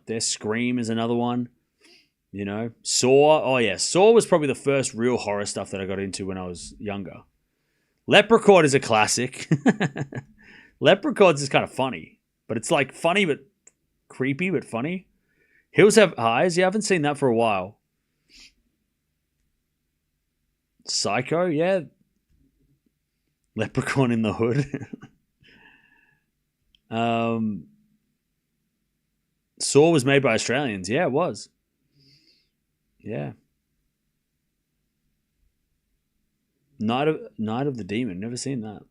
there. Scream is another one. You know, Saw. Oh yeah, Saw was probably the first real horror stuff that I got into when I was younger. Leprechaun is a classic. Leprechaun's is kind of funny, but it's like funny but creepy but funny. Hills Have Eyes. Yeah, I haven't seen that for a while. Psycho, yeah. Leprechaun in the Hood. Saw was made by Australians. Yeah, it was. Yeah. Night of the Demon. Never seen that.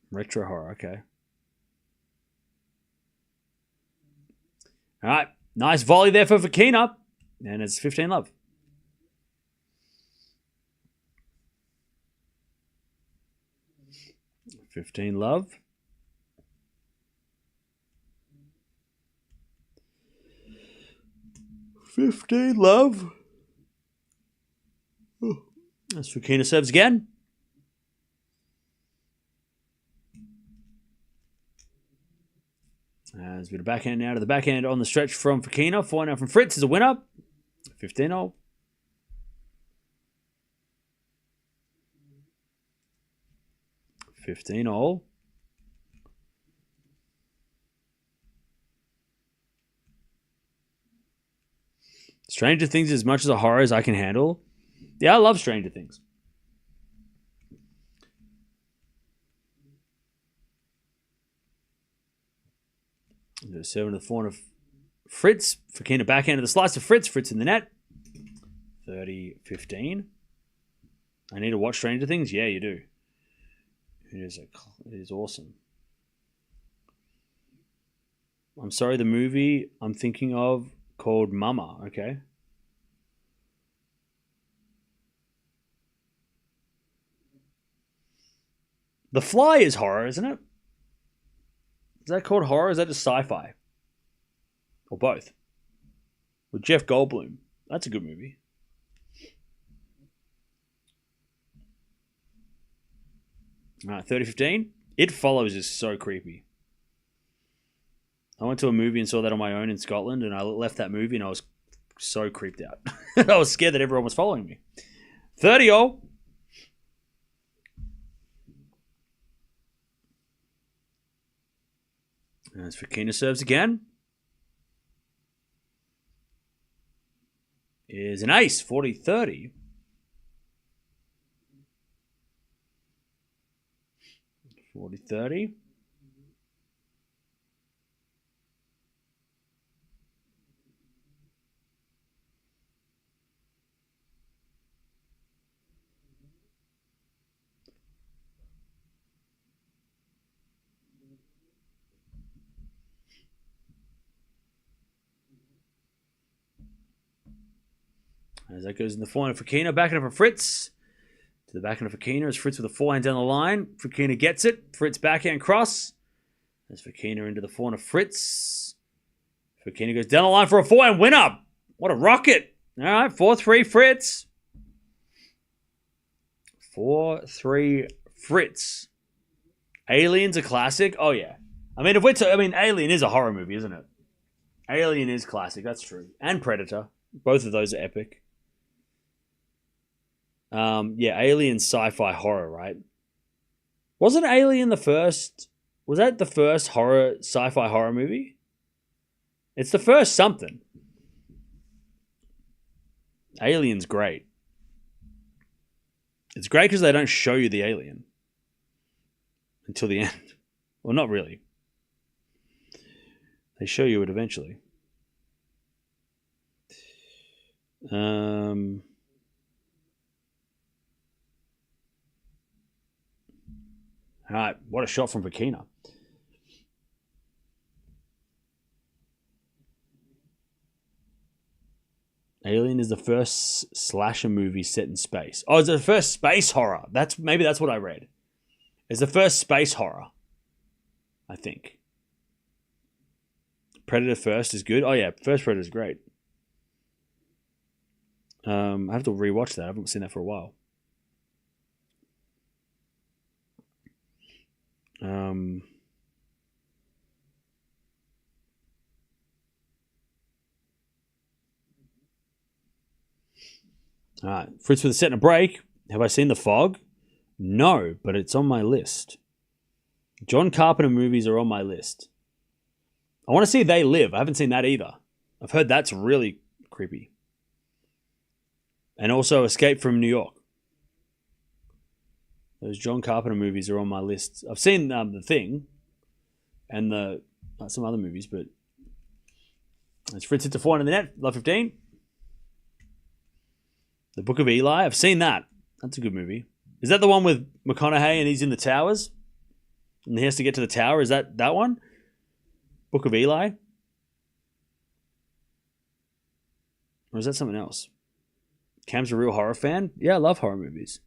Retro horror. Okay. All right. Nice volley there for Fokina. And it's 15 love. $15 love. $15 love. Oh. As Fokina serves again. As we the backhand now to the backhand on the stretch from Fokina. Forehand out from Fritz is a winner. 15-all. $15-all. Stranger Things as much as a horror as I can handle. Yeah, I love Stranger Things. The 7 to the 4 of Fritz. Fokina backhand of the slice of Fritz. Fritz in the net. 30-15. I need to watch Stranger Things? Yeah, you do. It is awesome. I'm sorry, the movie I'm thinking of called Mama, okay? The Fly is horror, isn't it? Is that called horror or is that just sci-fi? Or both? With Jeff Goldblum. That's a good movie. Alright, 30-15. It Follows is so creepy. I went to a movie and saw that on my own in Scotland, and I left that movie and I was so creeped out. I was scared that everyone was following me. 30-all. As Fokina serves again. Is an ace, 40-30. 40-30. As that goes in the forehand of Fokina, backhand for Fritz. To the backhand of Fokina as Fritz with a forehand down the line. Fokina gets it. Fritz backhand cross. As Fokina into the forehand of Fritz. Fokina goes down the line for a forehand winner. What a rocket. All right, 4-3 Fritz. 4-3 Fritz. Alien's a classic. Oh, yeah. I mean, Alien is a horror movie, isn't it? Alien is classic. That's true. And Predator. Both of those are epic. Yeah, Alien sci-fi horror, right? Wasn't Alien the first? Was that the first sci-fi horror movie? It's the first something. Alien's great. It's great because they don't show you the alien until the end. Well, not really. They show you it eventually. All right, what a shot from Fokina. Alien is the first slasher movie set in space. Oh, it's the first space horror. Maybe that's what I read. It's the first space horror, I think. Predator first is good. Oh yeah, first Predator is great. I have to rewatch that. I haven't seen that for a while. All right, Fritz with a set and a break. Have I seen The Fog? No, but it's on my list. John Carpenter movies are on my list. I want to see They Live. I haven't seen that either. I've heard that's really creepy. And also Escape from New York. Those John Carpenter movies are on my list. I've seen The Thing and some other movies, but it's Fritz hits a 4 on the net. Love 15. The Book of Eli. I've seen that. That's a good movie. Is that the one with McConaughey and he's in the towers? And he has to get to the tower? Is that one? Book of Eli? Or is that something else? Cam's a real horror fan? Yeah, I love horror movies.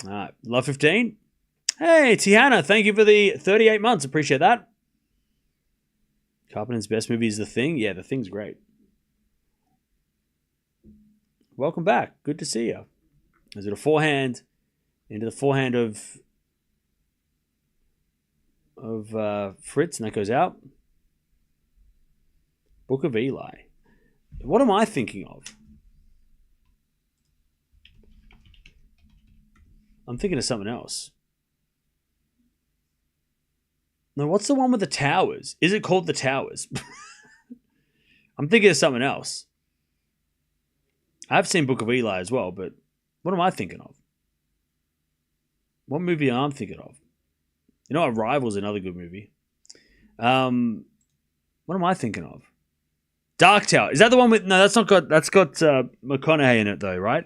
All right. Love 15. Hey, Tiana, thank you for the 38 months. Appreciate that. Carpenter's best movie is The Thing. Yeah, The Thing's great. Welcome back. Good to see you. Is it a forehand into the forehand of Fritz, and that goes out. Book of Eli. What am I thinking of? I'm thinking of something else. No, what's the one with the towers? Is it called The Towers? I'm thinking of something else. I've seen Book of Eli as well, but what am I thinking of? What movie am I thinking of? You know, Arrival's another good movie. What am I thinking of? Dark Tower. Is that the one with... No, that's got McConaughey in it though, right?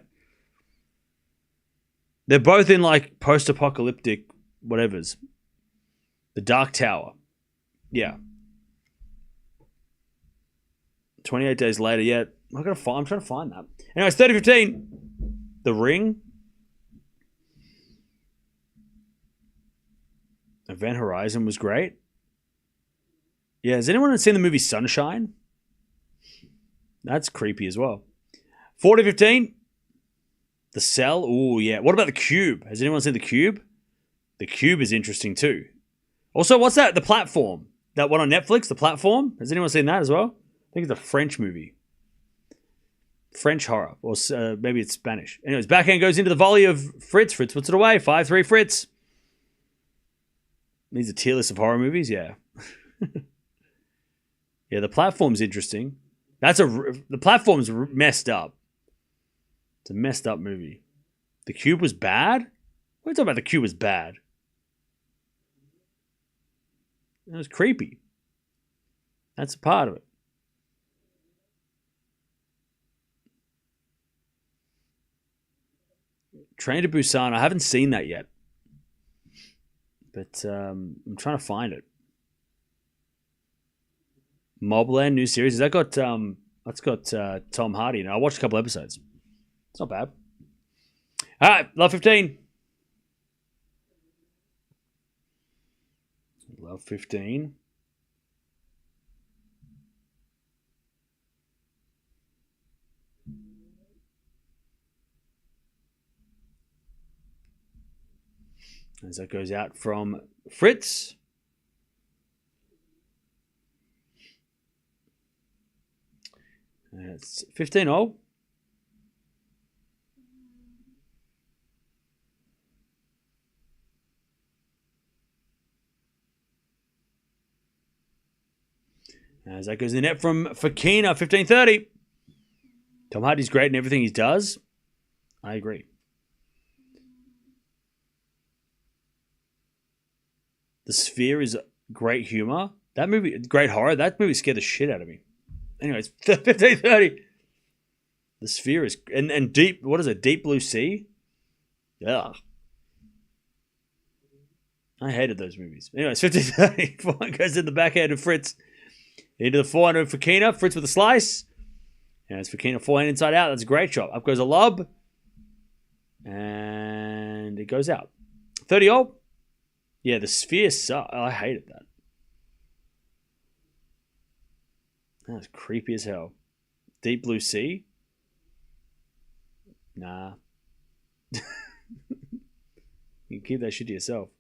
They're both in like post-apocalyptic whatevers. The Dark Tower. Yeah. 28 days later, yeah. I'm trying to find that. Anyways, 30-15. The Ring. Event Horizon was great. Yeah, has anyone seen the movie Sunshine? That's creepy as well. 40-15. The Cell. Oh, yeah. What about The Cube? Has anyone seen The Cube? The Cube is interesting too. Also, what's that? The Platform. That one on Netflix, The Platform. Has anyone seen that as well? I think it's a French movie. French horror. Or maybe it's Spanish. Anyways, backhand goes into the volley of Fritz. Fritz puts it away. 5-3 Fritz. Needs a tier list of horror movies? Yeah. Yeah, The Platform's interesting. The Platform's messed up. It's a messed up movie. The Cube was bad? What are you talking about? The Cube was bad. It was creepy. That's a part of it. Train to Busan. I haven't seen that yet. But I'm trying to find it. Mobland new series. Has that got that's got Tom Hardy? I watched a couple episodes. It's not bad. All right, Love 15. Love 15. As that goes out from Fritz. It's 15-0. As that goes in the net from Fokina, 15-30. Tom Hardy's great in everything he does. I agree. The Sphere is great humor. That movie, great horror. That movie scared the shit out of me. Anyways, 15-30. The Sphere is and deep. What is it? Deep Blue Sea. Yeah. I hated those movies. Anyways, 15-30. Forehand goes in the backhand of Fritz. Into the forehand of Fokina. Fritz with a slice. And it's Fokina forehand inside out. That's a great shot. Up goes a lob. And it goes out. 30-all. Yeah, the Sphere sucked. I hated that. That was creepy as hell. Deep Blue Sea? Nah. You can keep that shit to yourself.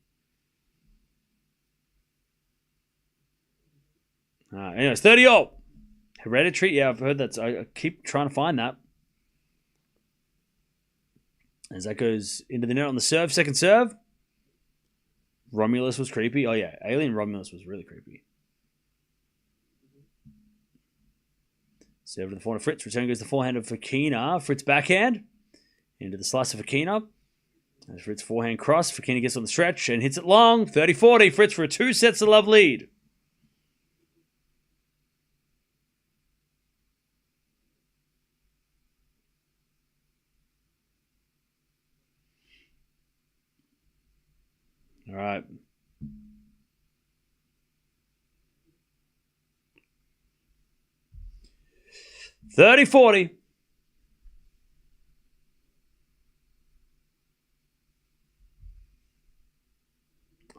Anyways, 30-all. Hereditary? Yeah, I've heard that. I keep trying to find that. As that goes into the net on the serve. Second serve. Romulus was creepy. Oh, yeah. Alien Romulus was really creepy. Serve to the forehand of Fritz. Return goes the forehand of Fokina. Fritz backhand. Into the slice of Fokina. As Fritz forehand cross. Fokina gets on the stretch and hits it long. 30-40. Fritz for a 2-sets-to-love lead. All right. $30-40.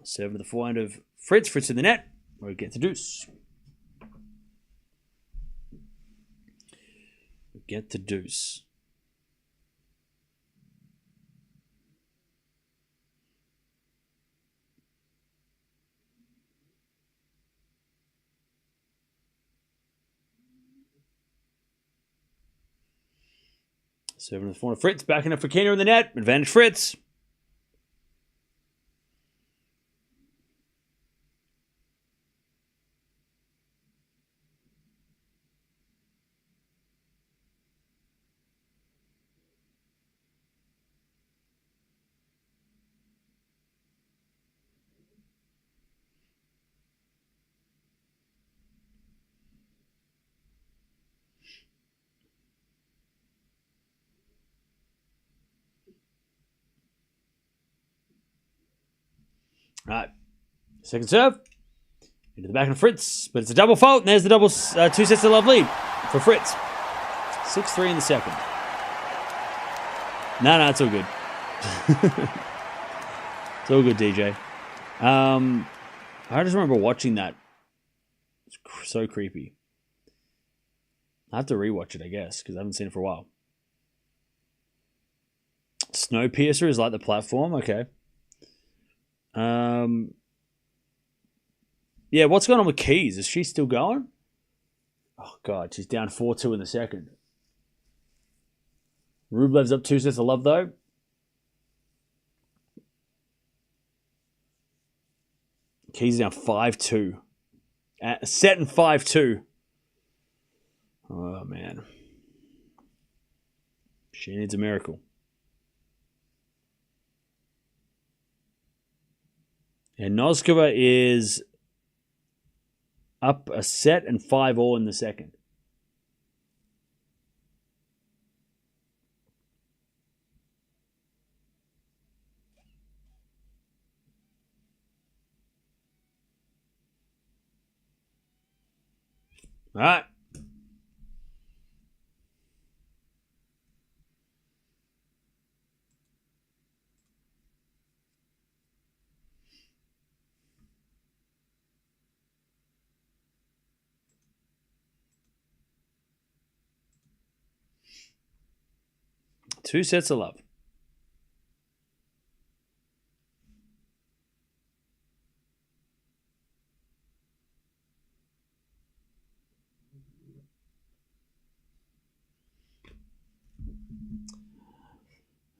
Serve to the forehand of Fritz. Fritz in the net. Where he gets a deuce. Get the deuce. Serving to the forehand of Fritz. Backing up Fokina in the net. Advantage Fritz. All right. Second serve. Into the back of Fritz. But it's a double fault. And there's the double 2-sets-to-love lead for Fritz. 6-3 in the second. No, it's all good. It's all good, DJ. I just remember watching that. It's so creepy. I have to rewatch it, I guess, because I haven't seen it for a while. Snowpiercer is like the platform. Okay. Yeah, what's going on with Keys? Is she still going? Oh, God, she's down 4-2 in the second. Rublev's up 2-sets-to-love, though. Keys down 5-2. Set in 5-2. Oh, man. She needs a miracle. And Noskova is up a set and 5-all in the second. All right. Two sets of love.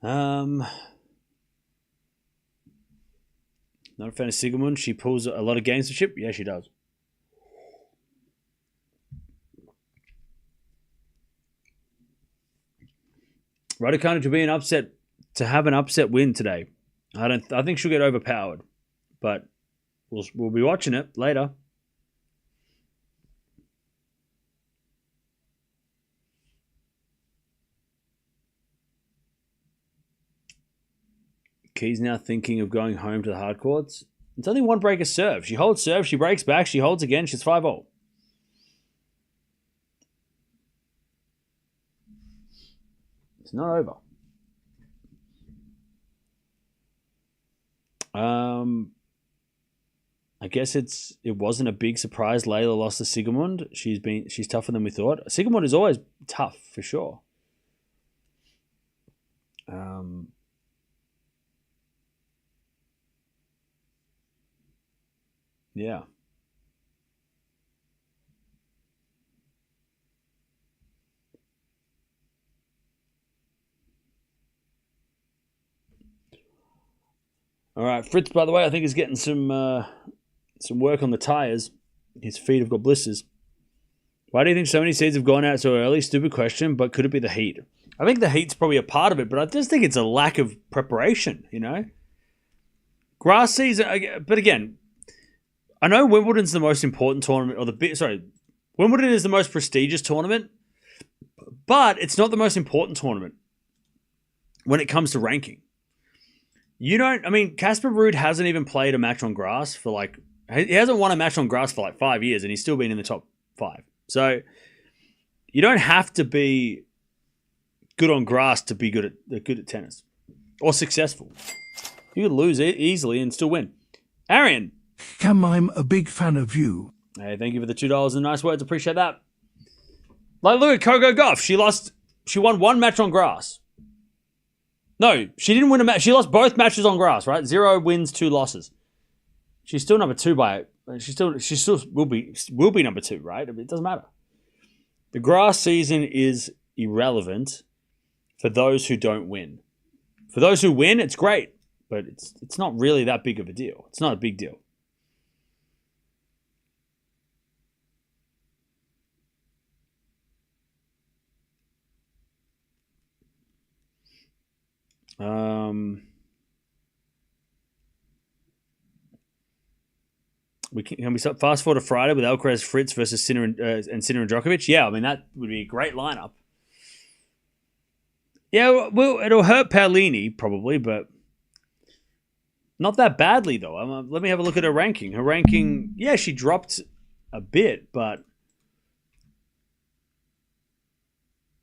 Not a fan of Sigelmund. She pulls a lot of gamesmanship. Yeah, she does. Raducanu to have an upset win today. I think she'll get overpowered, but we'll be watching it later. Key's now thinking of going home to the hard courts. It's only one break of serve. She holds serve, she breaks back, she holds again, she's 5-0. It's not over. I guess it wasn't a big surprise. Layla lost to Sigemund. She's tougher than we thought. Sigemund is always tough for sure. Yeah. All right, Fritz, by the way, I think is getting some work on the tires. His feet have got blisters. Why do you think so many seeds have gone out so early? Stupid question, but could it be the heat? I think the heat's probably a part of it, but I just think it's a lack of preparation, Grass season, but again, I know Wimbledon's the most important tournament, Wimbledon is the most prestigious tournament, but it's not the most important tournament when it comes to ranking. Casper Ruud hasn't even played a match on grass he hasn't won a match on grass for 5 years, and he's still been in the top 5. So you don't have to be good on grass to be good at tennis or successful. You could lose easily and still win. Arian. Cam, I'm a big fan of you. Hey, thank you for the $2 and nice words. Appreciate that. Look at Coco Gauff. She won one match on grass. No, she didn't win a match. She lost both matches on grass, right? 0 wins, 2 losses. She's still number 2 she still will be number 2, right? It doesn't matter. The grass season is irrelevant for those who don't win. For those who win, it's great, but it's not really that big of a deal. It's not a big deal. Can we fast forward to Friday with Alcaraz, Fritz versus Sinner and Djokovic? Yeah, that would be a great lineup. Yeah, well, it'll hurt Paolini probably, but not that badly though. Let me have a look at her ranking. Her ranking, yeah, she dropped a bit, but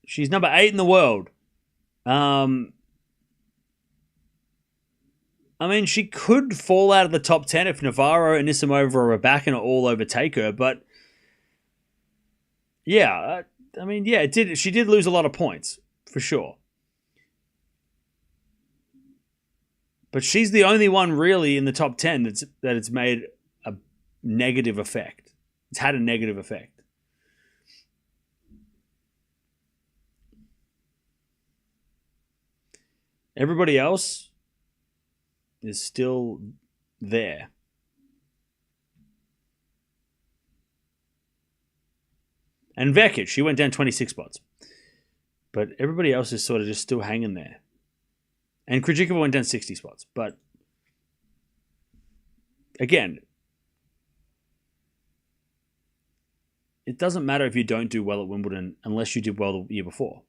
she's number 8 in the world. She could fall out of the top 10 if Navarro, Anisimova, or Raducanu all overtake her, but yeah, it did. She did lose a lot of points, for sure. But she's the only one really in the top 10 that it's made a negative effect. It's had a negative effect. Everybody else is still there. And Vekic, she went down 26 spots. But everybody else is sort of just still hanging there. And Krejcikova went down 60 spots. But again, it doesn't matter if you don't do well at Wimbledon unless you did well the year before.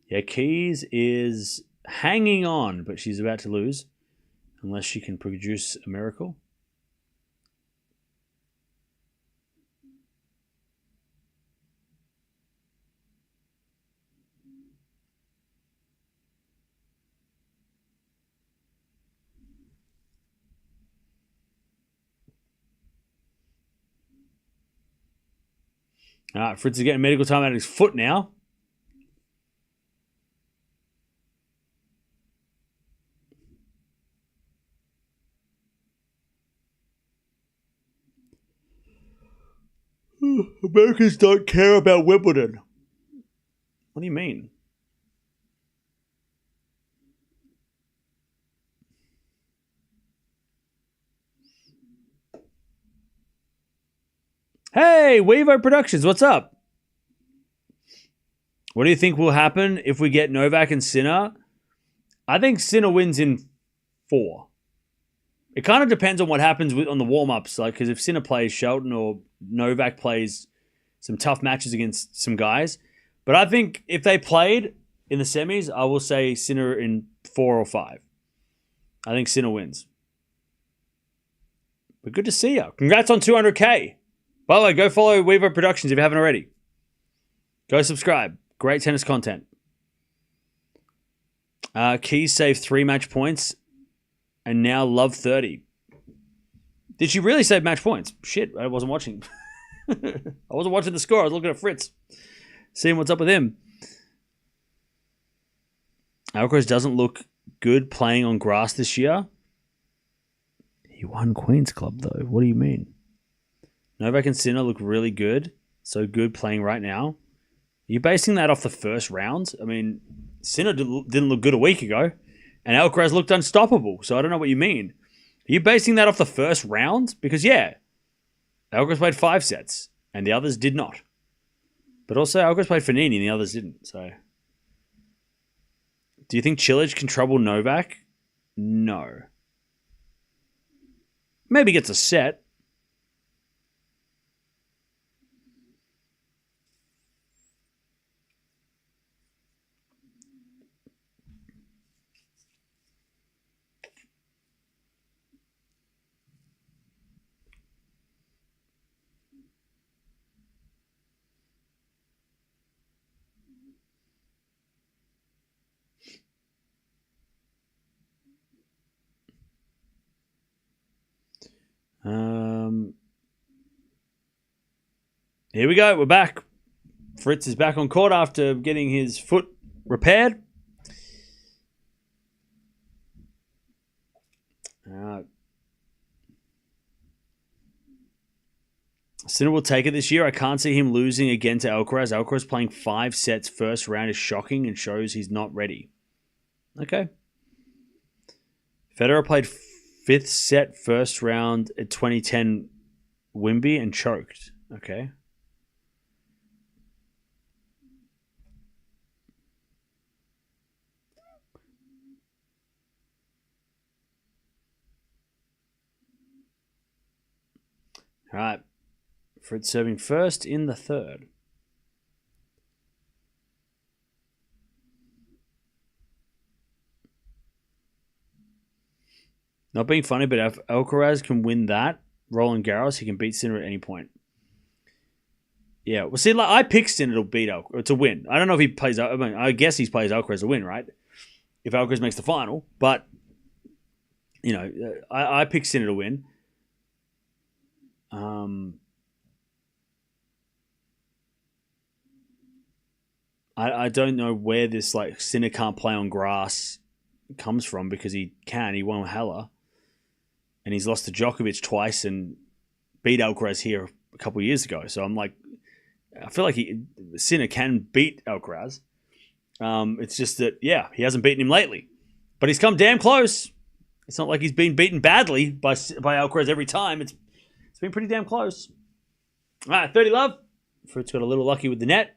Yeah, Keys is hanging on, but she's about to lose unless she can produce a miracle. All right, Fritz is getting medical time out of his foot now. Americans don't care about Wimbledon. What do you mean? Hey, Weaver Productions, what's up? What do you think will happen if we get Novak and Sinner? I think Sinner wins in 4. It kind of depends on what happens on the warm-ups, because if Sinner plays Shelton or Novak plays some tough matches against some guys. But I think if they played in the semis, I will say Sinner in 4 or 5. I think Sinner wins. But good to see you. Congrats on 200K. By the way, go follow Weaver Productions if you haven't already. Go subscribe. Great tennis content. Keys saved 3 match points and now love 30. Did she really save match points? Shit, I wasn't watching. I wasn't watching the score. I was looking at Fritz. Seeing what's up with him. Alcaraz doesn't look good playing on grass this year. He won Queen's Club, though. What do you mean? Novak and Sinner look really good. So good playing right now. Are you basing that off the first round? I mean, Sinner didn't look good a week ago. And Alcaraz looked unstoppable. So I don't know what you mean. Are you basing that off the first round? Because, yeah, Alcaraz played 5 sets. And the others did not. But also, Alcaraz played Fognini and the others didn't. So, do you think Cilic can trouble Novak? No. Maybe gets a set. Here we go. We're back. Fritz is back on court after getting his foot repaired. Sinner will take it this year. I can't see him losing again to Alcaraz. Alcaraz playing 5 sets first round is shocking and shows he's not ready. Okay. Federer played 5th set first round at 2010 Wimby and choked. Okay. All right. Fritz serving first in the third. Not being funny, but if Alcaraz can win that, Roland Garros, he can beat Sinner at any point. Yeah, well, see, like, I picked Sinner to beat Alcaraz, to win. I don't know if he plays. I mean, I guess he plays Alcaraz to win, right? If Alcaraz makes the final, but you know, I picked Sinner to win. I don't know where this like Sinner can't play on grass comes from, because he can. He won Hella, and he's lost to Djokovic twice and beat Alcaraz here a couple of years ago. So I'm like, I feel like Sinner can beat Alcaraz. It's just that, yeah, he hasn't beaten him lately, but he's come damn close. It's not like he's been beaten badly by Alcaraz every time. It's been pretty damn close. All right, 30 love. Fritz got a little lucky with the net.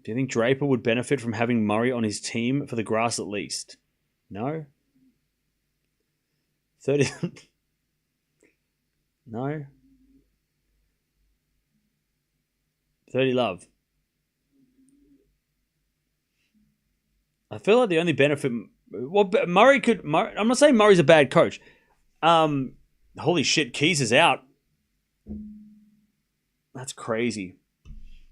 Do you think Draper would benefit from having Murray on his team for the grass at least? No? 30. No? 30 love. I feel like the only benefit... Well, Murray could... I'm not saying Murray's a bad coach. Holy shit, Keys is out. That's crazy.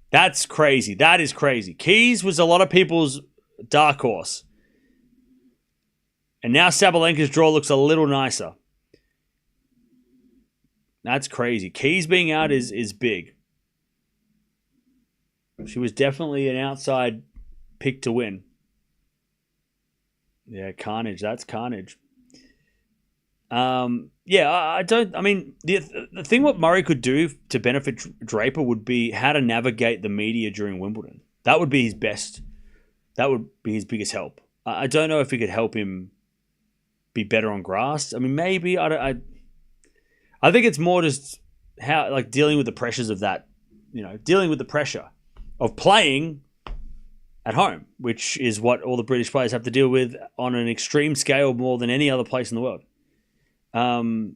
That's crazy. That is crazy. Keys was a lot of people's dark horse. And now Sabalenka's draw looks a little nicer. That's crazy. Keys being out is big. She was definitely an outside pick to win. Yeah, carnage. That's carnage. Yeah, I mean, the thing what Murray could do to benefit Draper would be how to navigate the media during Wimbledon. That would be his best. That would be his biggest help. I don't know if he could help him be better on grass. I mean, maybe. I I think it's more just how, like, dealing with the pressures of that, dealing with the pressure of playing at home, which is what all the British players have to deal with on an extreme scale more than any other place in the world. And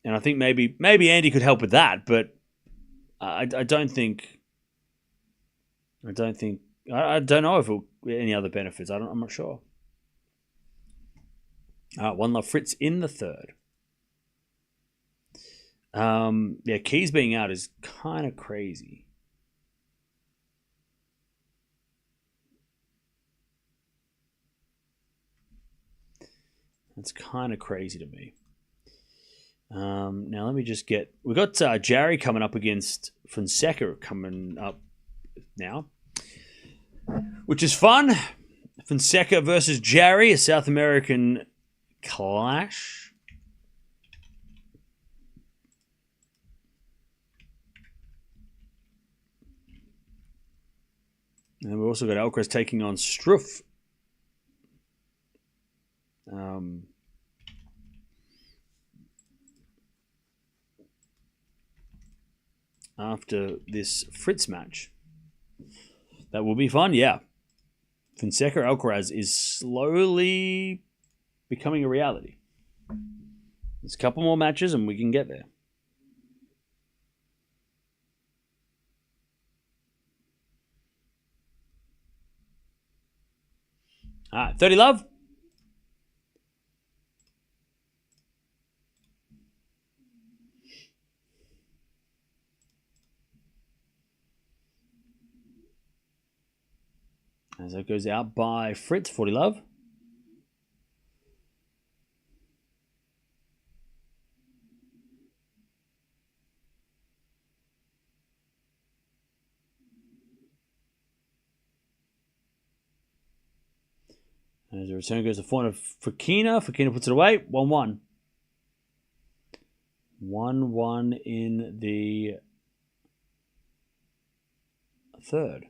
I think maybe Andy could help with that, but I don't think. I don't know if any other benefits. I'm not sure. One love Fritz in the third. Keys being out is kind of crazy. That's kind of crazy to me. Now let me just get... We've got Jarry coming up against Fonseca coming up now, which is fun. Fonseca versus Jarry, a South American clash. And we've also got Alcaraz taking on Struff. After this Fritz match. That will be fun, yeah. Fonseca Alcaraz is slowly becoming a reality. There's a couple more matches and we can get there. All right, 30 love. As that goes out by Fritz, 40 love. As the return goes to the point of Fokina. Fokina puts it away. 1-1. 1-1 in the third.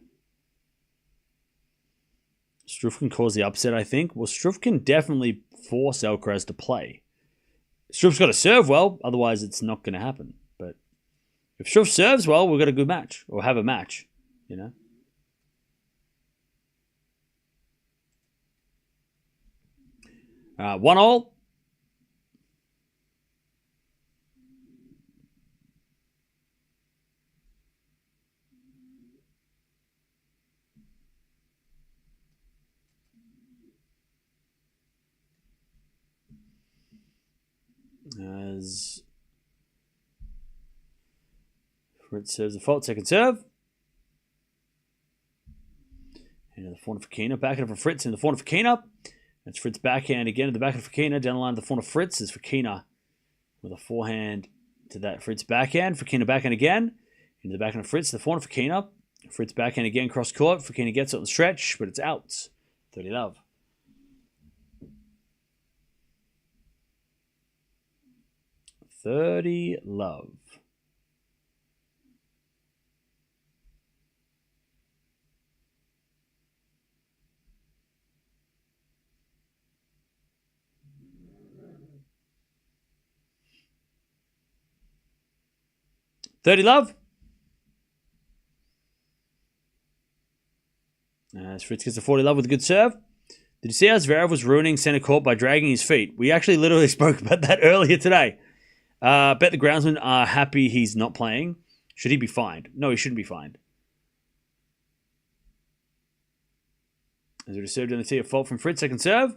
Struff can cause the upset, I think. Well, Struff can definitely force Alcaraz to play. Struff's got to serve well, otherwise it's not going to happen. But if Struff serves well, we've got a good match, or have a match, 1-1. As Fritz serves a fault, second serve. And the forehand of Fokina, backhand from Fritz, and the forehand of Fokina. That's Fritz backhand again at the back of Fokina. Down the line of the forehand of Fritz is Fokina with a forehand to that Fritz backhand. Fokina backhand again. Into the backhand of Fritz, the forehand of Fokina. Fritz backhand again, cross court. Fokina gets it on the stretch, but it's out. 30 love. $30 love. $30 love. As Fritz gets a 40 love with a good serve. Did you see how Zverev was ruining center court by dragging his feet? We actually literally spoke about that earlier today. Bet the groundsmen are happy he's not playing. Should he be fined? No, he shouldn't be fined. As it is served on the tee, a fault from Fritz, second serve.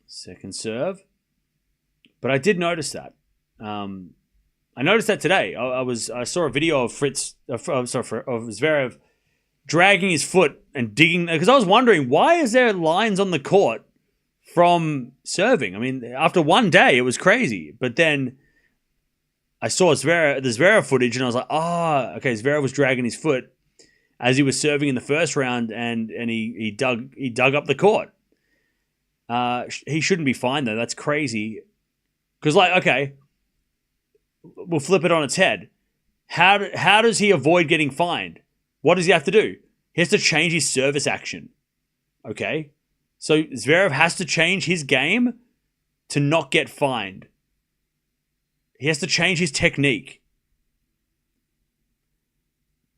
Second serve. But I did notice that. I noticed that today. I saw a video of Zverev dragging his foot and digging, because I was wondering, why is there lines on the court from serving? I mean, after one day, it was crazy. But then I saw the Zverev footage, and I was like, okay, Zverev was dragging his foot as he was serving in the first round, and he dug up the court. He shouldn't be fined, though. That's crazy. Because, okay, we'll flip it on its head. How does he avoid getting fined? What does he have to do? He has to change his service action. Okay? So Zverev has to change his game to not get fined. He has to change his technique.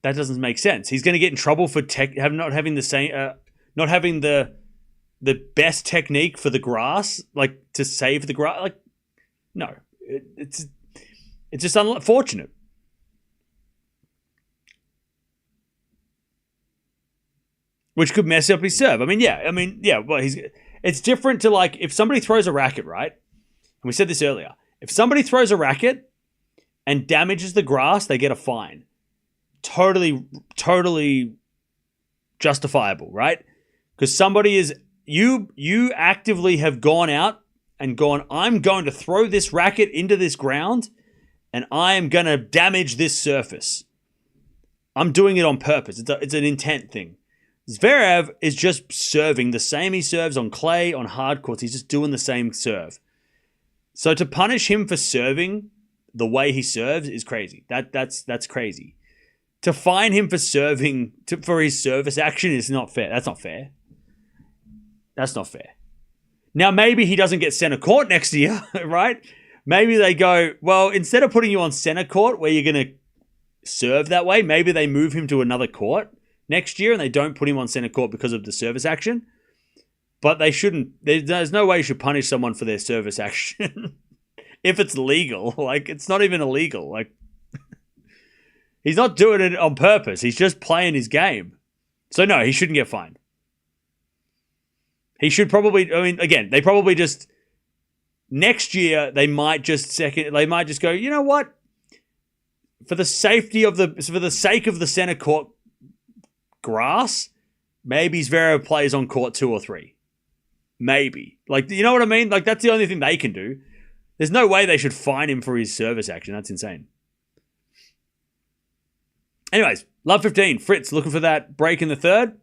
That doesn't make sense. He's going to get in trouble for not having the best technique for the grass, like to save the grass. Like, no, it's just unfortunate. Which could mess up his serve. Well, it's different to like if somebody throws a racket, right? And we said this earlier. If somebody throws a racket and damages the grass, they get a fine. Totally justifiable, right? Because somebody is you actively have gone out and gone, I'm going to throw this racket into this ground and I am going to damage this surface. I'm doing it on purpose. It's an intent thing. Zverev is just serving the same he serves on clay, on hard courts. He's just doing the same serve. So to punish him for serving the way he serves is crazy. That's crazy. To fine him for serving for his service action is not fair. That's not fair. That's not fair. Now maybe he doesn't get center court next year, right? Maybe they go, well, instead of putting you on center court where you're going to serve that way, maybe they move him to another court next year and they don't put him on center court because of the service action. But they shouldn't. There's no way you should punish someone for their service action if it's legal. Like, it's not even illegal. Like, he's not doing it on purpose. He's just playing his game. So no, he shouldn't get fined. He should probably. I mean, again, they probably just next year they might just go. You know what? For the sake of the center court grass, maybe Zverev plays on court 2 or 3. Maybe. Like, you know what I mean? Like, that's the only thing they can do. There's no way they should fine him for his service action. That's insane. Anyways, love 15. Fritz looking for that break in the third.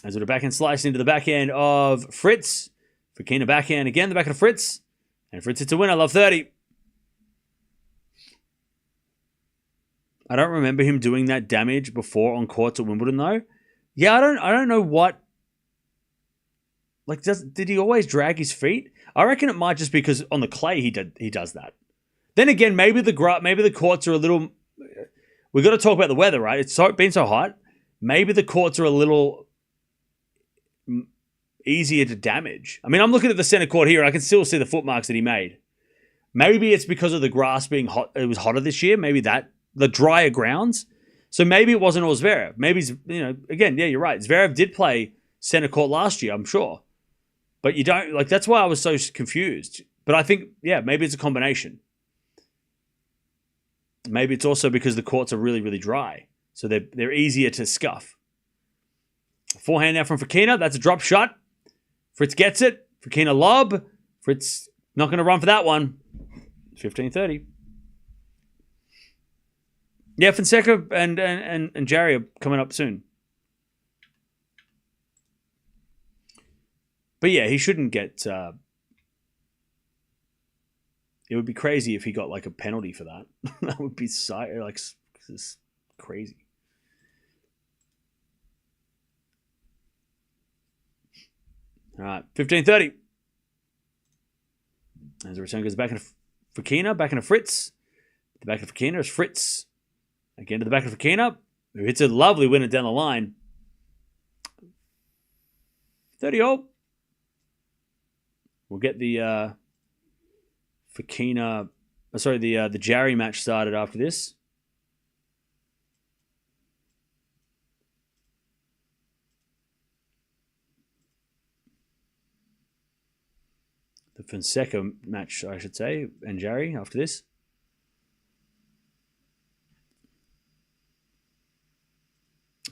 As with a backhand slice into the backhand of Fritz. Fokina backhand again, the backhand of Fritz. And Fritz hits a winner. Love 30. I don't remember him doing that damage before on courts at Wimbledon, though. Yeah, I don't know what. Like, did he always drag his feet? I reckon it might just because on the clay he does that. Then again, maybe the courts are a little. We've got to talk about the weather, right? It's been so hot. Maybe the courts are a little easier to damage. I mean, I'm looking at the center court here, and I can still see the footmarks that he made. Maybe it's because of the grass being hot. It was hotter this year. Maybe the drier grounds. So maybe it wasn't all Zverev. Maybe, again, yeah, you're right. Zverev did play center court last year, I'm sure. But you don't, like, that's why I was so confused. But I think, yeah, maybe it's a combination. Maybe it's also because the courts are really, really dry. So they're easier to scuff. Forehand now from Fokina. That's a drop shot. Fritz gets it. Fokina lob. Fritz not going to run for that one. 15-30. Yeah, Fonseca and Jarry are coming up soon. But yeah, he shouldn't get. It would be crazy if he got like a penalty for that. That would be like crazy. All right, 15-30. As the return goes back into Fokina, back into Fritz. The back of Fokina is Fritz. Again to the back of Fokina, who hits a lovely winner down the line. 30-all. We'll get the Fokina, the Jarry match started after this. The Fonseca match, I should say, and Jarry after this.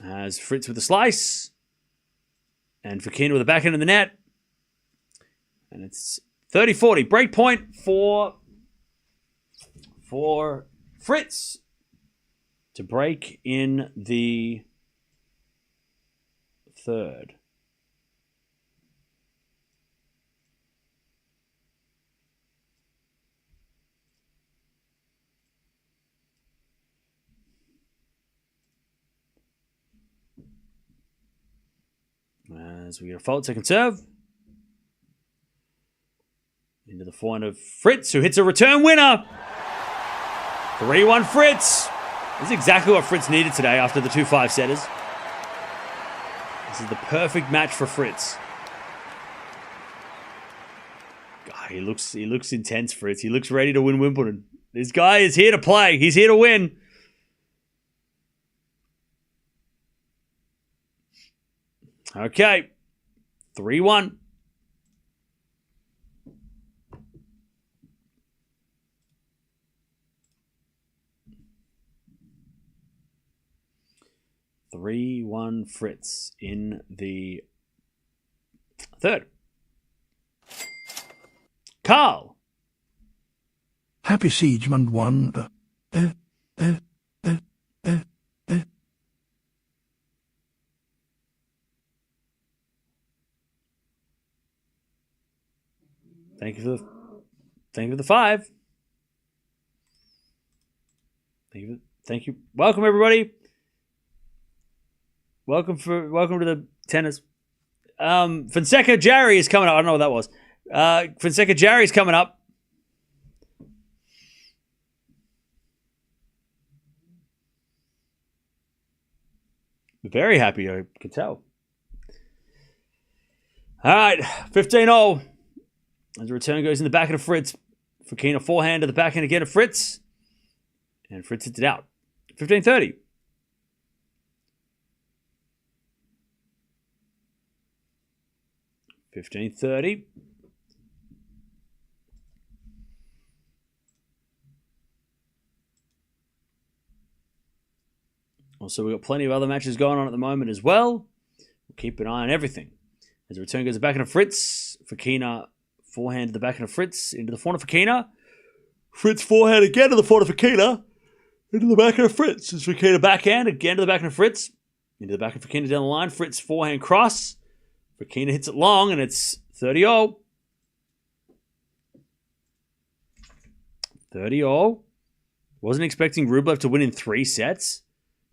As Fritz with the slice. And Fokina with the backhand of the net. And it's 30-40. Break point for Fritz to break in the third. As we get a fault, second serve. the forehand of Fritz, who hits a return winner. 3-1 Fritz. This is exactly what Fritz needed today after the 2-5 setters. This is the perfect match for Fritz. God, he looks intense, Fritz. He looks ready to win Wimbledon. This guy is here to play. He's here to win. Okay. 3-1. Fritz in the third. Carl. Happy Siegmund won the... Thank you for the 5. Thank you. Welcome everybody. Welcome to the tennis. Fonseca Jarry is coming up. I don't know what that was. Fonseca Jarry is coming up. Very happy, I can tell. All right, 15-0. As the return goes in the backhand of Fritz. Fokina forehand to the backhand again of Fritz. And Fritz hits it out. 15-30. Also, we've got plenty of other matches going on at the moment as well. We'll keep an eye on everything. As the return goes to the backhand of Fritz. Fokina forehand to the backhand of Fritz. Into the forehand of Fokina. Fritz forehand again to the forehand of Fokina. Into the backhand of Fritz. It's Fokina backhand again to the backhand of Fritz. Into the backhand of Fokina down the line. Fritz forehand cross. Fokina hits it long and it's 30-0. 30-0. Wasn't expecting Rublev to win in 3 sets.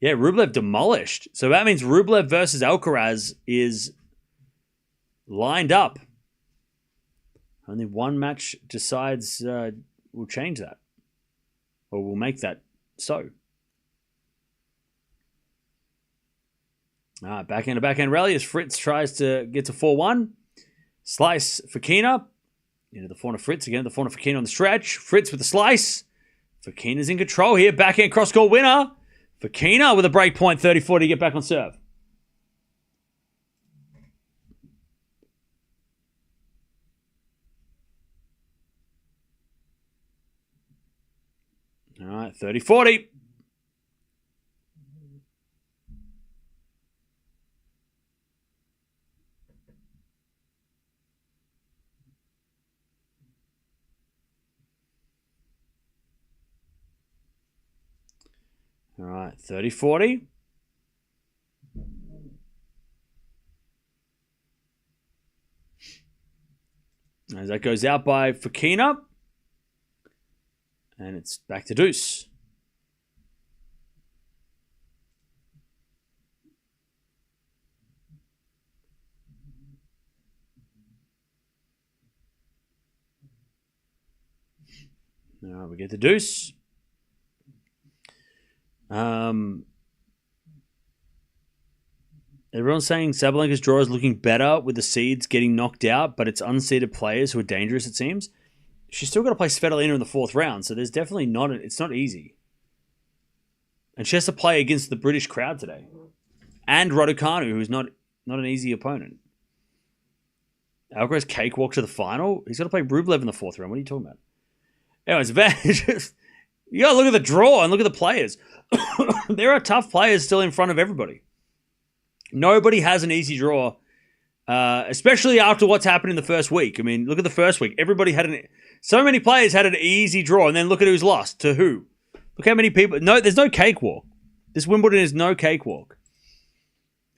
Yeah, Rublev demolished. So that means Rublev versus Alcaraz is lined up. Only one match decides will change that. Or will make that so. Backhand to backhand rally as Fritz tries to get to 4-1. Slice Fokina. Into the forehand of Fritz again. The forehand of Fokina on the stretch. Fritz with the slice. Fokina's in control here. Backhand cross-court winner. Fokina with a break point. 30-40 to get back on serve. All right, 30-40. All right, 30-40. As that goes out by Fokina. And it's back to deuce. All right, we get the deuce. Everyone's saying Sabalenka's draw is looking better with the seeds getting knocked out, but it's unseeded players who are dangerous, it seems. She's still got to play Svitolina in the 4th round, so there's definitely it's not easy. And she has to play against the British crowd today. And Raducanu, who's not an easy opponent. Alcaraz cakewalk to the final. He's got to play Rublev in the 4th round. What are you talking about? Anyways, you got to look at the draw and look at the players. There are tough players still in front of everybody. Nobody has an easy draw, especially after what's happened in the first week. I mean, look at the first week. So many players had an easy draw, and then look at who's lost to who. Look how many people. No, there's no cakewalk. This Wimbledon is no cakewalk.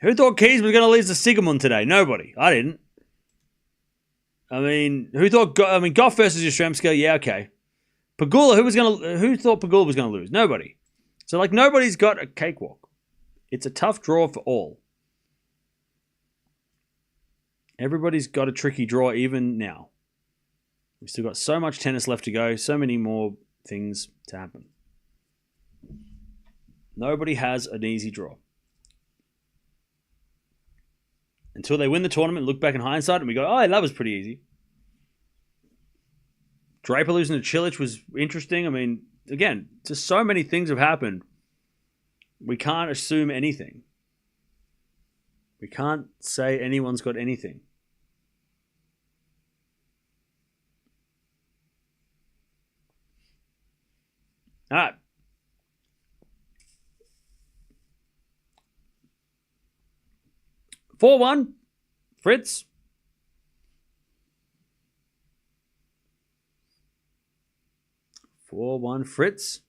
Who thought Keys was going to lose to Sigamund today? Nobody. I didn't. I mean, who thought? Gauff versus Yastrzemska? Yeah, okay. Pegula, who thought Pegula was going to lose? Nobody. So, nobody's got a cakewalk. It's a tough draw for all. Everybody's got a tricky draw even now. We've still got so much tennis left to go, so many more things to happen. Nobody has an easy draw. Until they win the tournament, look back in hindsight, and we go, oh, that was pretty easy. Draper losing to Cilic was interesting. I mean, again, just so many things have happened. We can't assume anything. We can't say anyone's got anything. All right. "4-1, Fritz. Fritz.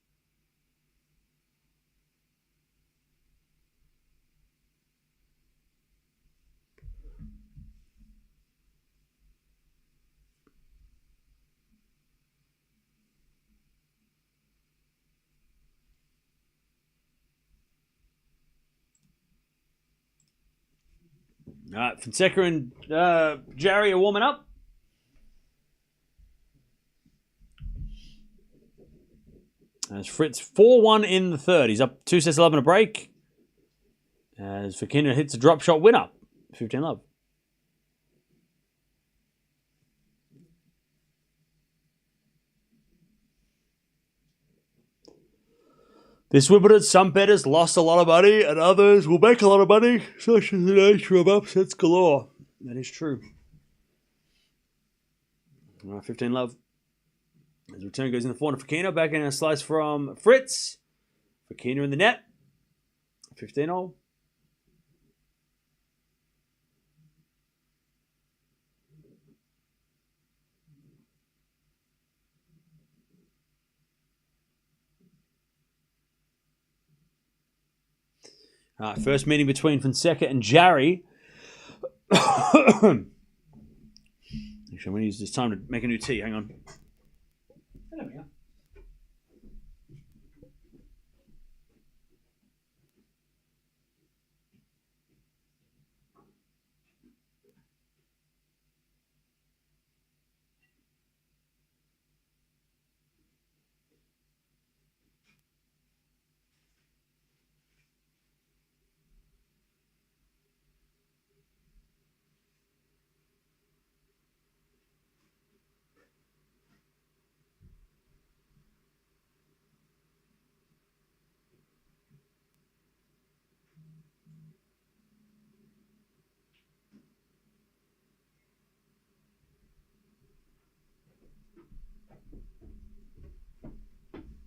All right, Fonseca and Jarry are warming up. As Fritz 4-1 in the third. He's up 2-11 a break. As Fokina hits a drop shot winner. 15-love. This Wimbledon, some bettors lost a lot of money and others will make a lot of money. Such is the nature of upsets galore. That is true. All right, 15-love. As return goes in the corner, Fokina back in a slice from Fritz. Fokina in the net. 15-all. All right, first meeting between Fonseca and Jarry. Actually, I'm going to use this time to make a new tea. Hang on. There we go.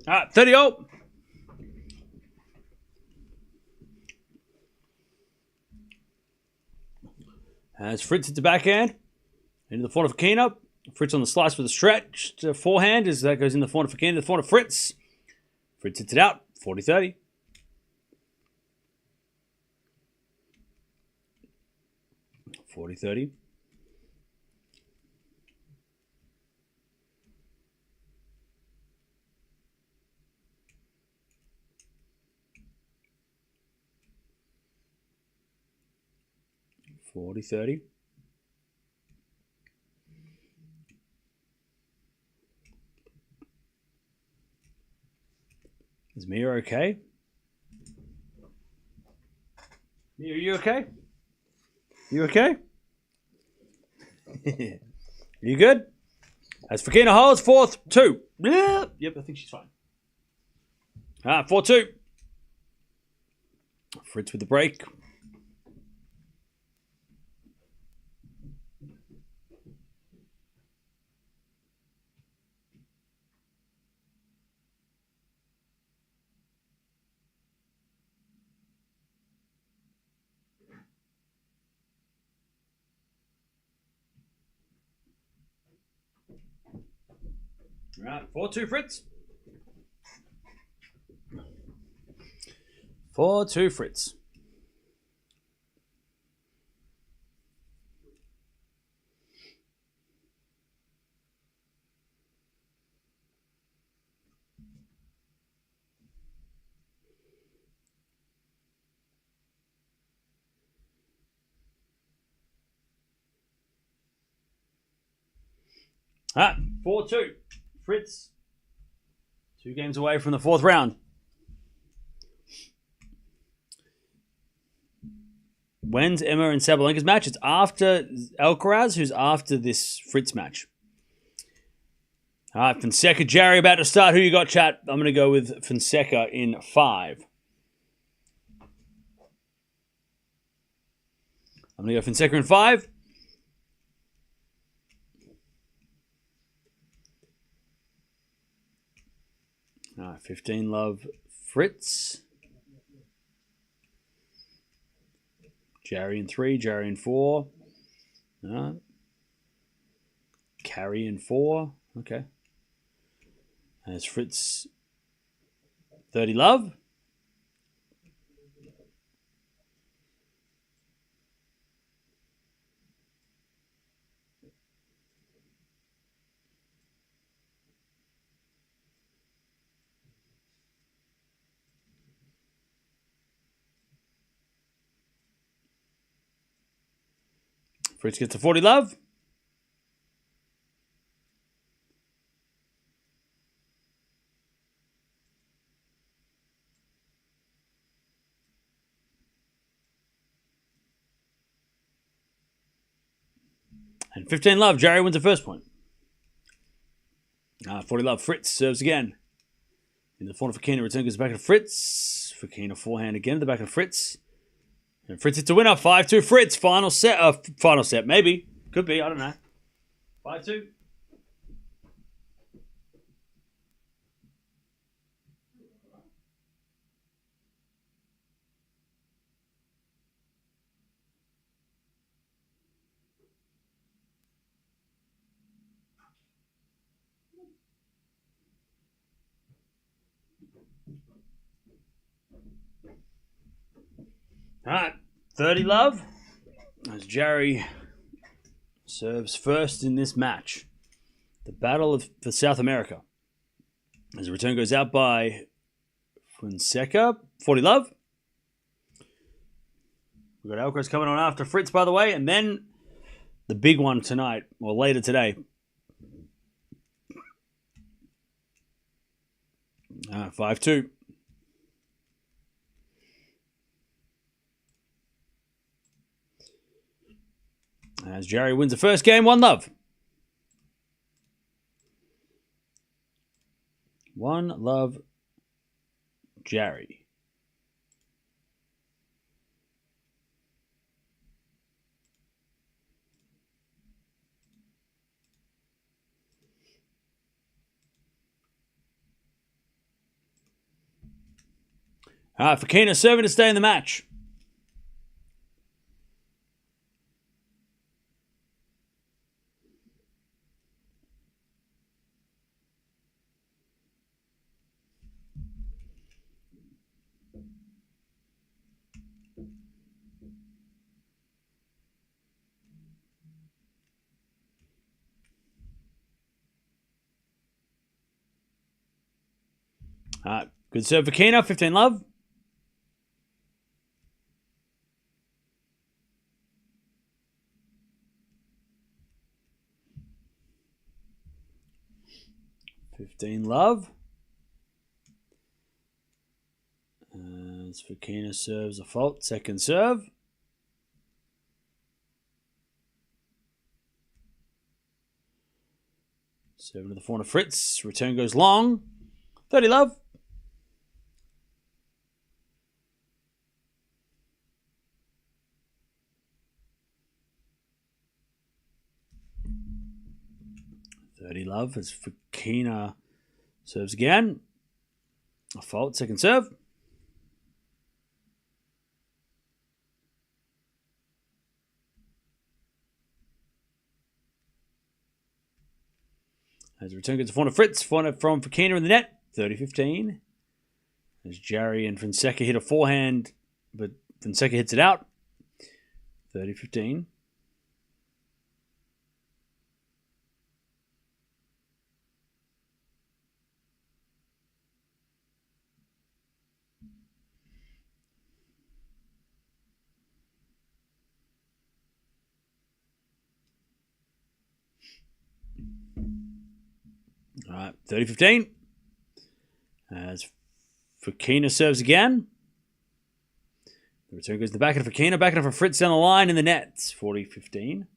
All right, 30-all. As Fritz hits the backhand. Into the forehand of Fokina. Fritz on the slice with a stretched forehand as that goes in the forehand of Fokina to the forehand of Fritz. Fritz hits it out. 40-30. $40-30. $40-30. Is Mirra okay? Mirra, you okay? You okay? You good? As Fokina holds, 4-2. Yep, I think she's fine. 4-2. Fritz with the break. All right, 4-2 Fritz. 4-2 Fritz. Ah, 4-2. Fritz. 2 games away from the 4th round. When's Emma and Sabalenka's match? It's after Alcaraz, who's after this Fritz match. All right, Fonseca, Jarry about to start. Who you got, chat? I'm going to go with Fonseca in 5. I'm going to go Fonseca in 5. All right, 15 love Fritz. Jarry in 3, Jarry in 4. Carry in 4. Okay. There's Fritz. 30 love. Fritz gets a 40 love. And 15 love. Jarry wins the first point. 40 love. Fritz serves again. In the forehand, Fokina return goes back to Fritz. Fokina forehand again at the back of Fritz. And Fritz hits a winner. 5-2 Fritz. Final set. Final set. Maybe. Could be. I don't know. 5-2. All right. 30 love. As Jarry serves first in this match. The battle for South America. As the return goes out by Fonseca. 40 love. We've got Alcaraz coming on after Fritz, by the way. And then the big one tonight, or later today. 5-2. As Jarry wins the first game, 1 love. 1 love, Jarry. Fokina serving to stay in the match. Good serve for Fokina, 15 love. Love. As Fokina serves a fault, second serve. Serving to the forehand of Fritz. Return goes long. 30 love. Love as Fokina serves again. A fault, second serve. As the return gets a forehand of Fritz, forehand from Fokina in the net. 30-15. As Jarry and Fonseca hit a forehand, but Fonseca hits it out. 30-15. All right, 30-15. As Fokina serves again. The return goes to the backhand for Fokina. Backhand for Fritz down the line in the nets. 40-15.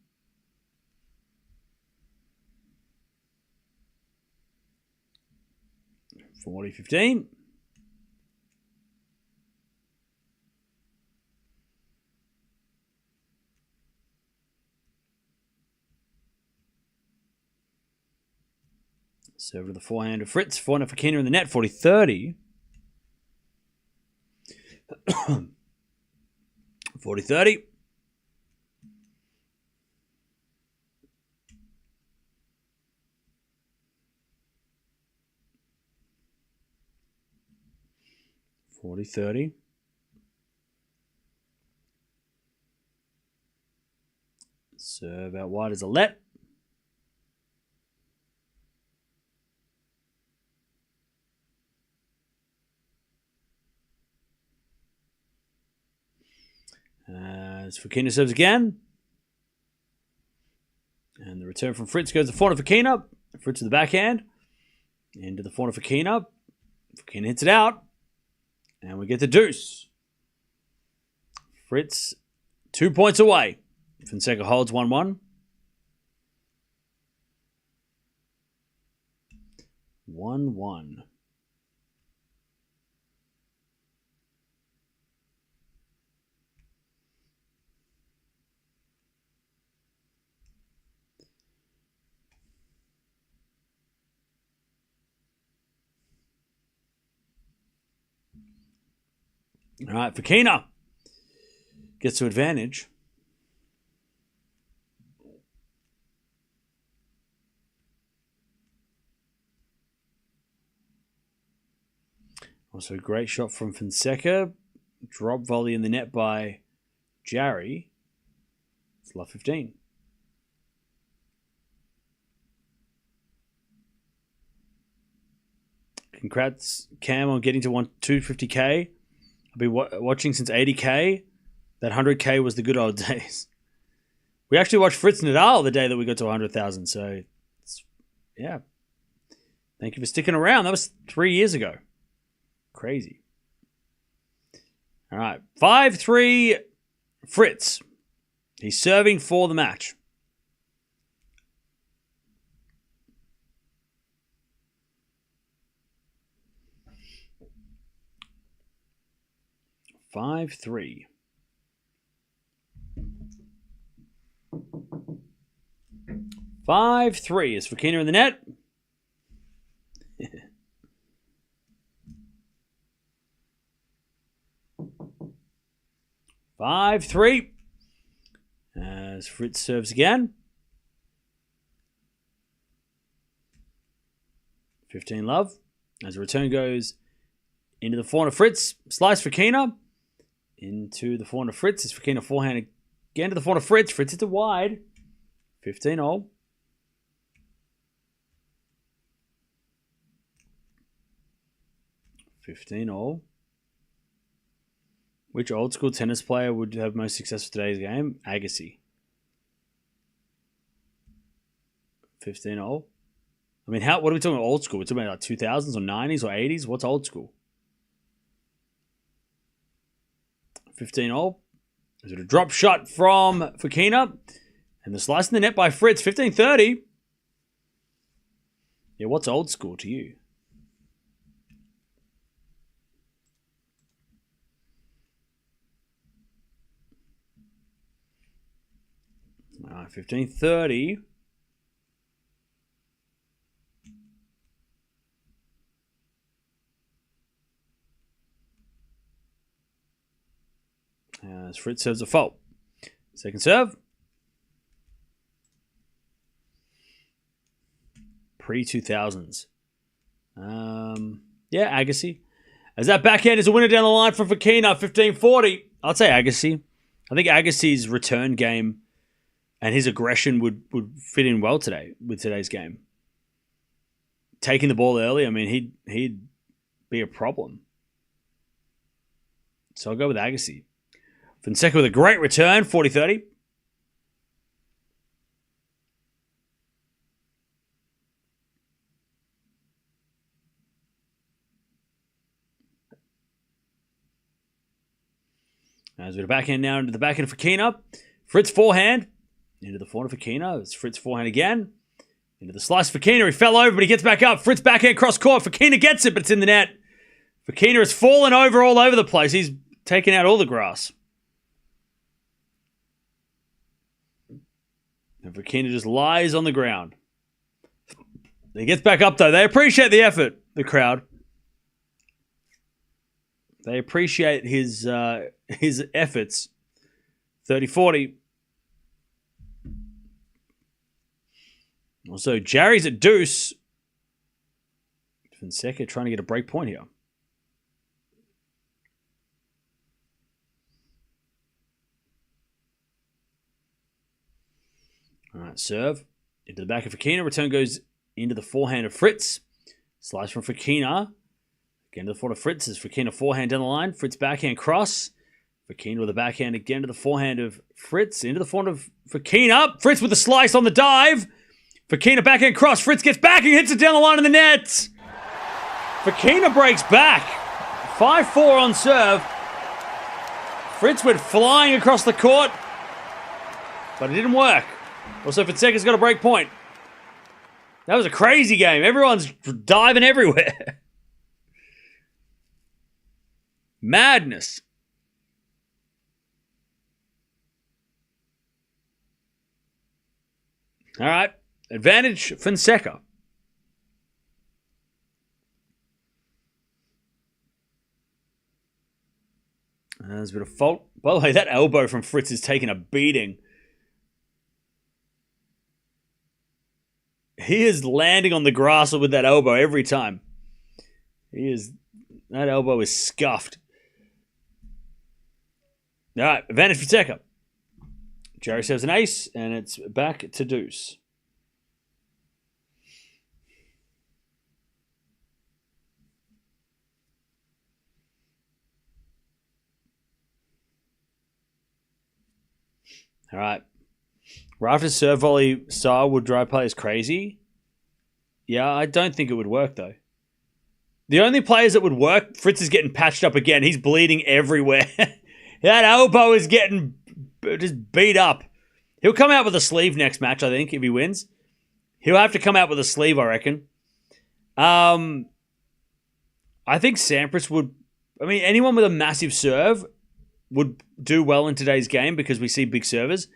Serve to the forehand of Fritz. Forehand for Fokina in the net. 40-30. 40-30. Serve out wide as a let. As Fokina serves again. And the return from Fritz goes to forehand of Fokina. Fritz to the backhand. Into the forehand of Fokina. Fokina hits it out. And we get the deuce. Fritz 2 points away. Fonseca holds 1-1. 1-1. All right, Fokina gets to advantage. Also, a great shot from Fonseca. Drop volley in the net by Jarry. It's love 15. Congrats, Cam, on getting to 250k. I've been watching since 80k. That 100k was the good old days. We actually watched Fritz Nadal the day that we got to 100,000. So, yeah. Thank you for sticking around. That was 3 years ago. Crazy. All right. 5-3 Fritz. He's serving for the match. Five, 3. Is Fokina in the net? 5-3. As Fritz serves again. 15 love. As the return goes into the forehand of Fritz. Slice Fokina. Into the forehand of Fritz. It's Fokina forehand again to the forehand of Fritz. Fritz hits it wide. 15-all. Which old school tennis player would have most success with today's game? Agassi. 15-all. I mean, what are we talking about old school? We're talking about like 2000s or 90s or 80s? What's old school? 15-all. Is it a drop shot from Fokina? And the slice in the net by Fritz. 15-30. Yeah, what's old school to you? All right, 15-30. As Fritz serves a fault. Second serve. Pre-2000s. Yeah, Agassi. As that backhand is a winner down the line from Fokina, 15-40. I'd say Agassi. I think Agassi's return game and his aggression would fit in well today with today's game. Taking the ball early, I mean, he'd be a problem. So I'll go with Agassi. Fonseca with a great return, 40-30. As with a backhand now into the backhand of Fokina. Fritz forehand. Into the forehand of Fokina. It's Fritz forehand again. Into the slice of Fokina. He fell over, but he gets back up. Fritz backhand cross court. Fokina gets it, but it's in the net. Fokina has fallen over all over the place. He's taken out all the grass. And Fokina just lies on the ground. He gets back up, though. They appreciate the effort, the crowd. They appreciate his efforts. 30-40. Also, Jarry's at deuce. Fonseca trying to get a break point here. All right, serve. Into the back of Fokina. Return goes into the forehand of Fritz. Slice from Fokina. Again to the forehand of Fritz. As Fokina forehand down the line. Fritz backhand cross. Fokina with a backhand again to the forehand of Fritz. Into the forehand of Fokina. Fritz with a slice on the dive. Fokina backhand cross. Fritz gets back and hits it down the line in the net. Fokina breaks back. 5-4 on serve. Fritz went flying across the court. But it didn't work. Also, Fonseca's got a break point. That was a crazy game. Everyone's diving everywhere. Madness. All right. Advantage Fonseca. There's a bit of fault. By the way, that elbow from Fritz is taking a beating. He is landing on the grass with that elbow every time. That elbow is scuffed. All right, advantage Fonseca. Jarry serves an ace, and it's back to deuce. All right. Rafter's serve volley style would drive players crazy. Yeah, I don't think it would work, though. The only players that would work, Fritz is getting patched up again. He's bleeding everywhere. That elbow is getting just beat up. He'll come out with a sleeve next match, I think, if he wins. He'll have to come out with a sleeve, I reckon. I think Sampras would... I mean, anyone with a massive serve would do well in today's game because we see big servers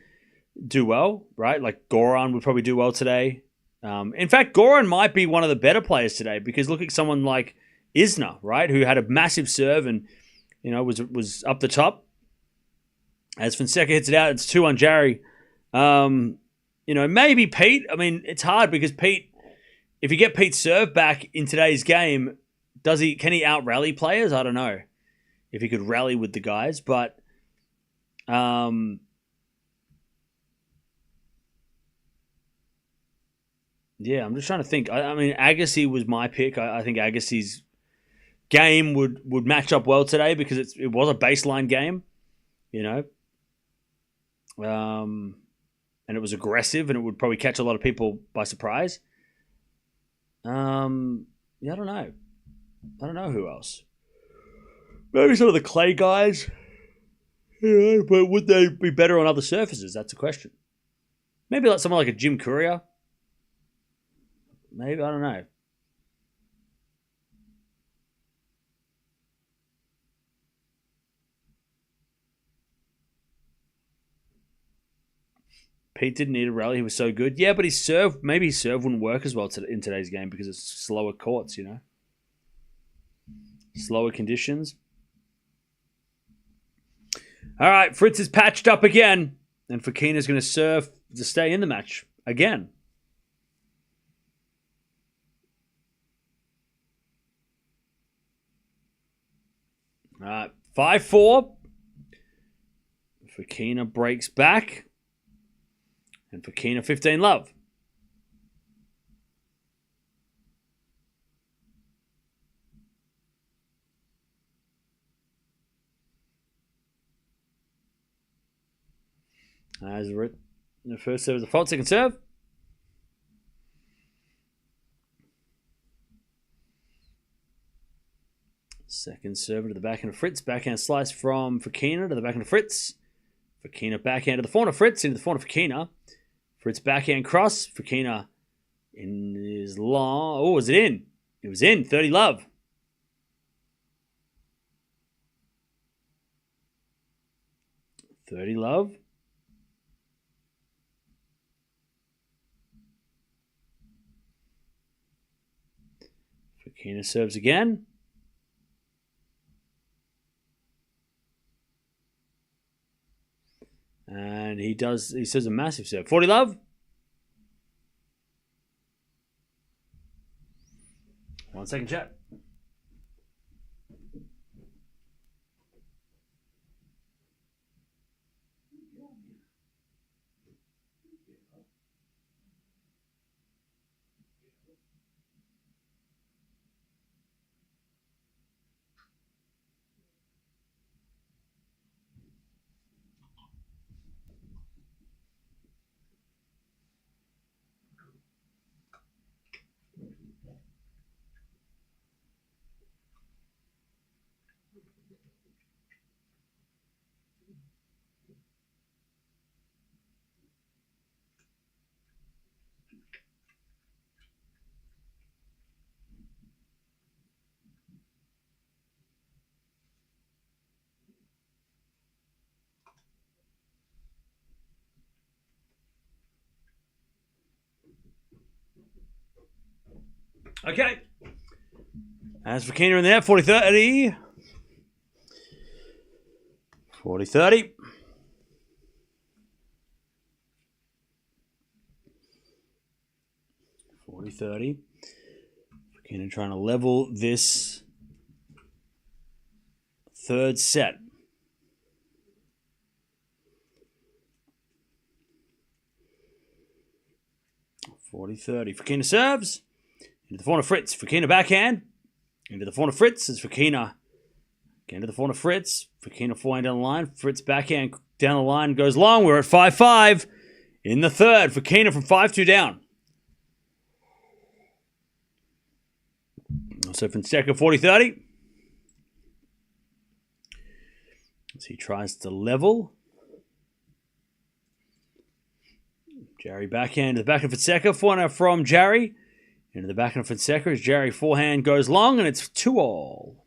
do well, right? Like Goran would probably do well today. In fact, Goran might be one of the better players today because look at someone like Isner, right? Who had a massive serve and, you know, was up the top. As Fonseca hits it out, it's 2 on Jarry. You know, maybe Pete. I mean, it's hard because Pete, if you get Pete's serve back in today's game, can he out-rally players? I don't know if he could rally with the guys, but yeah, I'm just trying to think. I mean, Agassi was my pick. I think Agassi's game would match up well today because it was a baseline game, you know. And it was aggressive and it would probably catch a lot of people by surprise. Yeah, I don't know. I don't know who else. Maybe some of the clay guys. Yeah, but would they be better on other surfaces? That's a question. Maybe like someone like a Jim Courier. Maybe, I don't know. Pete didn't need a rally. He was so good. Yeah, but his serve wouldn't work as well in today's game because it's slower courts, you know. Slower conditions. All right, Fritz is patched up again. And Fokina's going to serve to stay in the match again. All right, 5-4. Fokina breaks back. And Fokina 15-love. As the first serve is a fault, second serve. Second serve to the backhand of Fritz. Backhand slice from Fokina to the backhand of Fritz. Fokina backhand to the forehand of Fritz into the forehand of Fokina. Fritz backhand cross. Fokina in his long. Oh, was it in? It was in. 30 love. Fokina serves again. And he says a massive serve. 40 love. 1 second chat. Okay. As Fokina in there, 40-30. 40-30. 40-30. Fokina trying to level this third set. 40-30. Fokina serves. Into the forehand of Fritz. Fokina backhand. Into the forehand of Fritz. It's Fokina. Again to the forehand of Fritz. Fokina forehand down the line. Fritz backhand down the line. Goes long. We're at 5-5 in the third. Fokina from 5-2 down. So Fonseca 40-30. As he tries to level. Jarry backhand to the back of Fonseca. Forehand from Jarry. Into the backhand of Fonseca as Jarry forehand goes long, and it's 2-all.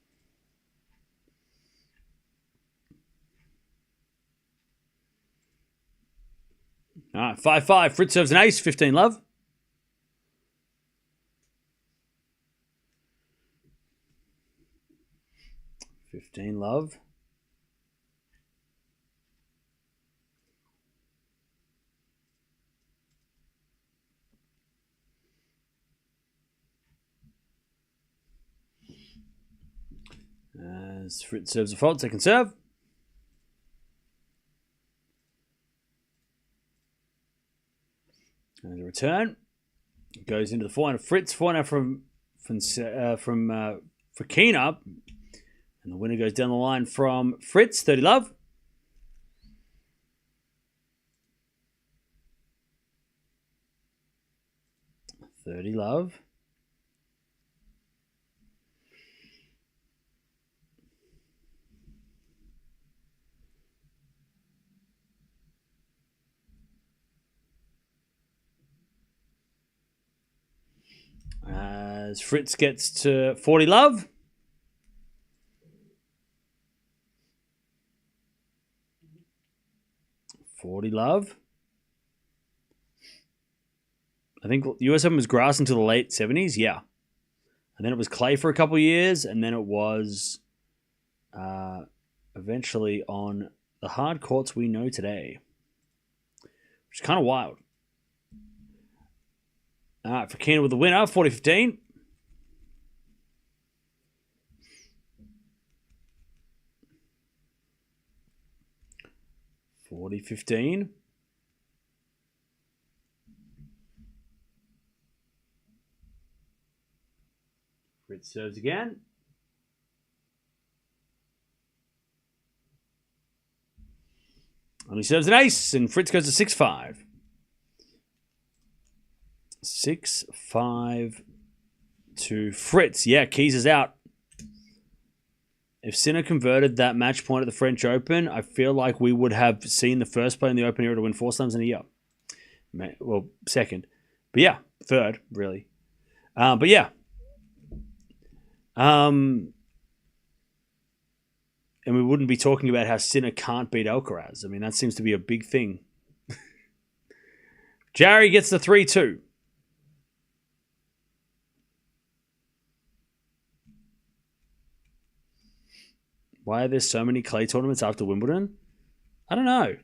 All right, 5-5. Fritz serves an ace, 15 love. As Fritz serves a fault, second serve. And a return. It goes into the forehand of Fritz. Forehand from Fokina. And the winner goes down the line from Fritz, 30 love. As Fritz gets to 40 love. I think the US Open was grass until the late 70s, yeah. And then it was clay for a couple of years, and then it was eventually on the hard courts we know today. Which is kind of wild. All right, Fokina with the winner, 40-15. Fritz serves again. And he serves an ace, and Fritz goes to 6-5. 6-5 to Fritz. Yeah, Keys is out. If Sinner converted that match point at the French Open, I feel like we would have seen the first player in the Open era to win 4 slams in a year. Well, second. But yeah, third, really. But yeah. And we wouldn't be talking about how Sinner can't beat Alcaraz. I mean, that seems to be a big thing. Jarry gets the 3-2. Why are there so many clay tournaments after Wimbledon? I don't know.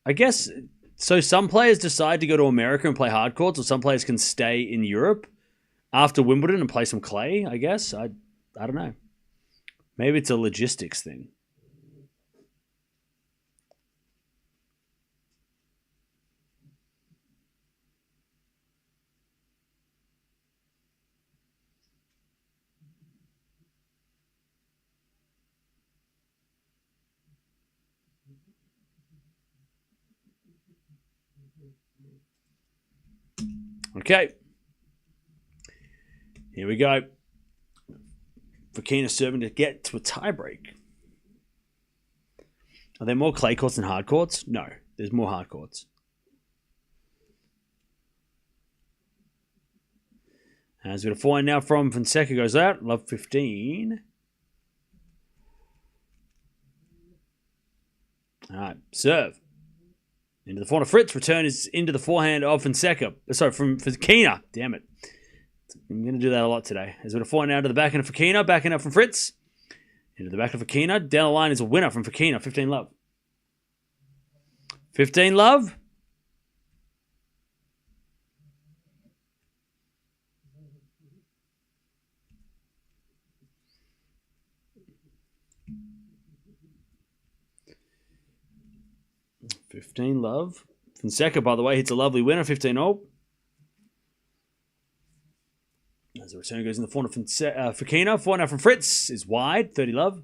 I guess, so some players decide to go to America and play hard courts, or some players can stay in Europe after Wimbledon and play some clay, I guess. I don't know. Maybe it's a logistics thing. Okay. Here we go. Fokina serving to get to a tiebreak. Are there more clay courts than hard courts? No, there's more hard courts. As we got a forehand now from Fonseca goes out. Love 15. All right, serve. Into the forehand of Fritz. Return is into the forehand of Fonseca. Sorry, from Fokina. Damn it. I'm going to do that a lot today. As we got a forehand now to the backhand of Fokina. Backhand up from Fritz. Into the back of Fokina. Down the line is a winner from Fokina. 15 love. 15 love. Fonseca, by the way, hits a lovely winner. 15-0. As the return goes in the forehand of Fokina. Forehand now from Fritz is wide. 30 love.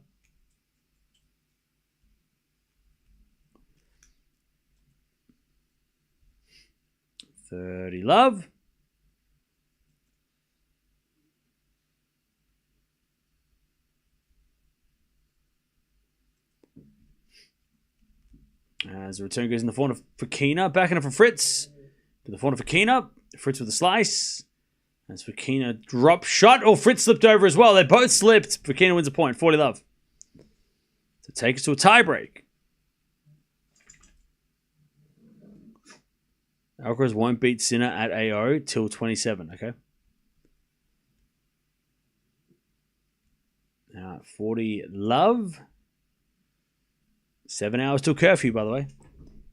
As the return goes in the forehand of Fokina. Backhand up from Fritz. To the forehand of Fokina. Fritz with a slice. As Fokina drop shot. Oh, Fritz slipped over as well. They both slipped. Fokina wins a point. 40 love. To take us to a tiebreak. Alcaraz won't beat Sinner at AO till 27. Okay. 40 love. 7 hours till curfew, by the way.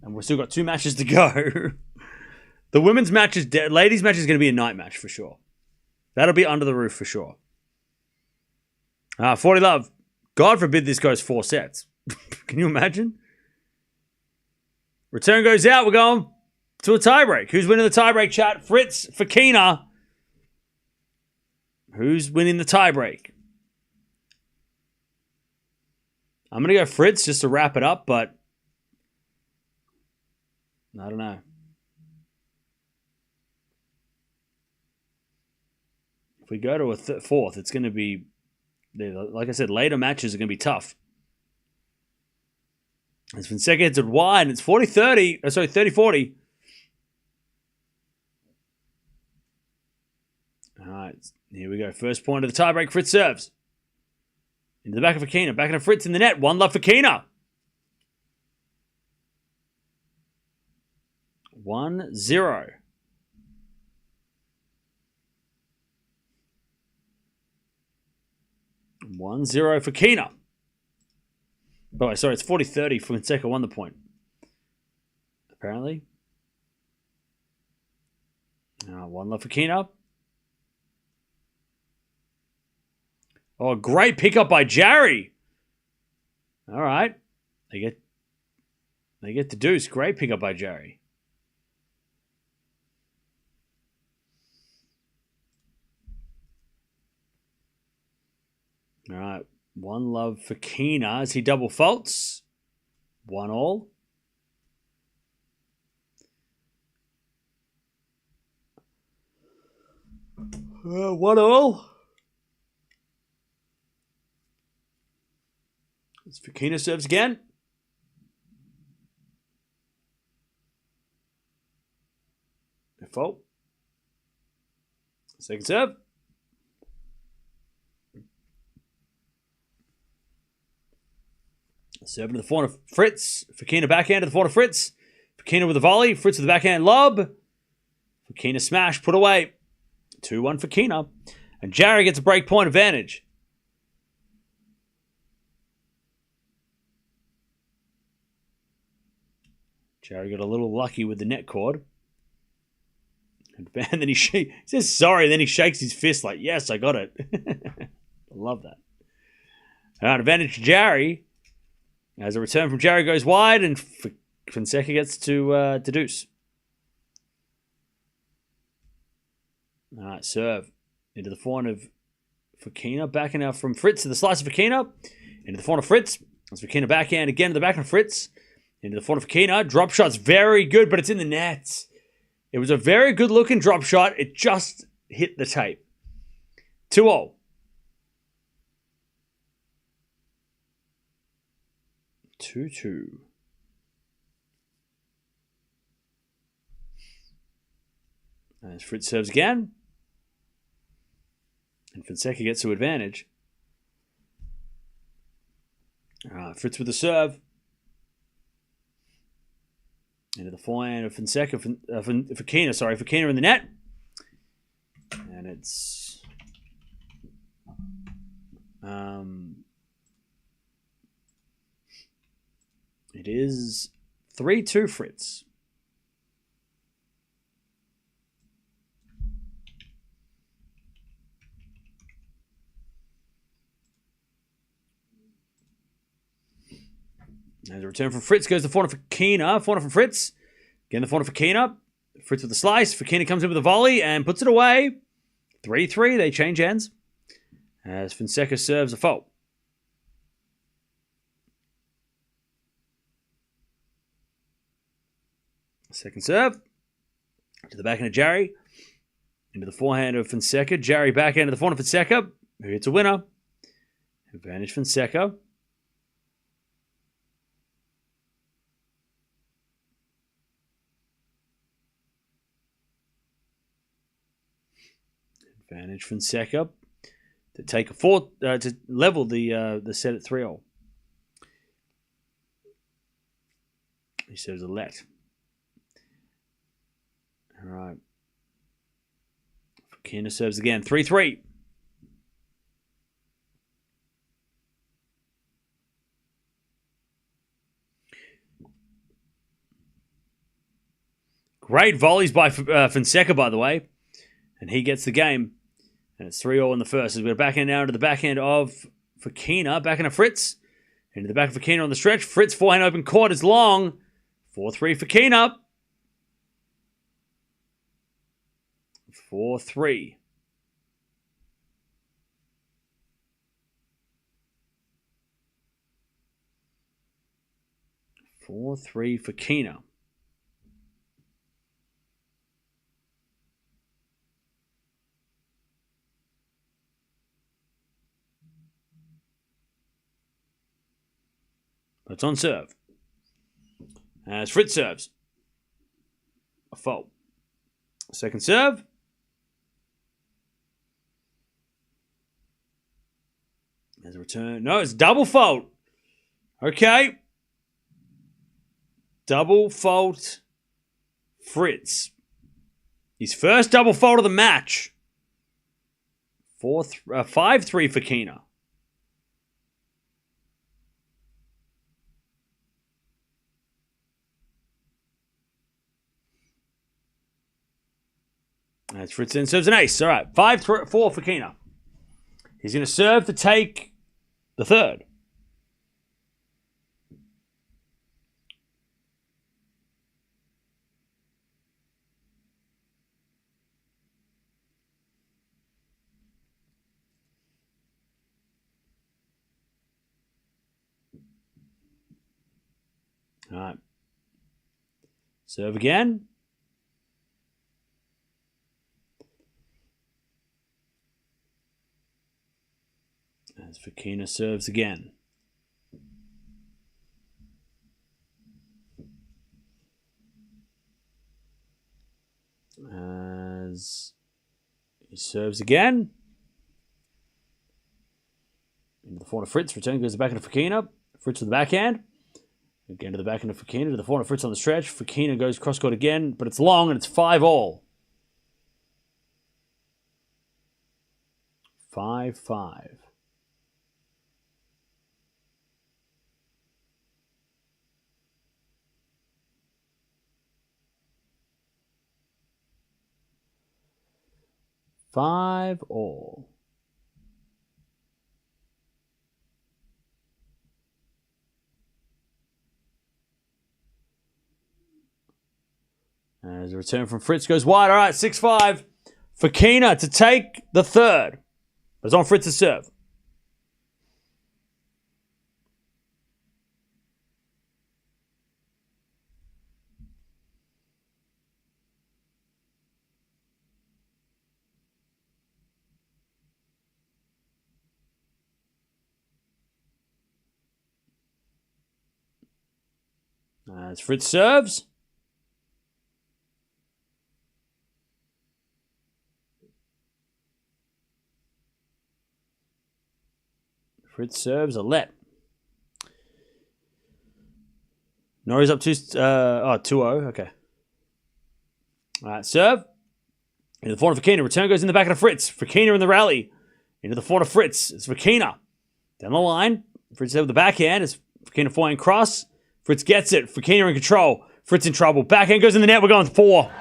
And we've still got 2 matches to go. The women's match is ladies' match is going to be a night match for sure. That'll be under the roof for sure. 40 love. God forbid this goes 4 sets. Can you imagine? Return goes out. We're going to a tiebreak. Who's winning the tiebreak, chat? Fritz, Fokina. Who's winning the tiebreak? I'm going to go Fritz just to wrap it up, but I don't know. If we go to a fourth, it's going to be, like I said, later matches are going to be tough. As Fonseca hits it wide, and it's 40-30. Sorry, 30-40. All right, here we go. First point of the tiebreak. Fritz serves. Into the back of Fokina. Back of Fritz in the net. 1 love Fokina. 1-0. Fokina. Oh, sorry, it's 40-30. Fonseca won the point. Apparently. 1 love Fokina. Oh, great pickup by Jarry. All right. They get the deuce. Great pickup by Jarry. All right. 1 love Fokina as he double faults. 1-1. 1-1. As Fokina serves again. Fault. Second serve. Serving to the forehand of Fritz. Fokina backhand to the forehand of Fritz. Fokina with a volley. Fritz with the backhand lob. Fokina smash. Put away. 2-1 Fokina. And Jarry gets a break point advantage. Jarry got a little lucky with the net cord. And then he says sorry, then he shakes his fist like, yes, I got it. I love that. All right, advantage to Jarry. As a return from Jarry goes wide, and Fonseca gets to deuce. All right, serve. Into the forehand of Fokina. Backhand out from Fritz to the slice of Fokina. Into the forehand of Fritz. That's Fokina backhand again to the backhand of Fritz. Into the forehand of Fokina. Drop shot's very good, but it's in the net. It was a very good-looking drop shot. It just hit the tape. 2-0. As Fritz serves again. And Fonseca gets to advantage. Fritz with the serve. Into the forehand of Fonseca. Fokina, sorry. Fokina in the net. And it's... it is 3-2 Fritz. As a return from Fritz goes the forehand of Fokina. Forehand from Fritz. Again, the forehand of Fokina. Fritz with the slice. Fokina comes in with a volley and puts it away. 3-3. They change ends. As Fonseca serves a fault. Second serve. To the backhand of Jarry. Into the forehand of Fonseca. Jarry backhand to the forehand of Fonseca. Who hits a winner. Advantage Fonseca. Advantage Fonseca to take a four to level the set at 3-0. He serves a let. All right. Fokina serves again. 3-3. Great volleys by Fonseca, by the way. And he gets the game. And it's 3-0 in the first. As we're backhand now into the backhand of Fokina. Backhand of Fritz. Into the back of Fokina on the stretch. Fritz forehand open court is long. 4-3 Fokina. 4-3. Fokina. It's on serve. As Fritz serves. A fault. Second serve. As a return. No, it's double fault. Okay. Double fault. Fritz. His first double fault of the match. 5-3 Fokina. As Fritz then serves an ace. All right. 5-4 Fokina. He's going to serve to take the third. All right. Serve again. As Fokina serves again. As he serves again. Into the forehand of Fritz. Return goes back into Fokina. Fritz to the backhand. Again to the backhand of Fokina. To the forehand of Fritz on the stretch. Fokina goes cross-court again, but it's long and it's 5-all. 5-5. Five all. As a return from Fritz goes wide. All right, 6-5. Fokina to take the third. But it's on Fritz's serve. As Fritz serves. Fritz serves a let. Norrie's up 2-0. Okay. All right, serve. Into the forehand of Fokina. Return goes in the back of Fritz. Fokina in the rally. Into the forehand of Fritz. It's Fokina. Down the line. Fritz there with the backhand. It's Fokina forehand cross. Fritz gets it. Fokina in control. Fritz in trouble. Backhand goes in the net. We're going 4.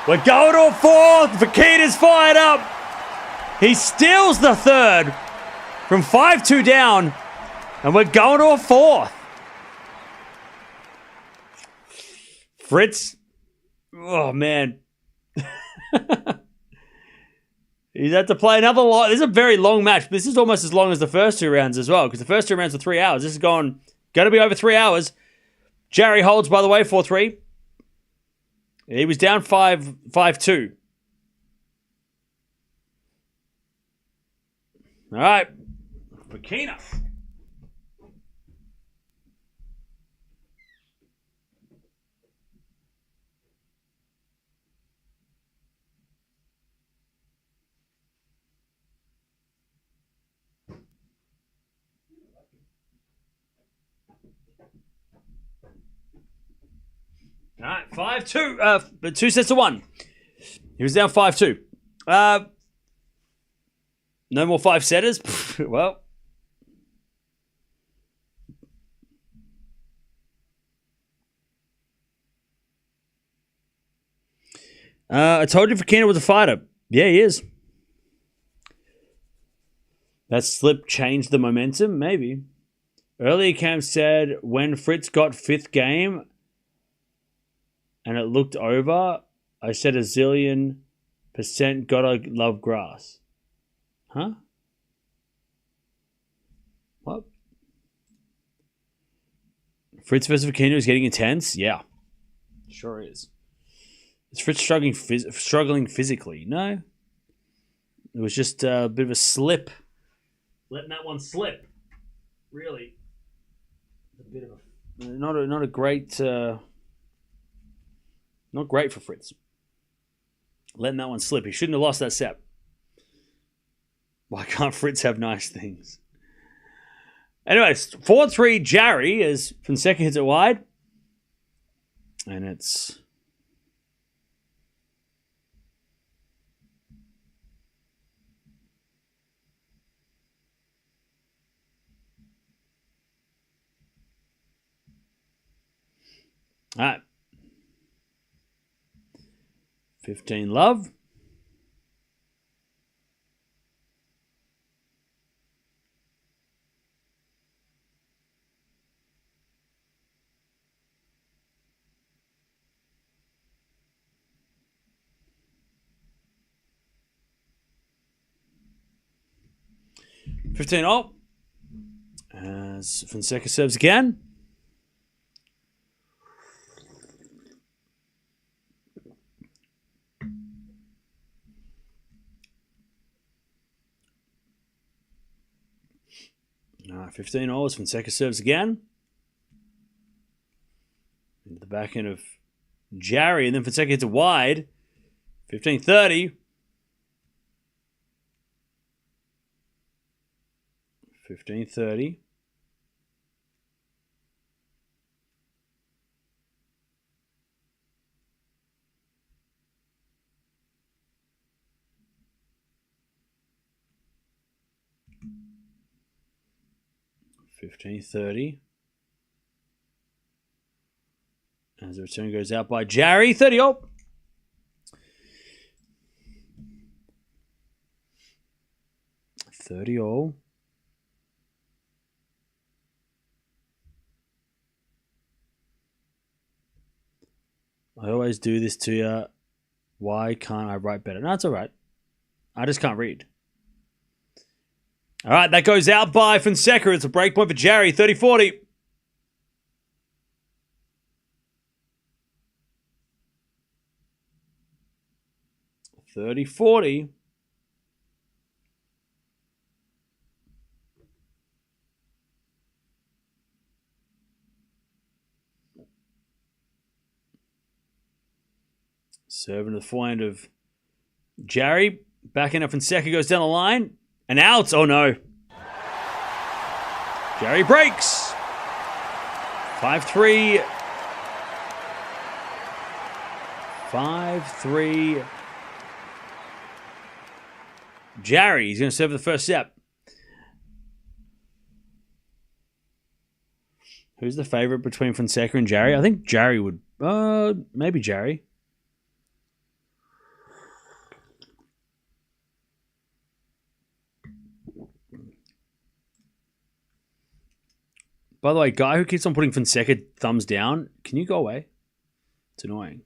We're going to a 4th. Fokina's fired up. He steals the third from 5-2 down. And we're going to a 4th. Fritz. Oh, man. He's had to play another long. This is a very long match. But this is almost as long as the first 2 rounds as well. Because the first 2 rounds were 3 hours. This is going to be over 3 hours. Jarry holds, by the way, 4-3. He was down 5-2. All right. Fokina. All right, 5-2. 2 sets to 1. He was down 5-2. No more 5-setters. Well. I told you Fokina was a fighter. Yeah, he is. That slip changed the momentum? Maybe. Earlier, Cam said when Fritz got 5th game and it looked over, I said a zillion % gotta love grass. Huh? What? Fritz versus Fokina is getting intense? Yeah. Sure is. Is Fritz struggling physically? No. It was just a bit of a slip. Letting that one slip. Really. A bit of a not a great not great for Fritz. Letting that one slip. He shouldn't have lost that set. Why can't Fritz have nice things? Anyways, 4-3 Jarry as Fonseca hits it wide. And it's all right. 15 love. $15 as Fonseca serves again. $15 Fonseca serves again. Into the back end of Jarry, and then Fonseca hits it wide. 15-30. 15-30. As the return goes out by Jarry. 30 all. I always do this to you. Why can't I write better? No, it's all right. I just can't read. All right, that goes out by Fonseca. It's a break point for Jarry. 30-40. 30-40. Serving to the forehand of Jarry. Backhand of Fonseca goes down the line. And out. Oh, no. Jarry breaks. 5-3. 5-3. Jarry. He's going to serve the first set. Who's the favorite between Fonseca and Jarry? I think Jarry would... maybe Jarry. By the way, guy who keeps on putting Fonseca thumbs down, can you go away? It's annoying.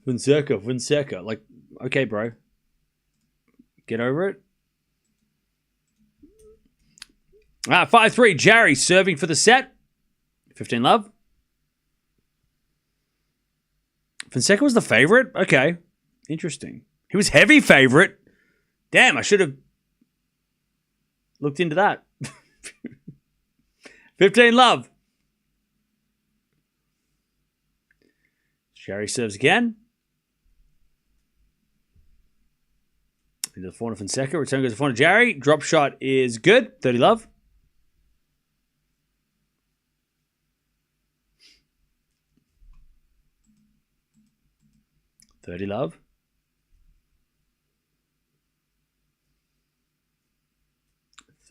Fonseca. Like, okay, bro. Get over it. 5-3. Jarry serving for the set. 15 love. Fonseca was the favorite? Okay. Interesting. He was heavy favorite. Damn, I should have looked into that. 15 love. Jarry serves again. Into the forehand of Fonseca. Return goes to the forehand of Jarry. Drop shot is good. 30 love. 30 love.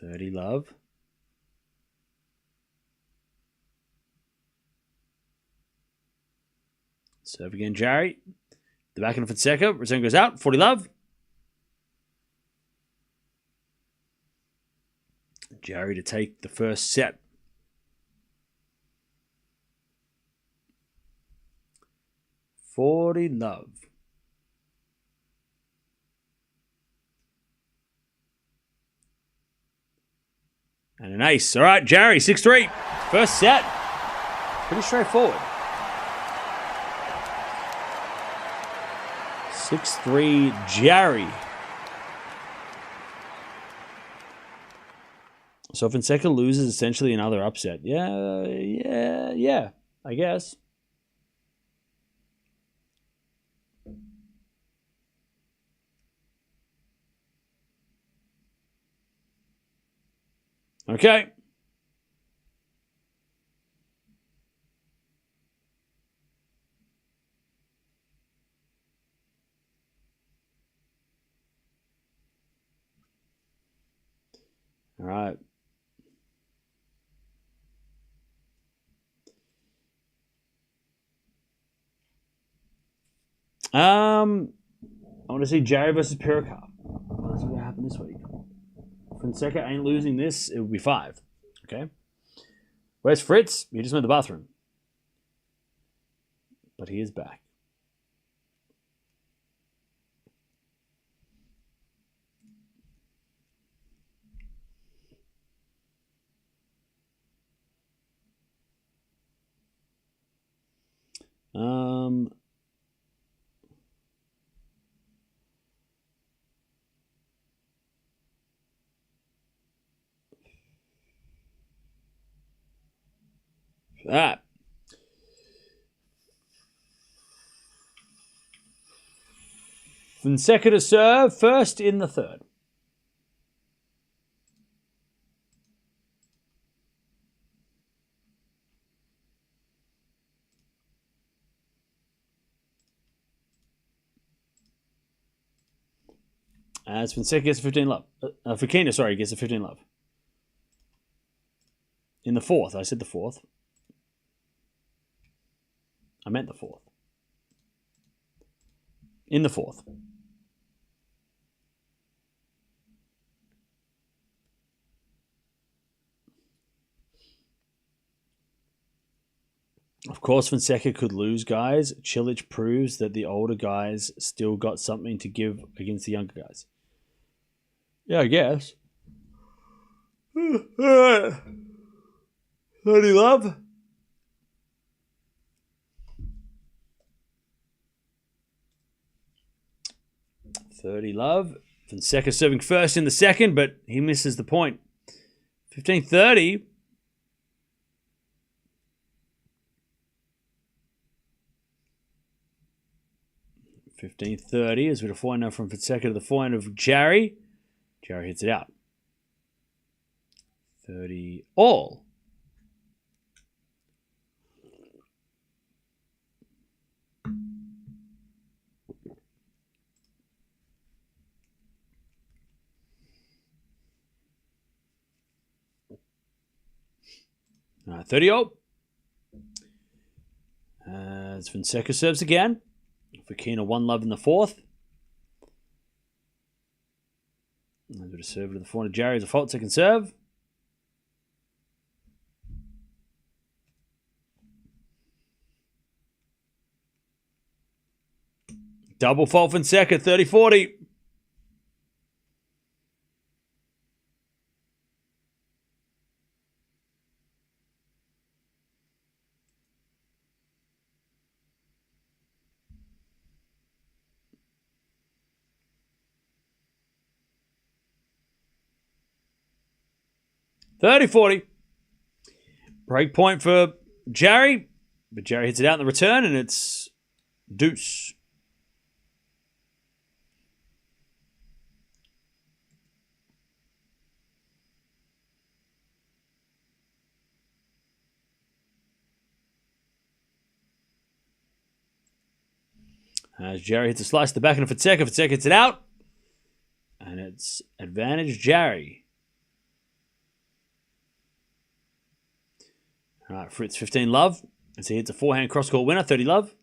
30 love. Serve again, Jarry. The backhand of Fonseca. Return goes out. 40 love. Jarry to take the first set. $40 love. And an ace. All right, Jarry, 6-3. First set. Pretty straightforward. 6-3, Jarry. So Fonseca loses essentially another upset. Yeah, I guess. Okay. All right. I want to see Jarry versus Pirikov. Let's see what happened this week. Fonseca ain't losing this. It would be 5. Okay. Where's Fritz? He just went to the bathroom. But he is back. That. Fonseca to serve first in the third. As Fonseca gets a 15 love. Fokina, sorry, gets a 15 love. In the fourth. I said the fourth. I meant the fourth. In the fourth. Of course, Fonseca could lose, guys. Cilic proves that the older guys still got something to give against the younger guys. Yeah, I guess. 30 love. Fonseca serving first in the second, but he misses the point. 15-30. As we have a forehand now from Fonseca to the forehand of Jarry. Jarry hits it out. 30 all. All right, 30 all. As Fonseca serves again. Fokina 1 love in the fourth. A bit of serve to the forehand of Jarry as a fault second serve. Double fault Fonseca, 30-40. Break point for Jarry, but Jarry hits it out in the return, and it's deuce. As Jarry hits a slice to the back end of Fonseca, Fonseca hits it out, and it's advantage Jarry. All right, Fritz 15 love. As he hits a forehand cross-court winner, 30 love.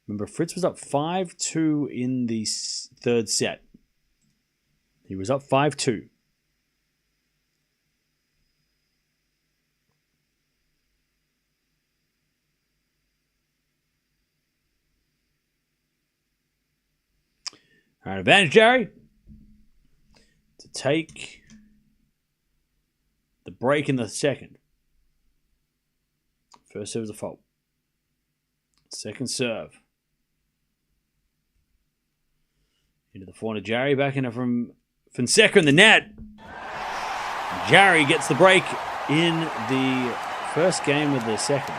Remember, Fritz was up 5-2 in the third set. He was up 5-2. All right, advantage Jarry to take the break in the second. First serve is a fault. Second serve. Into the forehand of Jarry. Back in from Fonseca in the net. Jarry gets the break in the first game of the second.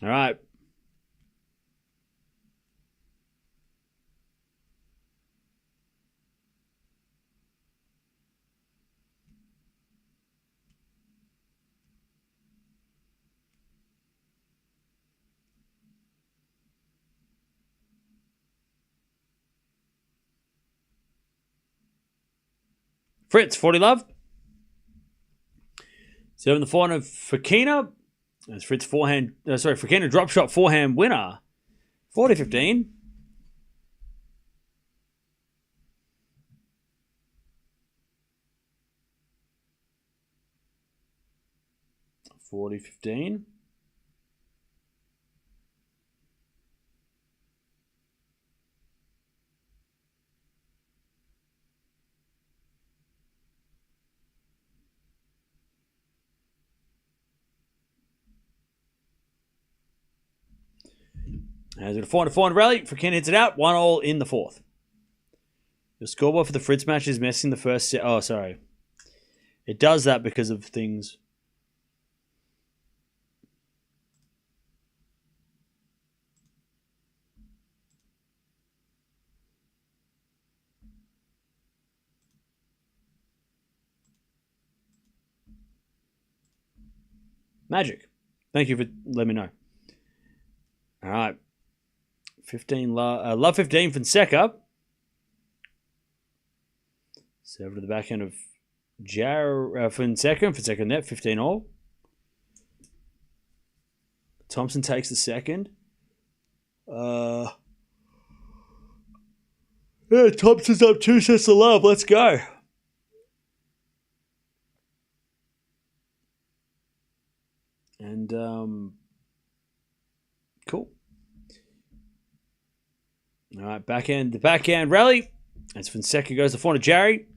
All right. Fritz, 40 love. Serving the forehand of Fokina. As Fritz Fokina drop shot forehand winner. 40-15. As a 4-4 rally, Fokina hits it out. 1-all in the fourth. The scoreboard for the Fritz match is messing the first set. Oh, sorry. It does that because of things. Magic. Thank you for letting me know. All right. 15 love 15 Fonseca. Serve to the backhand of Fonseca. Fonseca net 15 all. Thompson takes the second. Yeah, Thompson's up 2 sets to love. Let's go. And cool. All right, the backhand rally. As Fonseca goes to the forehand of Jarry.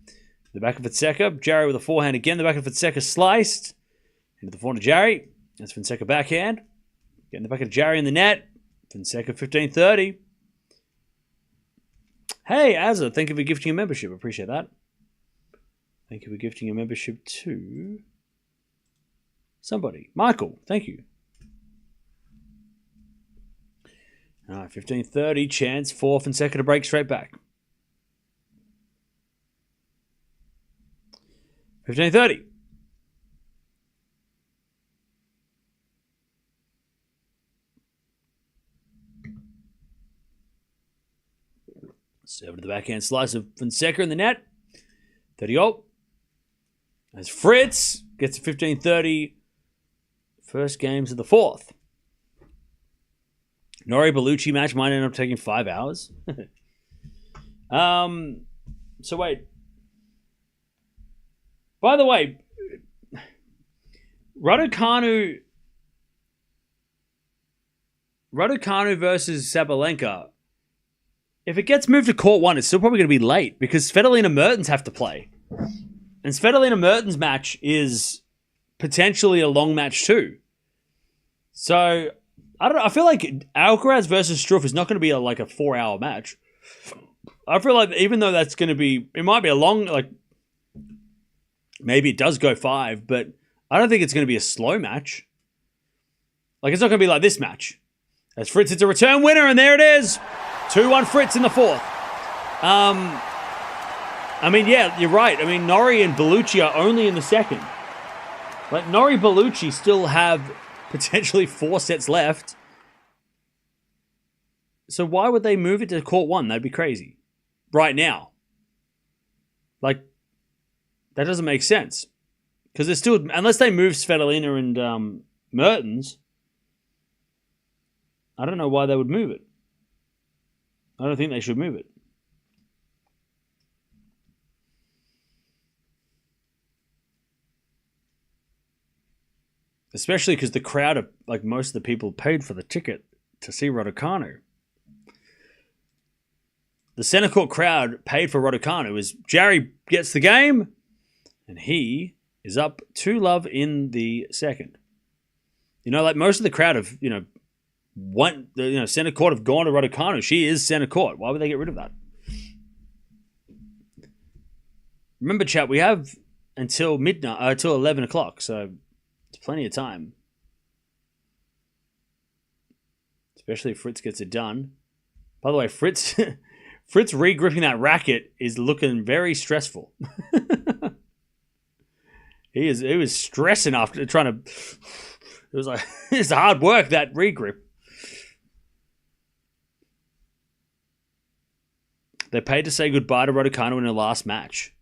The back of Fonseca. Jarry with a forehand again. The back of Fonseca sliced. Into the forehand of Jarry. That's Fonseca backhand. Getting the back of Jarry in the net. Fonseca 15-30. Hey, Azza, thank you for gifting a membership. Appreciate that. Thank you for gifting a membership to somebody. Michael, thank you. All right, 15-30. Chance for Fonseca to break straight back. 15-30. Serve to the backhand slice of Fonseca in the net. 30-0. As Fritz gets a 15-30. First games of the fourth. Norrie Bellucci match might end up taking 5 hours. So wait. By the way, Raducanu versus Sabalenka. If it gets moved to court 1, it's still probably going to be late because Svitolina Mertens have to play. And Svitolina Mertens match is potentially a long match too. So, I don't know. I feel like Alcaraz versus Struff is not going to be a 4-hour match. I feel like even though that's going to be, it might be a long, maybe it does go 5, but I don't think it's going to be a slow match. It's not going to be like this match. As Fritz hits a return winner, and there it is. 2-1 Fritz in the fourth. Yeah, you're right. Norrie and Bellucci are only in the second. Norrie Bellucci still have potentially 4 sets left. So why would they move it to court 1? That'd be crazy. Right now. That doesn't make sense. Because there's still, unless they move Svitolina and Mertens, I don't know why they would move it. I don't think they should move it. Especially because the crowd of most of the people paid for the ticket to see Raducanu. The center court crowd paid for Raducanu as Jarry gets the game and he is up 2-love in the second. Most of the crowd have, center court have gone to Raducanu. She is center court. Why would they get rid of that? Remember, chat, we have until midnight, until 11 o'clock, so it's plenty of time. Especially if Fritz gets it done. By the way, Fritz re-gripping that racket is looking very stressful. He was stressing after trying to. It was it's hard work, that re-grip. They paid to say goodbye to Raducanu in her last match.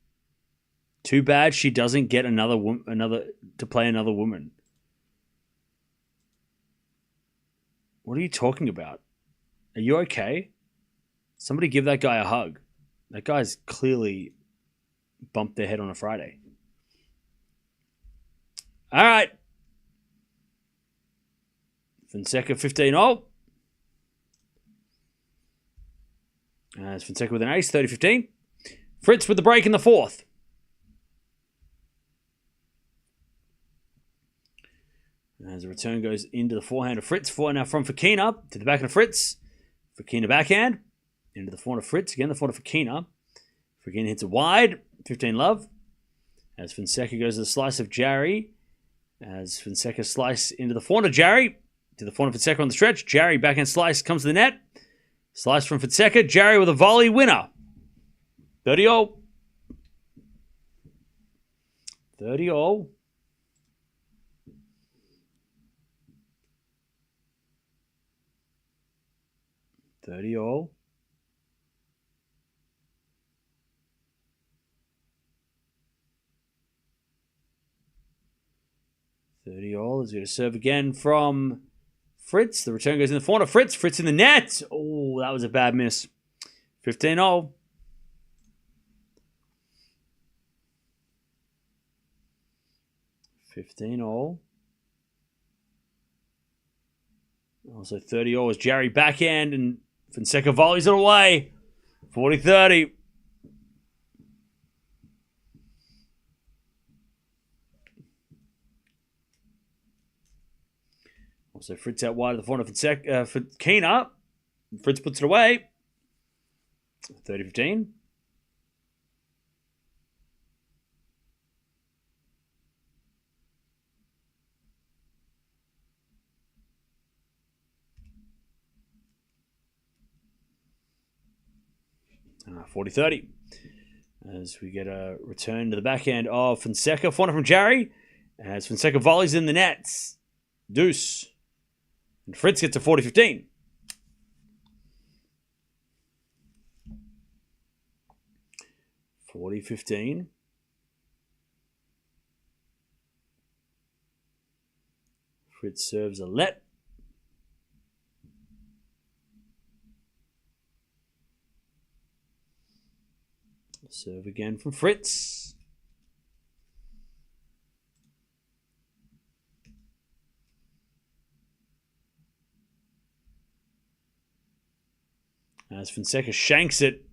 Too bad she doesn't get another to play another woman. What are you talking about? Are you okay? Somebody give that guy a hug. That guy's clearly bumped their head on a Friday. All right. Fonseca 15-0. As Fonseca with an ace, 30-15. Fritz with the break in the fourth. As the return goes into the forehand of Fritz. Forehand now from Fokina to the backhand of Fritz. Fokina backhand. Into the forehand of Fritz. Again, the forehand of Fokina. Fokina hits it wide. 15 love. As Fonseca goes to the slice of Jarry. As Fonseca slice into the forehand of Jarry. To the forehand of Fonseca on the stretch. Jarry backhand slice comes to the net. Slice from Fonseca. Jarry with a volley winner. 30-all. 30-all. 30-all. Is going to serve again from Fritz. The return goes in the corner. Fritz in the net. Oh, that was a bad miss. 15-all. 15-all. Also 30-all is Jarry backhand and Fonseca volleys it away. 40-30. Also Fritz out wide of the front of Fokina. Fritz puts it away. 30-15. Uh, 40-30. As we get a return to the backhand of Fonseca. Forehand from Jarry. As Fonseca volleys in the nets. Deuce. And Fritz gets a 40-15. Fritz serves a let. Serve again from Fritz. As Fonseca shanks it.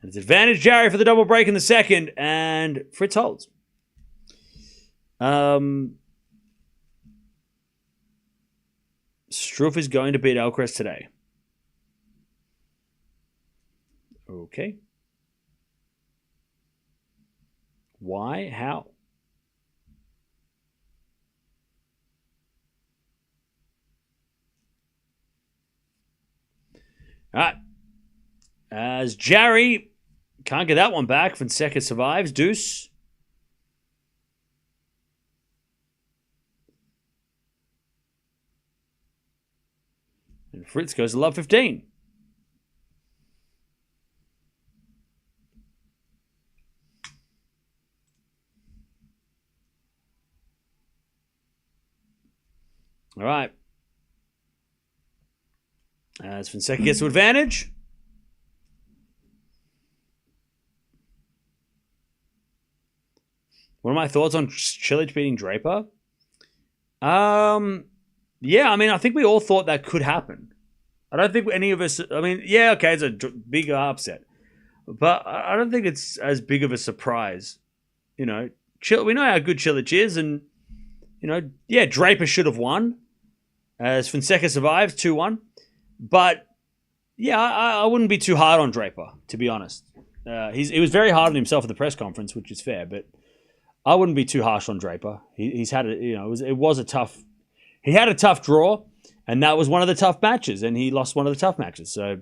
And it's advantage Jarry for the double break in the second. And Fritz holds. Struff is going to beat Alcaraz today. Okay. Why? How? All right. As Jarry can't get that one back. Fonseca survives. Deuce. And Fritz goes to love 15. All right. As Fonseca gets to advantage. What are my thoughts on Cilic beating Draper? Yeah, I mean, I think we all thought that could happen. I don't think any of us, I mean, yeah, okay, it's a big upset. But I don't think it's as big of a surprise. You know, we know how good Cilic is, and, you know, yeah, Draper should have won. As Fonseca survives, 2-1. But, yeah, I wouldn't be too hard on Draper, to be honest. He was very hard on himself at the press conference, which is fair, but I wouldn't be too harsh on Draper. He's had it, you know, it was a tough. He had a tough draw, and that was one of the tough matches, and he lost one of the tough matches. So,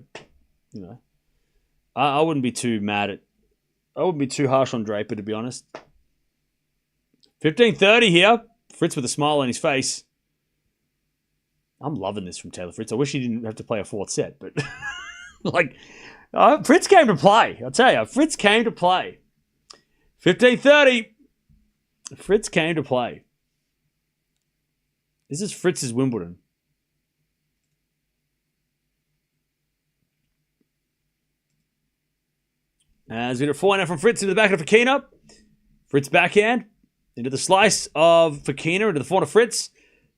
you know, I wouldn't be too mad at. I wouldn't be too harsh on Draper, to be honest. 15-30 here. Fritz with a smile on his face. I'm loving this from Taylor Fritz. I wish he didn't have to play a fourth set, but like, Fritz came to play. I'll tell you, Fritz came to play. 15-30. Fritz came to play. This is Fritz's Wimbledon. As we get a forehand from Fritz into the back of Fokina. Fritz backhand into the slice of Fokina into the forehand of Fritz.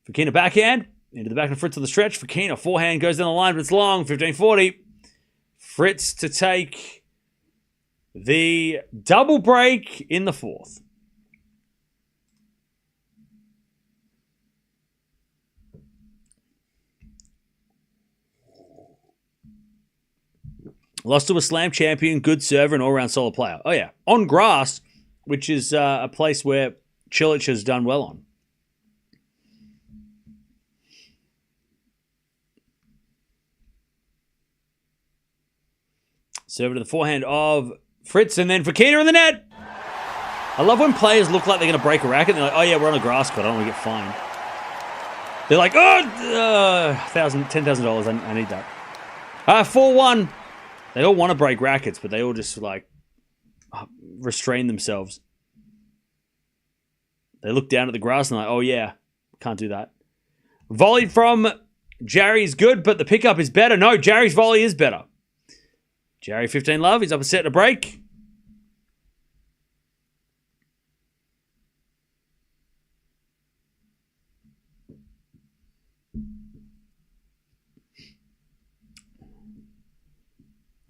Fokina backhand into the back of Fritz on the stretch. Fokina forehand goes down the line, but it's long. 15-40. Fritz to take the double break in the fourth. Lost to a slam champion, good server, and all-round solid player. Oh, yeah. On grass, which is a place where Cilic has done well on. Serve to the forehand of Fritz, and then Fokina in the net. I love when players look like they're going to break a racket, and they're like, oh, yeah, we're on a grass court. I don't want to get fined. They're like, $10,000. I need that. 4-1. They all want to break rackets, but they all just, like, restrain themselves. They look down at the grass and they're like, oh, yeah, can't do that. Volley from Jarry's good, but the pickup is better. No, Jarry's volley is better. Jarry 15 love. He's up a set and a break.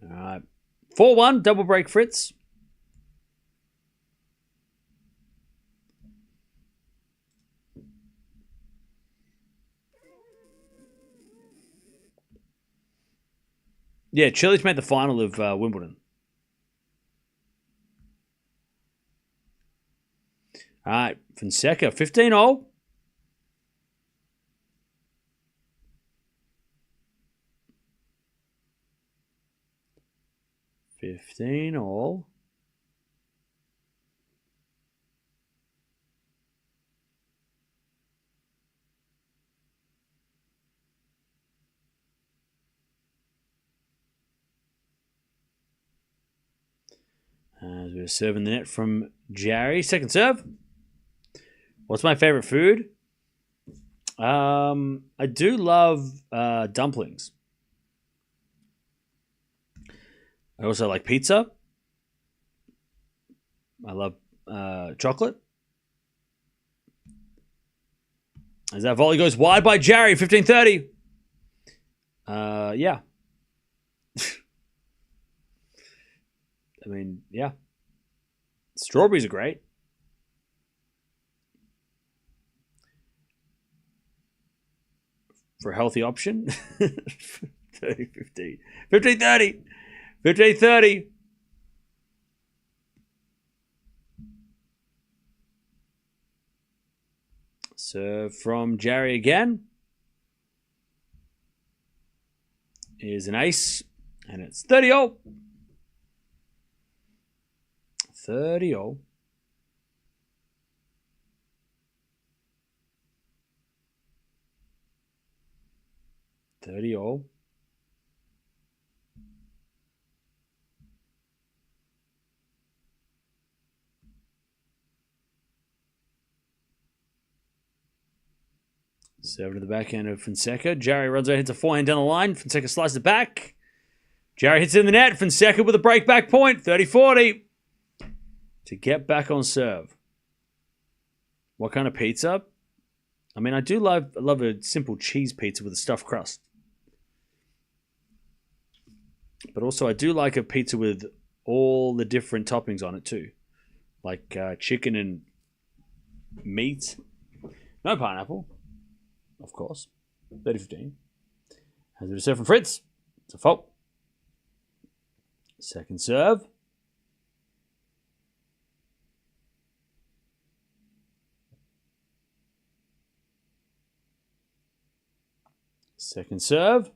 All right. 4-1, double break Fritz. Yeah, Cilic made the final of Wimbledon. All right, Fonseca, 15-all. We're serving the net from Jarry. Second serve. What's my favorite food? I do love dumplings. I also like pizza. I love chocolate. As that volley goes wide by Jarry, 15-30. Yeah. I mean, yeah. Strawberries are great. For a healthy option. 30-15. 15-30. 15-30. Serve from Jarry again. Is an ace. And it's 30-all. 30-all. 30-all. Serve to the backhand of Fonseca. Jarry runs out, hits a forehand down the line. Fonseca slices it back. Jarry hits it in the net. Fonseca with a break back point. 30-40. To get back on serve. What kind of pizza? I mean, I do love a simple cheese pizza with a stuffed crust. But also, I do like a pizza with all the different toppings on it too. Like chicken and meat. No pineapple, of course. 30-15. Has a serve from Fritz. It's a fault. Second serve. Second serve.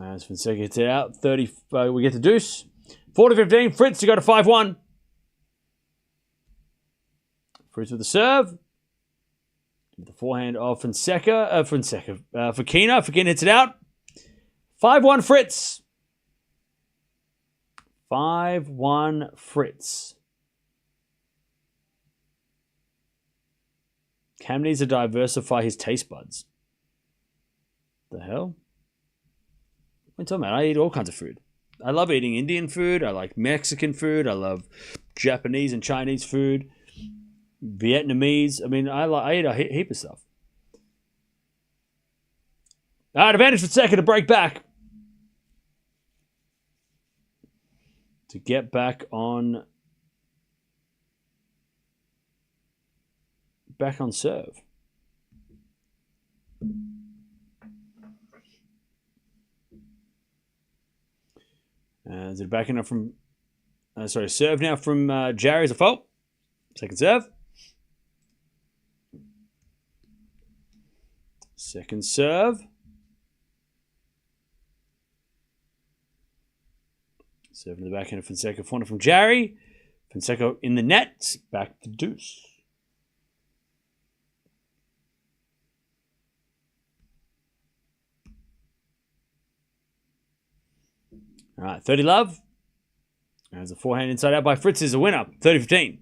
As Fonseca hits it out, 30. We get the deuce. 40-15. Fritz, you got a 5-1. Fritz with the serve. With the forehand of Fonseca. Fokina. Fokina hits it out. 5-1 Fritz. 5-1 Fritz. Cam needs to diversify his taste buds. The hell? What are you talking about? I eat all kinds of food. I love eating Indian food. I like Mexican food. I love Japanese and Chinese food. Vietnamese. I mean, I eat a heap of stuff. All right, advantage for second to break back. To get back on back on serve. Is it back enough from... serve now from Jarry as a fault. Second serve. Second serve. Serve in the backhand of Fonseca. Corner from Jarry. Fonseca in the net. Back to deuce. All right, 30 love. There's a forehand inside out by Fritz is a winner. 30-15.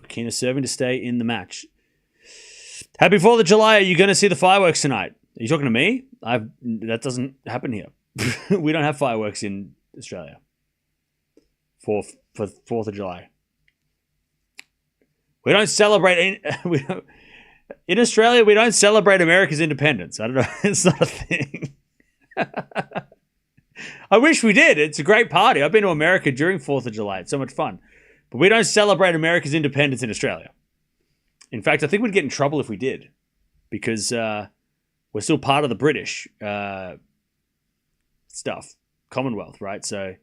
Fokina serving to stay in the match. Happy 4th of July. Are you going to see the fireworks tonight? Are you talking to me? That doesn't happen here. We don't have fireworks in Australia for 4th of July. We don't celebrate... in Australia, we don't celebrate America's independence. I don't know. It's not a thing. I wish we did. It's a great party. I've been to America during 4th of July. It's so much fun. But we don't celebrate America's independence in Australia. In fact, I think we'd get in trouble if we did. Because we're still part of the British stuff. Commonwealth, right? So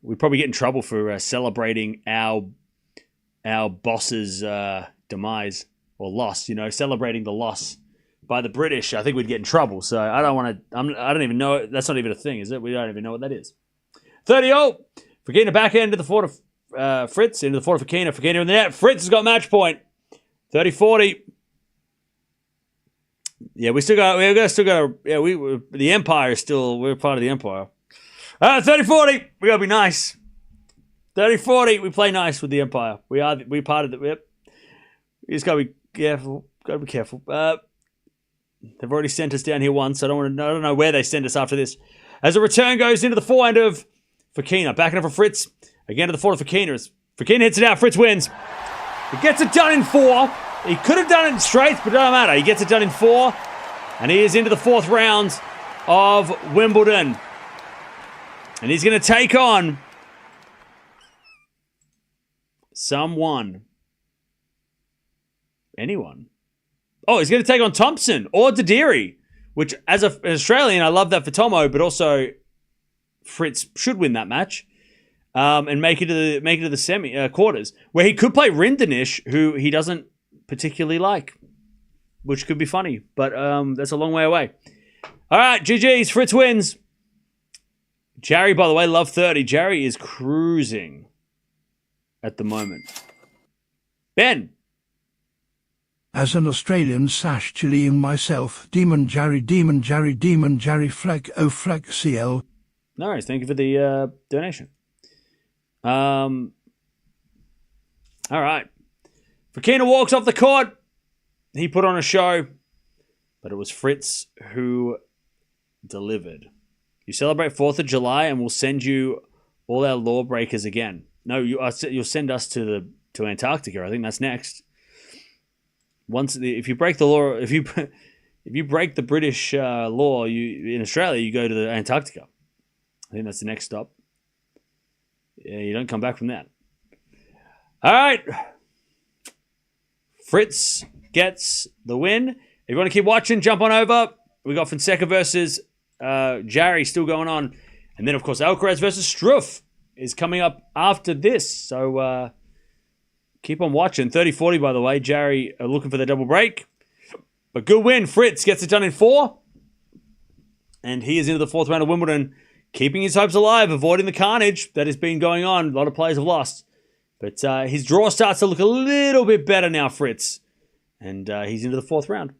we'd probably get in trouble for celebrating our boss's demise or loss. You know, celebrating the loss by the British. I think we'd get in trouble. So I don't want to... I don't even know... That's not even a thing, is it? We don't even know what that is. 30-0. Fokina backhand to the fort of Fritz. Into the fort of Fokina. Fokina in the net. Fritz has got match point. 30-40. Yeah, we still got... Yeah, the Empire is still... We're part of the Empire. 30-40. We got to be nice. 30-40. We play nice with the Empire. We part of the... Yep. We just got to be careful. Got to be careful. They've already sent us down here once. I don't know where they send us after this. As a return goes into the forehand of Fokina. Backing up for Fritz. Again to the forehand of Fokina. As Fokina hits it out. Fritz wins. He gets it done in 4. He could have done it in straights, but it doesn't matter. He gets it done in 4. And he is into the 4th round of Wimbledon. And he's going to take on someone. Anyone. Oh, he's going to take on Thompson or Dadiri, which as an Australian, I love that for Tomo, but also Fritz should win that match and make it to the semi quarters, where he could play Rinderknech, who he doesn't particularly like, which could be funny, but that's a long way away. All right, GG's. Fritz wins. Jarry, by the way, love 30. Jarry is cruising at the moment. Ben. As an Australian / Chilean myself, Demon Jarry, flag O flag CL. No worries, thank you for the donation. All right. Fokina walks off the court. He put on a show, but it was Fritz who delivered. You celebrate 4th of July and we'll send you all our lawbreakers again. No, you'll send us to Antarctica. I think that's next. If you break the law, if you break the British law, in Australia you go to the Antarctica. I think that's the next stop. Yeah, you don't come back from that. All right, Fritz gets the win. If you want to keep watching, jump on over. We got Fonseca versus Jarry still going on, and then of course Alcaraz versus Struff is coming up after this. So. Keep on watching. 30-40, by the way. Jarry looking for the double break. But good win. Fritz gets it done in 4. And he is into the 4th round of Wimbledon, keeping his hopes alive, avoiding the carnage that has been going on. A lot of players have lost. But his draw starts to look a little bit better now, Fritz. And he's into the 4th round.